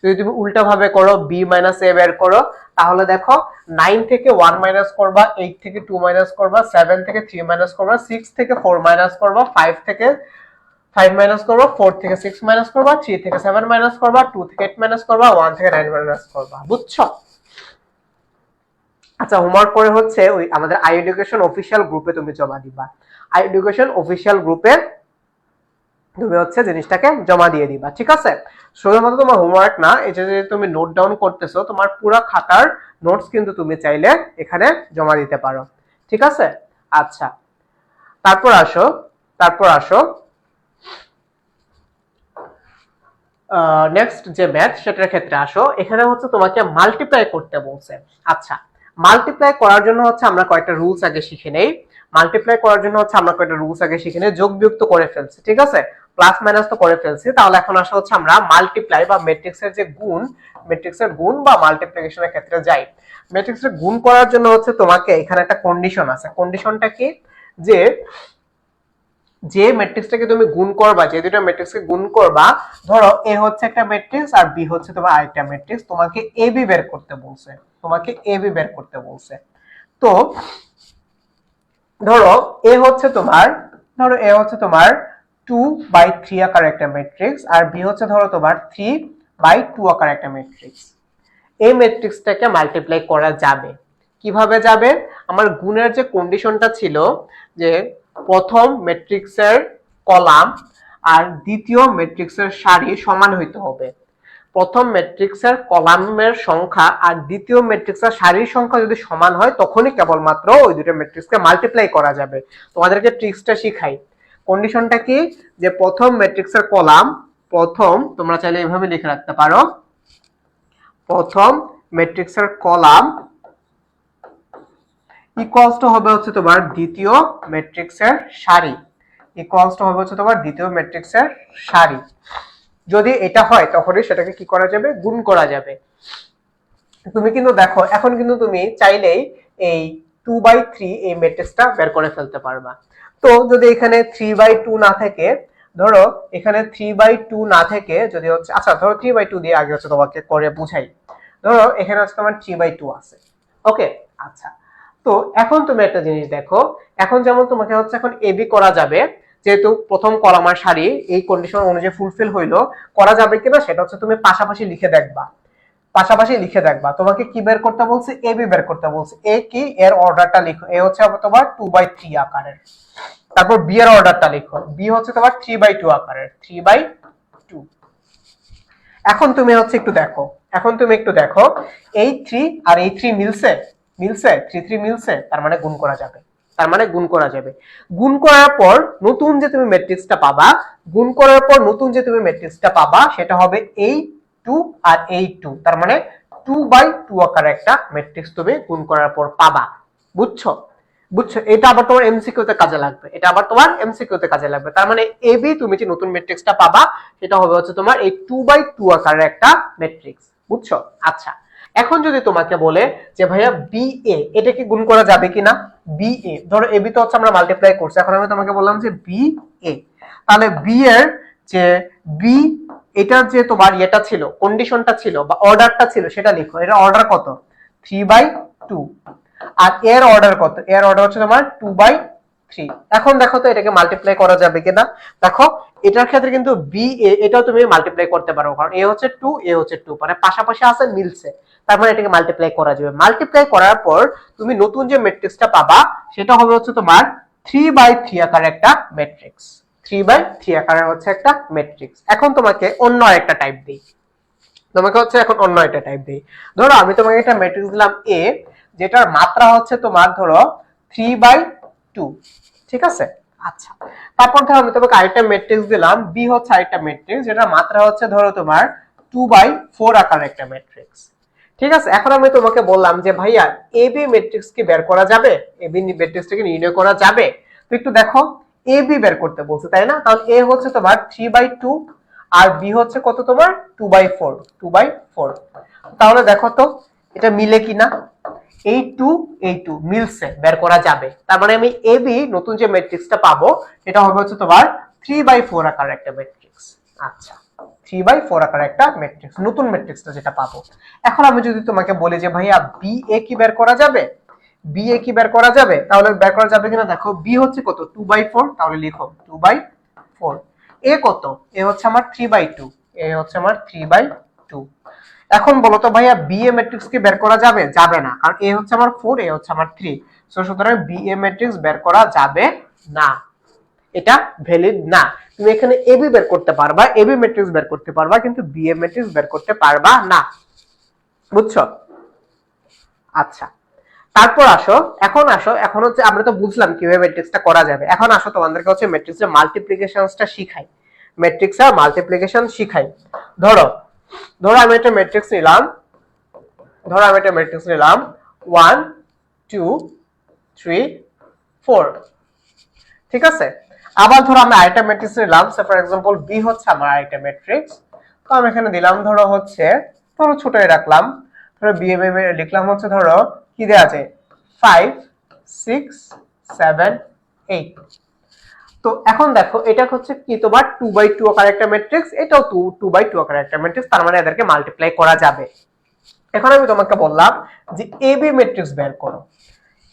Speaker 1: যদি তুমি উল্টা ভাবে করো, b মাইনাস a বের করো, তাহলে দেখো 9 থেকে 1 মাইনাস করবা, 8 থেকে 2 মাইনাস করবা, 7 থেকে 3 মাইনাস করবা, 6 থেকে 4 মাইনাস করবা, 5 থেকে 5 মাইনাস করবা, 4 থেকে 6 মাইনাস করবা, 3 থেকে 7 মাইনাস করবা, 2 থেকে 8 মাইনাস করবা, 1 থেকে 9 মাইনাস করবা। বুঝছো? আচ্ছা, হোমওয়ার্ক করে হচ্ছে ওই আমাদের আই এডুকেশন অফিশিয়াল গ্রুপে তুমি জমা দিবা। আই এডুকেশন অফিশিয়াল গ্রুপে তুমি হচ্ছে জিনিসটাকে জমা দিয়ে দিবা। ঠিক আছে? শুধুমাত্র তোমার হোমওয়ার্ক না, এই যে তুমি নোট ডাউন করতেছো, তোমার পুরো খাতার নোটস কিন্তু তুমি চাইলে এখানে জমা দিতে পারো। ঠিক আছে? আচ্ছা, তারপর আসো নেক্সট যে ম্যাথ, সেটার ক্ষেত্রে আসো। এখানে হচ্ছে তোমাকে মাল্টিপ্লাই করতে বলছে। আচ্ছা, মাল্টিপ্লাই করার জন্য হচ্ছে আমরা কয়েকটা রুলস আগে শিখে নেই। যোগ বিয়োগ তো করে ফেলছি, ঠিক আছে? প্লাস মাইনাস তো করে ফেলছি। তাহলে এখন আসা হচ্ছে আমরা মাল্টিপ্লাই বা ম্যাট্রিক্সের যে গুণ বা মাল্টিপ্লিকেশনের ক্ষেত্রে যাই। ম্যাট্রিক্সের গুণ করার জন্য হচ্ছে তোমাকে এখানে একটা কন্ডিশন আছে। কন্ডিশনটা কি? যে ম্যাট্রিক্সটাকে তুমি গুণ করবা, যে দুটো ম্যাট্রিক্সকে গুণ করবা, ধরো এ হচ্ছে একটা ম্যাট্রিক্স আর বি হচ্ছে তোমার আরেকটা ম্যাট্রিক্স, তোমাকে এবি বের করতে বলছে। তো ধরো এ হচ্ছে তোমার ধরো এ হচ্ছে তোমার 2/3 আকার একটা ম্যাট্রিক্স আর বি হচ্ছে ধরো তোমার 3/2 আকার একটা ম্যাট্রিক্স। এই ম্যাট্রিক্সটাকে মাল্টিপ্লাই করা যাবে। কিভাবে যাবে? আমার গুণের যে কন্ডিশনটা ছিল যে প্রথম ম্যাট্রিক্সের কলাম আর দ্বিতীয় ম্যাট্রিক্সের সারি সমান হইতে হবে। প্রথম ম্যাট্রিক্সের কলামের সংখ্যা আর দ্বিতীয় ম্যাট্রিক্সের সারির সংখ্যা যদি সমান হয় তখনই কেবলমাত্র ওই দুটো ম্যাট্রিক্সকে মাল্টিপ্লাই করা যাবে। তোমাদেরকে ট্রিক্সটা শিখাই। কন্ডিশনটা কি? যে প্রথম ম্যাট্রিক্সের কলাম, প্রথম তোমরা চাইলে এভাবে লিখে রাখতে পারো, প্রথম ম্যাট্রিক্সের কলাম ইকুয়ালস টু হবে হচ্ছে তোমার দ্বিতীয় ম্যাট্রিক্সের সারি, ইকুয়ালস টু হবে হচ্ছে তোমার দ্বিতীয় ম্যাট্রিক্সের সারি। যদি এটা হয় তখনই সেটাকে কি করা যাবে? গুণ করা যাবে। তুমি কিন্তু দেখো এখন কিন্তু তুমি চাইলেই এই 2/3 এই ম্যাট্রিক্সটা বের করে ফেলতে পারবা। তো যদি এখানে 3/2 না থাকে, ধরো এখানে 3/2 না থেকে যদি হচ্ছে, আচ্ছা ধরো 3/2 দিয়ে আগে হচ্ছে তোমাকে করে বুঝাই। ধরো এখানে হচ্ছে তোমার 3/2 আছে, ওকে। আচ্ছা, তো এখন তুমি একটা জিনিস দেখো, এখন যেমন তোমাকে হচ্ছে এখন এবি করা যাবে, যেহেতু প্রথম কলাম আর সারি এই কন্ডিশন অনুযায়ী ফুলফিল হইলো, করা যাবে কিনা সেটা হচ্ছে তুমি পাশাপাশি লিখে দেখবা। পাশাপাশি লিখে দেখবা। তোমাকে কি বের করতে বলছে? এবি বের করতে বলছে। এ কি? এর অর্ডারটা লিখো। এ হচ্ছে তোমার 2/3 আকারের। তারপর বি এর অর্ডারটা লিখো। বি হচ্ছে তোমার 3/2 আকারের, 3/2। এখন তুমি হচ্ছে একটু দেখো, এখন তুমি একটু দেখো এই 3 আর এই 3 মিলছে, মিলছে 3 মিলছে, তার মানে গুণ করা যাবে, তার মানে গুণ করা যাবে। গুণ করার পর নতুন যে তুমি ম্যাট্রিক্সটা পাবা, গুণ করার পর নতুন যে তুমি ম্যাট্রিক্সটা পাবা সেটা হবে এই 2 আর এই 2, তার মানে 2/2 আকার একটা ম্যাট্রিক্স তুমি গুণ করার পর পাবা। বুঝছো? বুঝছো? এটা আবার তোমার এমসিকিউ তে কাজে লাগবে, এটা আবার তোমার এমসিকিউ তে কাজে লাগবে। তার মানে এবি তুমি যে নতুন ম্যাট্রিক্সটা পাবা সেটা হবে হচ্ছে তোমার এই 2/2 আকারের একটা ম্যাট্রিক্স। বুঝছো? আচ্ছা, এখন যদি তোমাকে বলে যে ভাইয়া বি এ এটা কি গুণ করা যাবে কিনা? বি এ, ধরো এবি তো হচ্ছে আমরা মাল্টিপ্লাই করছি, এখন আমি তোমাকে বললাম যে বি এ, তাহলে বি এর যে বি এটার যে তোমার এটা ছিল, কন্ডিশনটা ছিল বা অর্ডারটা ছিল সেটা লিখো। এর অর্ডার কত? 3/2। আর এর অর্ডার কত? এর অর্ডার হচ্ছে তোমার 2/3। এখন দেখো তো এটাকে মাল্টিপ্লাই করা যাবে কিনা। দেখো এটার ক্ষেত্রে কিন্তু বি এ এটাও তুমি মাল্টিপ্লাই করতে পারো, কারণ এ হচ্ছে 2, এ হচ্ছে 2, মানে পাশাপাশি আছে, মিলছে। তার মানে এটাকে মাল্টিপ্লাই করা যাবে। মাল্টিপ্লাই করার পর তুমি নতুন যে ম্যাট্রিক্সটা পাবা সেটা হবে হচ্ছে তোমার 3/3 আকারের একটা ম্যাট্রিক্স। 3/3 আকারের হচ্ছে একটা ম্যাট্রিক্স। এখন তোমাকে অন্য একটা টাইপ দেই, তোমাকে হচ্ছে এখন অন্য একটা টাইপ দেই। ধরো আমি তোমাকে একটা ম্যাট্রিক্স দিলাম এ, যেটার মাত্রা হচ্ছে তোমার ধরো 3/2, ঠিক আছে? আচ্ছা, তারপর ধরো আমি তোমাকে আরেকটা ম্যাট্রিক্স দিলাম বি, হচ্ছে আরেকটা ম্যাট্রিক্স যেটার মাত্রা হচ্ছে ধরো তোমার 2/4 আকার একটা ম্যাট্রিক্স। ঠিক আছে, এখন আমি তোমাকে বললাম যে ভাইয়া এবি ম্যাট্রিক্স কি বের করা যাবে? এবি ম্যাট্রিক্সটাকে নির্ণয় করা যাবে? তো একটু দেখো, এবি বের করতে বলছে তাই না? তাহলে এ হচ্ছে তোমার 3/2 আর বি হচ্ছে কত তোমার 2/4, 2/4। তাহলে দেখো তো এটা মিলে কিনা। এই 2 এই 2 মিলছে, বের করা যাবে। তার মানে আমি এবি নতুন যে ম্যাট্রিক্সটা পাবো সেটা হবে হচ্ছে তোমার 3/4 আকার একটা ম্যাট্রিক্স। আচ্ছা, 3/4 আকার একটা ম্যাট্রিক্স, নতুন ম্যাট্রিক্সটা যেটা পাবো। এখন আমি যদি তোমাকে বলি যে ভাইয়া বি এ কি বের করা যাবে? বি এ কি বের করা যাবে? তাহলে বের করা যাবে কিনা দেখো। বি হচ্ছে কত? 2/4, তাহলে লিখো 2/4। এ কত? এ হচ্ছে আমার 3/2, এ হচ্ছে আমার 3/2। এখন বলো তো ভাইয়া বি এ ম্যাট্রিক্স কি বের করা যাবে? যাবে না, কারণ এ হচ্ছে আমার 4, এ হচ্ছে আমার 3। সো সুতরাং বি এ ম্যাট্রিক্স বের করা যাবে না, এটা ভ্যালিড না। তুমি এখানে এবি বের করতে পারবা, এবি ম্যাট্রিক্স বের করতে পারবা, কিন্তু বি এ ম্যাট্রিক্স বের করতে পারবা না। বুঝছো? আচ্ছা, তারপর আসো, এখন হচ্ছে আমরা তো বুঝলাম কিভাবে ম্যাট্রিক্সটা করা যাবে। এখন আসো তোমাদেরকে হচ্ছে ম্যাট্রিক্সের মাল্টিপ্লিকেশনসটা শিখাই, ম্যাট্রিক্সের মাল্টিপ্লিকেশন শিখাই। ধরো ধরো আমি একটা ম্যাট্রিক্স নিলাম, ধরো আমি একটা ম্যাট্রিক্স নিলাম 1 2 3 4, ঠিক আছে? আবার ধরো আমি আরেকটা ম্যাট্রিক্স নিলাম, সো ফর एग्जांपल বি হচ্ছে আমার আরেকটা ম্যাট্রিক্স। তো আমি এখানে দিলাম ধরো হচ্ছে, ধরো ছোটই রাখলাম, ধরো বি এম এ লিখলাম হচ্ছে ধরো কি দেয়া আছে 5 6 7 8। তো এখন দেখো এটা হচ্ছে কি তোমার 2/2 আকার একটা ম্যাট্রিক্স, এটাও 2/2 আকার একটা ম্যাট্রিক্স, তার মানে এদেরকে মাল্টিপ্লাই করা যাবে। এখন আমি তোমাকে বললাম যে এবি ম্যাট্রিক্স বের করো,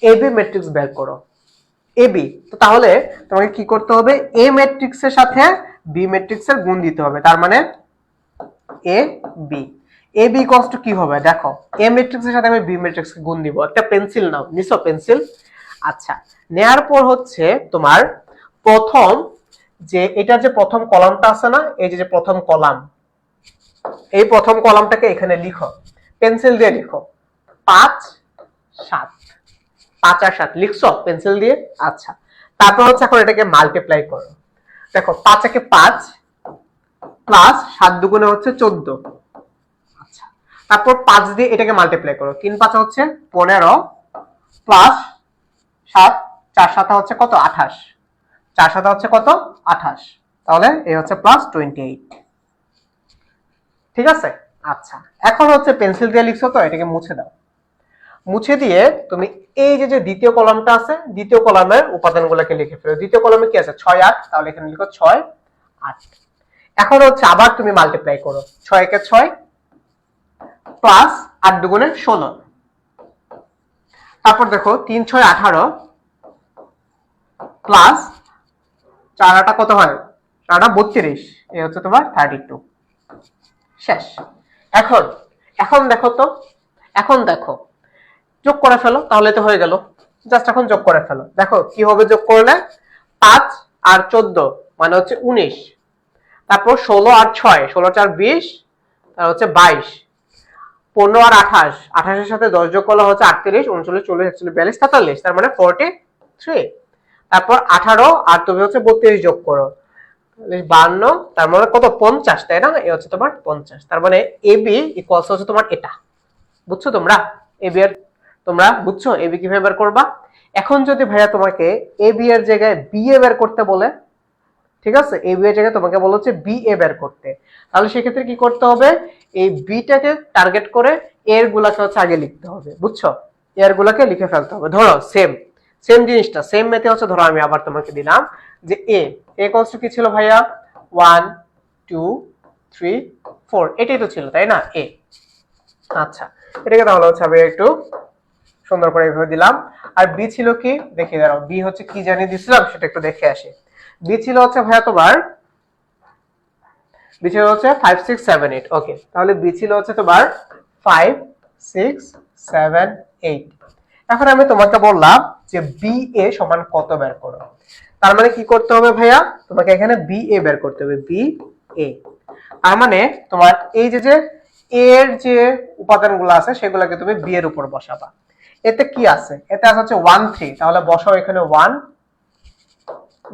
Speaker 1: এবি ম্যাট্রিক্স বের করো। এবি। তো তাহলে তোমাকে কি করতে হবে, এ ম্যাট্রিক্সের সাথে বি ম্যাট্রিক্সের গুণ দিতে হবে, তার মানে A B. A B equals to কি হবে দেখো, এ ম্যাট্রিক্সের সাথে আমি বি ম্যাট্রিক্সকে গুণ দিব। একটা পেন্সিল নাও, নিছো পেন্সিল? আচ্ছা, নেয়ার পর হচ্ছে তোমার প্রথম যে এটা যে প্রথম কলামটা আছে না, এই যে প্রথম কলাম, এই প্রথম কলামটাকে এখানে লিখো, পেন্সিল দিয়ে লিখো 5 7, 5 আর 7 লিখছো পেন্সিল দিয়ে। আচ্ছা, তারপর হচ্ছে এখন এটাকে মাল্টিপ্লাই করো। দেখো 5 একে 5 প্লাস 7 দুগুণে হচ্ছে 14। আচ্ছা, তারপর 5 দিয়ে এটাকে মাল্টিপ্লাই করো, 3 5 হচ্ছে 15 প্লাস 7, 4 7 হচ্ছে কত 28, 4 7 হচ্ছে কত 28, তাহলে এই হচ্ছে প্লাস 28। ঠিক আছে? আচ্ছা, এখন হচ্ছে পেন্সিল দিয়ে লিখছো তো, এটাকে মুছে দাও। মুছে দিয়ে তুমি এই যে দ্বিতীয় কলামটা আছে, দ্বিতীয় কলামের উপাদানগুলোকে লিখে ফেলো। দ্বিতীয় কলামে কি আছে 6 8, তাহলে এখানে লিখো 6 8। এখন হচ্ছে আবার তুমি মাল্টিপ্লাই করো, 6 একে 6 প্লাস 8 দুগুণে 16। তারপর দেখো 3 6 18 প্লাস 4 8 কত হয়, 4 8 32, এই হচ্ছে তোমার 32। শেষ। এখন এখন দেখো তো, এখন দেখো যোগ করে ফেলো, তাহলে তো হয়ে গেল। জাস্ট এখন যোগ করে ফেলো, দেখো কি হবে যোগ করলে, 5 আর 14 মানে হচ্ছে 19, তারপর 16 আর 6, 16 4 20, তার হচ্ছে 22, 15 আর 28, 28 এর সাথে 10 যোগ করলে হচ্ছে 38, 39 40 41 42 43, তার মানে 43। তারপর 18 আর তুমি হচ্ছে 32 যোগ করো, 52, তার মানে কত 50, তাই না? এই হচ্ছে তোমার 50, তার মানে এবি ইকুয়ালস হচ্ছে তোমার এটা। বুঝছো তোমরা এবি এর, তোমরা বুঝছো এবি কিভাবে বের করবা? এখন যদি ভাইয়া তোমাকে এবি এর জায়গায় বি এ বের করতে বলে, ঠিক আছে, এবি এর জায়গায় তোমাকে বলা হচ্ছে বি এ বের করতে, তাহলে সেক্ষেত্রে কি করতে হবে, এই বিটাকে টার্গেট করে এর গুলাকে হচ্ছে আগে লিখতে হবে। বুঝছো, এর গুলাকে লিখে ফেলতে হবে। ধরো সেম সেম জিনিসটা সেম মেথে হচ্ছে, ধরো আমি আবার তোমাকে দিলাম যে এ কনস্ট কি ছিল ভাইয়া, 1 2 3 4, এটাই তো ছিল তাই না এ। আচ্ছা, এটাকে তাহলে হচ্ছে আমি একটু সুন্দর করে এইভাবে দিলাম। আর বি ছিল কি দেখে দাঁড়াও, বি হচ্ছে কি জানিয়ে দিছিলাম সেটা একটু দেখে আসি। বি ছিল হচ্ছে ভাইয়া তোমার, বি ছিল হচ্ছে 5 6 7 8। ওকে, তাহলে বি ছিল হচ্ছে তোমার 5 6 7 8। এখন আমি তোমাকে বললাম যে বি এ সমান কত বের করো, তার মানে কি করতে হবে ভাইয়া, তোমাকে এখানে বি এ বের করতে হবে, বি এ। তার মানে তোমার এই যে এর যে উপাদানগুলো আছে সেগুলোকে তুমি বি এর উপর বসাবা। এতে কি আছে, এতে আছে হচ্ছে 1 3, তাহলে বসাও এখানে 1,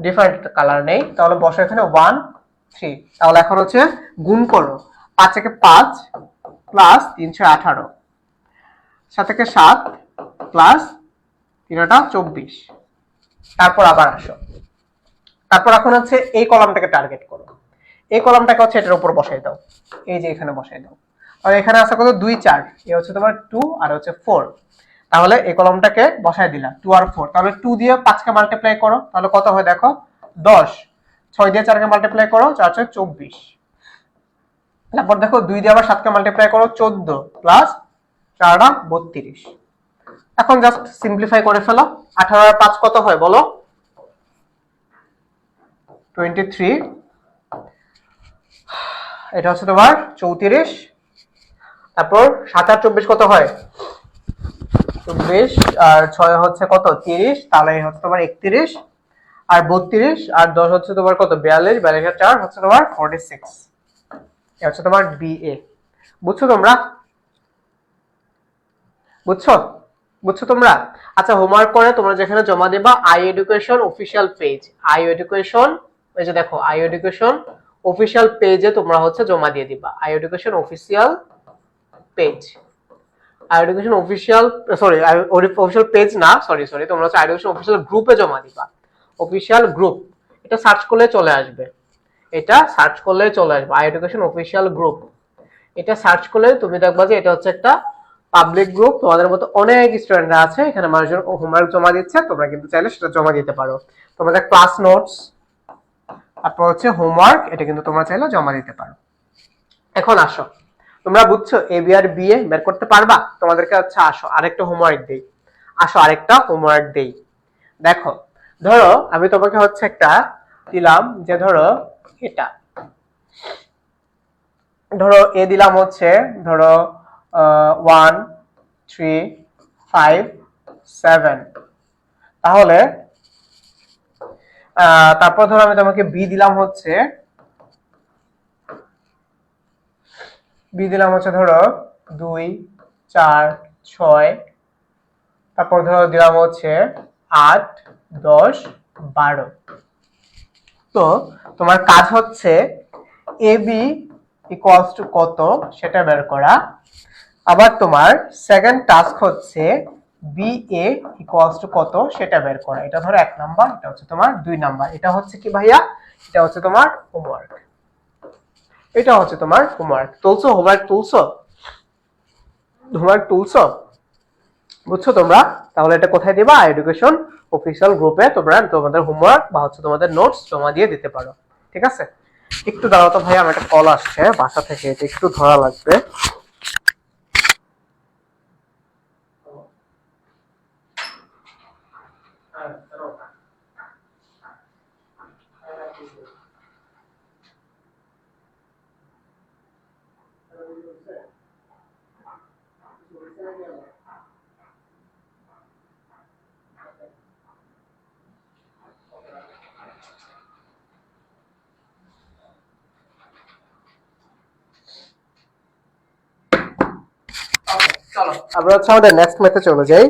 Speaker 1: ডিফারেন্ট কালার নেই, তাহলে বসাও এখানে 1 3। তাহলে এখন হচ্ছে গুণ করো, 5 একে 5 প্লাস 318, 7 একে 7 প্লাস 3টা 24। তারপর আবার আসো, তারপর এখন হচ্ছে এই কলামটাকে টার্গেট করো, এই কলামটাকে হচ্ছে এটার উপর বসাই দাও, এই যে এখানে বসাই দাও। আর এখানে আছে কত 2 4, এই হচ্ছে তোমার 2 আর হচ্ছে 4, তাহলে এই কলামটাকে বসাই দিলা 2 আর 4। তাহলে 2 দিয়ে 5 কে মাল্টিপ্লাই করো, তাহলে কত হয় দেখো 10, 6 দিয়ে 4 কে মাল্টিপ্লাই করো 4 4 24। তারপর দেখো 2 দিয়ে আবার 7 কে মাল্টিপ্লাই করো 14 প্লাস 4 32। এখন জাস্ট সিম্পলিফাই করে ফেলো, 18 আর 5 কত হয় বলো, 23, এটা হচ্ছে তোমার 34, তারপর 7 আর 24 কত হয় 24, আর 6 হচ্ছে কত 30, তাহলে হচ্ছে তোমার 31, আর 32 আর 10 হচ্ছে তোমার কত 42, 42 আর 4 হচ্ছে তোমার 46। এটা হচ্ছে তোমার বিএ। বুঝছো তোমরা, বুঝছো বুঝছো তোমরা? আচ্ছা, হোমওয়ার্ক করে তোমরা যেখানে জমা দেবা I education official page, I education, এই যে দেখো আই এডুকেশন অফিসিয়াল পেজে তোমরা হচ্ছে জমা দিয়ে দিবা, I education official page, I education official, sorry official page না, সরি সরি, তোমরা হচ্ছে আই এডুকেশন অফিসিয়াল গ্রুপে জমা দিবা, অফিসিয়াল গ্রুপ, এটা সার্চ করলে চলে আসবে, এটা সার্চ করলে চলে আসবে আই এডুকেশন অফিসিয়াল গ্রুপ। এটা সার্চ করলে তুমি দেখবা যে এটা হচ্ছে একটা পাবলিক গ্রুপ, তোমাদের মতো অনেক স্টুডেন্টরা আছে এখানে, মানুষজন হোমওয়ার্ক জমা দিচ্ছে, তোমরা কিন্তু চাইলে সেটা জমা দিতে পারো। তোমাদের ক্লাস নোটস, তারপর হচ্ছে হোমওয়ার্ক, এটা কিন্তু তোমরা চাইলে জমা দিতে পারো। এখন আসো, তোমরা বুঝছো A B R B A বের করতে পারবা? তোমাদেরকে আচ্ছা আসো আরেকটা হোমওয়ার্ক দেই, আসো আরেকটা হোমওয়ার্ক দেই। দেখো ধরো আমি তোমাকে হচ্ছে একটা দিলাম যে ধরো এটা, ধরো এ দিলাম হচ্ছে ধরো 1 3 5 7, তাহলে তারপর ধরো আমি তোমাকে বি দিলাম হচ্ছে ধরো 2 4 6, তারপর ধরো দিলাম হচ্ছে 8 10 12। তো তোমার কাজ হচ্ছে এ বি ইকুয়ালস টু কত সেটা বের করা। আবার তোমার সেকেন্ড টাস্ক হচ্ছে বি এ ইকুয়ালস টু কত সেটা বের করা। এটা ধরো 1 নাম্বার, এটা হচ্ছে তোমার 2 নাম্বার। এটা হচ্ছে কি ভাইয়া, এটা হচ্ছে তোমার হোমওয়ার্ক। এটা হচ্ছে তোমার হোমওয়ার্ক। তুলছো? হোমওয়ার্ক তুলছো? হোমওয়ার্ক তুলছো? বুঝছো তোমরা? তাহলে এটা কোথায় দিবা? এডুকেশন অফিসিয়াল গ্রুপে তোমরা তোমাদের হোমওয়ার্ক বা হচ্ছে তোমাদের নোটস জমা দিয়ে দিতে পারো। ঠিক আছে? একটু দাঁড়াও তো ভাই, আমার একটা কল আসছে বাসা থেকে, এটা একটু ধরা লাগবে। চলো আমরা হচ্ছে আমাদের নেক্সট ম্যাথে চলে যাই।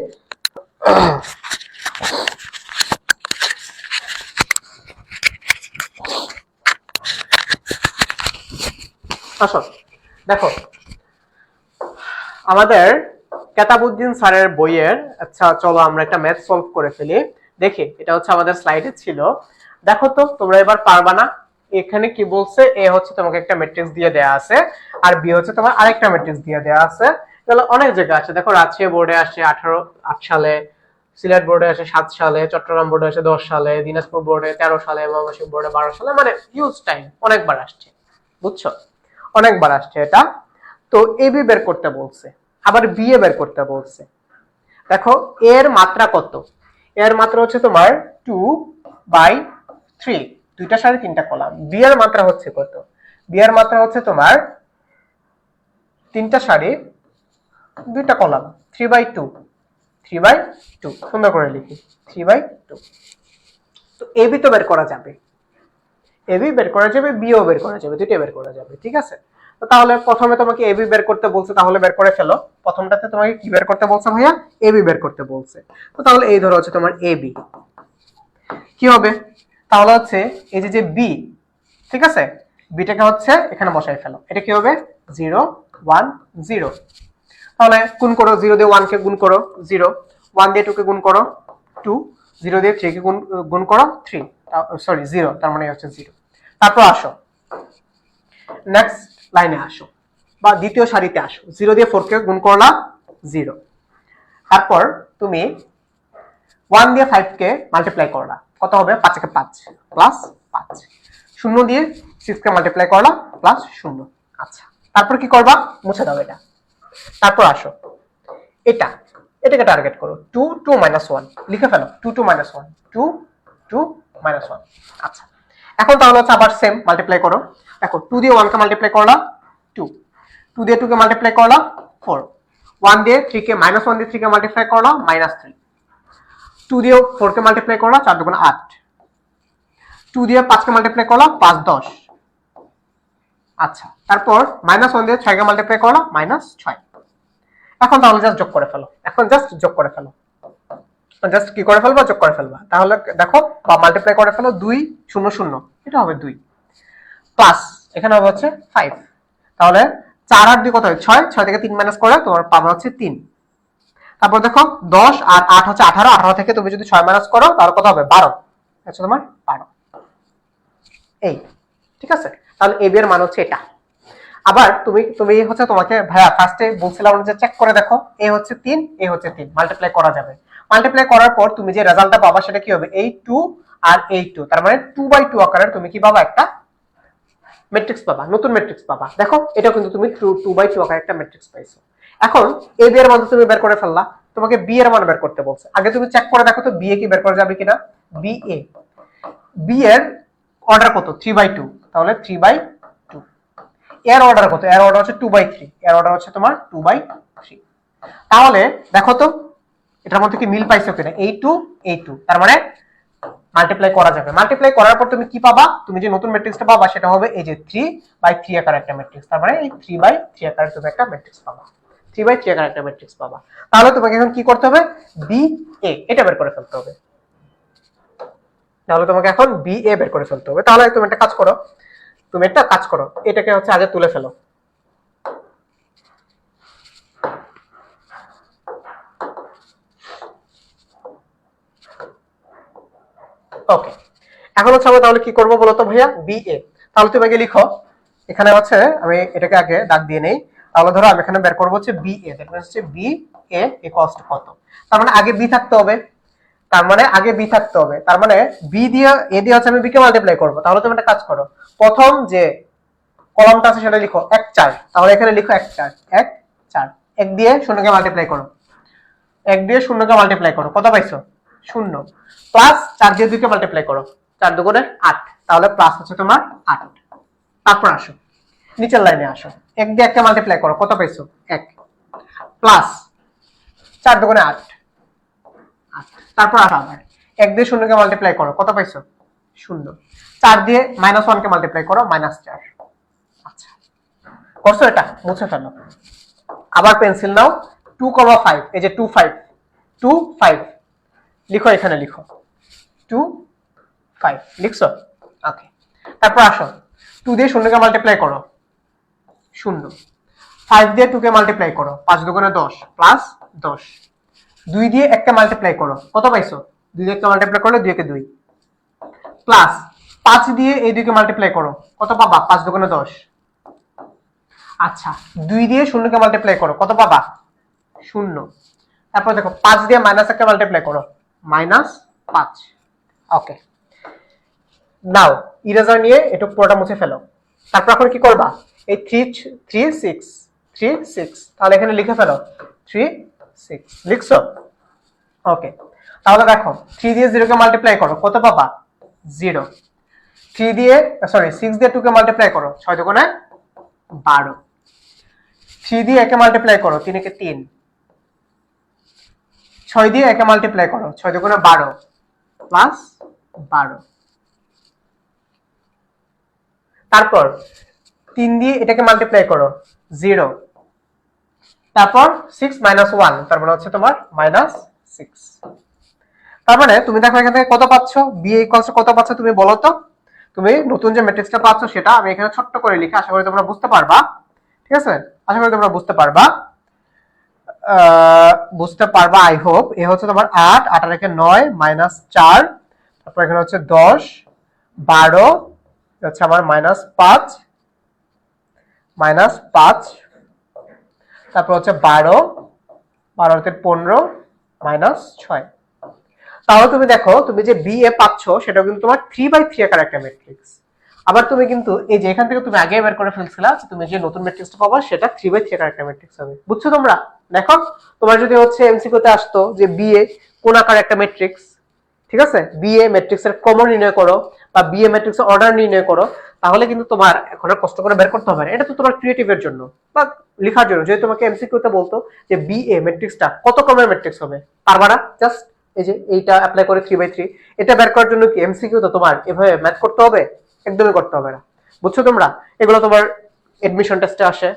Speaker 1: আসো দেখো আমাদের কেতাবউদ্দিন স্যারের বইয়ের, আচ্ছা চলো আমরা একটা ম্যাথ সলভ করে ফেলি। দেখি, এটা হচ্ছে আমাদের স্লাইডে ছিল। দেখো তো তোমরা এবার পারবা না? এখানে কি বলছে, এ হচ্ছে তোমাকে একটা ম্যাট্রিক্স দিয়ে দেয়া আছে, আর বি হচ্ছে তোমার আরেকটা ম্যাট্রিক্স দিয়ে দেয়া আছে। তাহলে অনেক জায়গা আছে। দেখো রাজশাহী বোর্ডে আসে 8 সালে, সিলেট বোর্ডে আসে 7 সালে, চট্টগ্রাম বোর্ডে আসে 10 সালে, দিনাজপুর বোর্ডে 13 সালে, ময়মনসিংহ বোর্ডে 12 সালে, মানে হিউজ টাইম, অনেকবার আসছে। বুঝছো? অনেকবার আসছে এটা। তো এ বি বের করতে বলছে, আবার বি এ বের করতে বলছে। দেখো এর মাত্রা কত? এর মাত্রা হচ্ছে তোমার 2/3, দুইটা সাড়ে তিনটা কলাম। বি এর মাত্রা হচ্ছে কত? বি এর মাত্রা হচ্ছে তোমার তিনটা সাড়ে দুইটা কলাম, 3/2, 3/2। সুন্দর করে লিখি 3/2। তো এ বি তো বের করা যাবে, এ বি বের করা যাবে, বি ও বের করা যাবে, দুইটা বের করা যাবে। ঠিক আছে? তো তাহলে প্রথমে তোমাকে এ বি বের করতে বলছে, তাহলে বের করে ফেলো। প্রথমটাতে তোমাকে কি বের করতে বলছে ভাইয়া? এ বি বের করতে বলছে। তো তাহলে এই ধরো হচ্ছে তোমার এ বি কি হবে? তাহলে হচ্ছে এই যে বি, ঠিক আছে, বিটাকে হচ্ছে এখানে বসাই ফেলো। এটা কি হবে? 0 1 0। তাহলে গুণ করো, 0 দিয়ে 1 কে গুণ করো 0, 1 দিয়ে 2 কে গুণ করো 2, 0 দিয়ে 3 কে গুণ করো 3, সরি 0, তার মানে হচ্ছে 0। তারপর আসো নেক্সট লাইনে আসো, বা দ্বিতীয় সারিতে আসো। 0 দিয়ে 4 কে গুণ করলা 0। তারপর তুমি 1 দিয়ে 5 কে মাল্টিপ্লাই করলা, কত হবে? 5 কে 5 প্লাস 5। 0 দিয়ে 6 কে মাল্টিপ্লাই করলা প্লাস 0। আচ্ছা, তারপর কি করবা? মুছে দাও এটা। তারপর আসো এটাকে টার্গেট করো, 2 2 1 লিখে ফেলো। 2 2 1 2 2 1। আচ্ছা, এখন তাহলে হচ্ছে আবার সেম মাল্টিপ্লাই করো। দেখো 2 দিয়ে 1 কে মাল্টিপ্লাই করলা 2, 2 দিয়ে 2 কে মাল্টিপ্লাই করলা 4, 1 দিয়ে 3 কে -1 দিয়ে 3 কে মাল্টিপ্লাই করলা -3, 2 দিয়ে 4 কে মাল্টিপ্লাই করলা 4 2 8, 2 দিয়ে 5 কে মাল্টিপ্লাই করলা 5 10। আচ্ছা, তারপর -1 দিয়ে 6 কে মাল্টিপ্লাই করলা -6। এখন তাহলে জাস্ট যোগ করে ফেলো, এখন জাস্ট যোগ করে ফেলো, জাস্ট কি করে ফেলবা? যোগ করে ফেলবা। তাহলে দেখো বা মাল্টিপ্লাই করে ফেলো, 2 0 0, এটা হবে 2 প্লাস এখানে হবে হচ্ছে 5। তাহলে 4 আর 2 কত হয়? 6, 6 থেকে 3 মাইনাস করে তোমার পাবে হচ্ছে 3। তারপর দেখো 10 আর 8 হচ্ছে 18, 18 থেকে তুমি যদি 6 মাইনাস করো তাহলে কত হবে? 12, আচ্ছা তোমার 12। এই ঠিক আছে? তাহলে এ বি এর মান হচ্ছে এটা। আবার তুমি হচ্ছে তোমাকে ভাইয়া ফার্স্টে বলছিলাম যে চেক করে দেখো, এ হচ্ছে 3, এ হচ্ছে 3, মাল্টিপ্লাই করা যাবে। মাল্টিপ্লাই করার পর তুমি যে রেজাল্টটা পাবা সেটা কি হবে? এই 2 আর এই 2, তার মানে 2/2 আকারের তুমি কি পাবা? একটা ম্যাট্রিক্স পাবা, নতুন ম্যাট্রিক্স পাবা। দেখো এটা কিন্তু তুমি 2/2 আকারের একটা ম্যাট্রিক্স পাইছো। এখন এ বি এর মান তুমি বের করে ফেললা, তোমাকে বি এর মান বের করতে বলছে। আগে তুমি চেক করে দেখো তো বি এ কি বের করা যাবে কিনা। বি এ, বি এর অর্ডার কত 3/2, তাহলে 3/2। এর অর্ডার কত, এর অর্ডার হচ্ছে 2/3, এর অর্ডার হচ্ছে তোমার 2/3। তাহলে দেখো তো এটার মধ্যে কি মিল পাইছো কিনা, A2 তার মানে মাল্টিপ্লাই করা যাবে। মাল্টিপ্লাই করার পর তুমি কি পাবা, তুমি যে নতুন ম্যাট্রিক্সটা পাবা সেটা হবে এই যে 3/3 আকার একটা ম্যাট্রিক্স। তার মানে এই 3/3 আকার তুমি একটা ম্যাট্রিক্স পাবা, 3/3 আকার একটা ম্যাট্রিক্স পাবা। তাহলে তোমাকে এখন কি করতে হবে, বি এ এটা বের করে ফেলতে হবে। তাহলে তোমাকে এখন বি এ বের করে ফেলতে হবে। তাহলে তুমি একটা কাজ করো, এটাকে হচ্ছে আগে তুলে ফেলো। ওকে, এখন হচ্ছে আমরা তাহলে কি করবো বলতো ভাইয়া, বি এ। তাহলে তুমি আগে লিখো, এখানে হচ্ছে আমি এটাকে আগে দাগ দিয়ে নেই। তাহলে ধরো আমি এখানে বের করবো হচ্ছে বি এ, দ্যাট মিন্স হচ্ছে বি এ ইকুয়ালস টু কত। তার মানে আগে বি থাকতে হবে, তার মানে বি দিয়ে এ দিয়ে হচ্ছে আমি বি কে মাল্টিপ্লাই করবো। তাহলে তুমি একটা কাজ করো, প্রথম যে কলামটা আছে সেটা লিখো 1 4, তাহলে এখানে লিখো 1 4 1 4, 1 দিয়ে শূন্যকে মাল্টিপ্লাই করো, 1 দিয়ে শূন্যকে মাল্টিপ্লাই করো, কত পাইছো 0, প্লাস 4 দিয়ে 2 কে মাল্টিপ্লাই করো, 4 দুগুণে 8, তাহলে প্লাস হচ্ছে তোমার 8। তারপর আসো নিচের লাইনে আসো, 1 দিয়ে 1 কে মাল্টিপ্লাই করো, কত পাইছো 1, প্লাস 4 দুগুণে 8, তারপর আবার 1 দিয়ে শূন্যকে মাল্টিপ্লাই করো, কত পাইছো 0, 4 দিয়ে -1 কে মাল্টিপ্লাই করো, -4। আচ্ছা করছো, এটা মুছে ফেলো। আবার পেন্সিল নাও, 2,5, এই যে 2 5 লিখো, এখানে লিখো 2 5 লিখছো। ওকে, তারপর আসো 2 দিয়ে শূন্যকে মাল্টিপ্লাই করো 0, 5 দিয়ে 2 কে মাল্টিপ্লাই করো, 5 দুগুণে 10 প্লাস 10, 2 দিয়ে 1 কে মাল্টিপ্লাই করো, কত পাইছো 2 দিয়ে 1 কে মাল্টিপ্লাই করলে 2 কে 2, প্লাস 5 দিয়ে এই 2 কে মাল্টিপ্লাই করো, কত পাবা 5 দুগুণে 10। আচ্ছা 2 দিয়ে শূন্যকে মাল্টিপ্লাই করো, কত পাবা 0। তারপর দেখো 5 দিয়ে -1 কে মাল্টিপ্লাই করো, -5। ওকে, নাও ইরেজার নিয়ে একটু পুরোটা মুছে ফেলো। তারপর এখন কি করবা, এই 3 6, তাহলে এখানে লিখে ফেলো 3 6 লিখছো। ওকে, তাহলে দেখো 3 দিয়ে 0 কে মাল্টিপ্লাই করো, কত পাবা 0, 3 দিয়ে 6 দিয়ে 2 কে মাল্টিপ্লাই করো, 6 দুগুণে 12, 3 দিয়ে 1 কে মাল্টিপ্লাই করো, 3 একে 3, 6 দিয়ে 1 কে মাল্টিপ্লাই করো, 6 দুগুণে 12 প্লাস 12। তারপর 3 দিয়ে এটাকে মাল্টিপ্লাই করো 0, তারপর 6 -1, তার মানে হচ্ছে তোমার -6। তার মানে তুমি দেখো এখান থেকে কত পাচ্ছ, বি ইকুয়ালস কত পাচ্ছ তুমি বলো তো। তুমি নতুন যে ম্যাট্রিক্সটা পাচ্ছ সেটা আমি এখানে ছোট্ট করে লিখি, আশা করি তোমরা বুঝতে পারবা। ঠিক আছে, আশা করি তোমরা বুঝতে পারবা, আই হোপ। এ হচ্ছে তোমার 8 8 আর 1 9 -4, তারপর এখানে হচ্ছে 10 12, হচ্ছে আমার -5 তারপর হচ্ছে 12 12 তে 15 -6। তাহলে তুমি দেখো তুমি যে বি এ পাচ্ছ সেটা কিন্তু তোমার 3/3 আকার একটা ম্যাট্রিক্স। আবার তুমি কিন্তু এই যে এখান থেকে তুমি আগে বের করে ফেলছিলা তুমি যে নতুন ম্যাট্রিক্সটা পাবা সেটা 3/3 আকার একটা ম্যাট্রিক্স হবে। বুঝছো তোমরা? দেখো তোমার যদি হচ্ছে এমসিকিউ তে আসতো যে বি এ কোন আকার একটা ম্যাট্রিক্স, ঠিক আছে, বি এ ম্যাট্রিক্সের কমন নির্ণয় করো বা বি এ ম্যাট্রিক্সের অর্ডার নির্ণয় করো, তাহলে কিন্তু তোমার এখন আর কষ্ট করে বের করতে হবে না। এটা তো তোমার ক্রিয়েটিভের জন্য বা লেখার জন্য। যদি তোমাকে এমসিকিউ তে বলতো যে বি এ ম্যাট্রিক্সটা কত ক্রমের ম্যাট্রিক্স হবে, পারবা না? জাস্ট এই যে এইটা অ্যাপ্লাই করে 3/3 এটা বের করার জন্য কি এমসিকিউ তো তোমার এভাবে ম্যাথ করতে হবে? একদমই করতে হবে না। বুঝছো তোমরা? এগুলো তোমার এডমিশন টেস্টে আসে,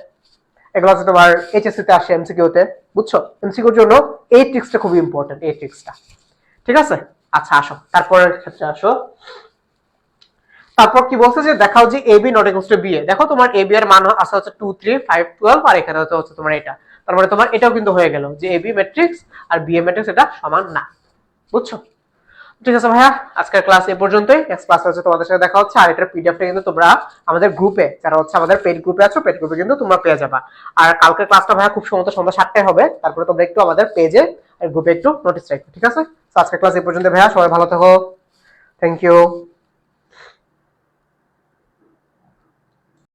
Speaker 1: এগুলো হচ্ছে তোমার এইচএসসি তে আসে এমসিকিউ তে। বুঝছো? এমসিকিউর জন্য এই ট্রিক্সটা খুবই ইম্পর্টেন্ট, এই ট্রিক্সটা। ঠিক আছে, আচ্ছা আসো তারপরের ক্ষেত্রে আসো। তারপর কি বলছে যে দেখাও যে AB not equals to BA. দেখো তোমার এবি এর মান আছে হচ্ছে 2 3 5 12 আর এখানে হচ্ছে তোমার এটা। তারপরে তোমার এটাও কিন্তু হয়ে গেল যে এবি ম্যাট্রিক্স আর বিএ ম্যাট্রিক্স এটা সমান না। বুঝছো? ঠিক আছে ভাইয়া, আজকের ক্লাস এই পর্যন্তই। নেক্সট ক্লাসে হচ্ছে তোমাদের সাথে দেখা হচ্ছে। আর এটার পিডিএফটা কিন্তু তোমরা আমাদের গ্রুপে, যারা হচ্ছে আমাদের পেড গ্রুপে আছো, পেড গ্রুপে কিন্তু তোমরা পেয়ে যাবা। আর কালকের ক্লাসটা ভাইয়া খুব সম্ভবত সন্ধ্যা 7টায় হবে। তারপরে তোমরা একটু আমাদের পেজে আর গ্রুপে একটু নোটিস রাখো। ঠিক আছে, তো আজকের ক্লাস এই পর্যন্ত ভাইয়া, সবাই ভালো থাকো। Thank you.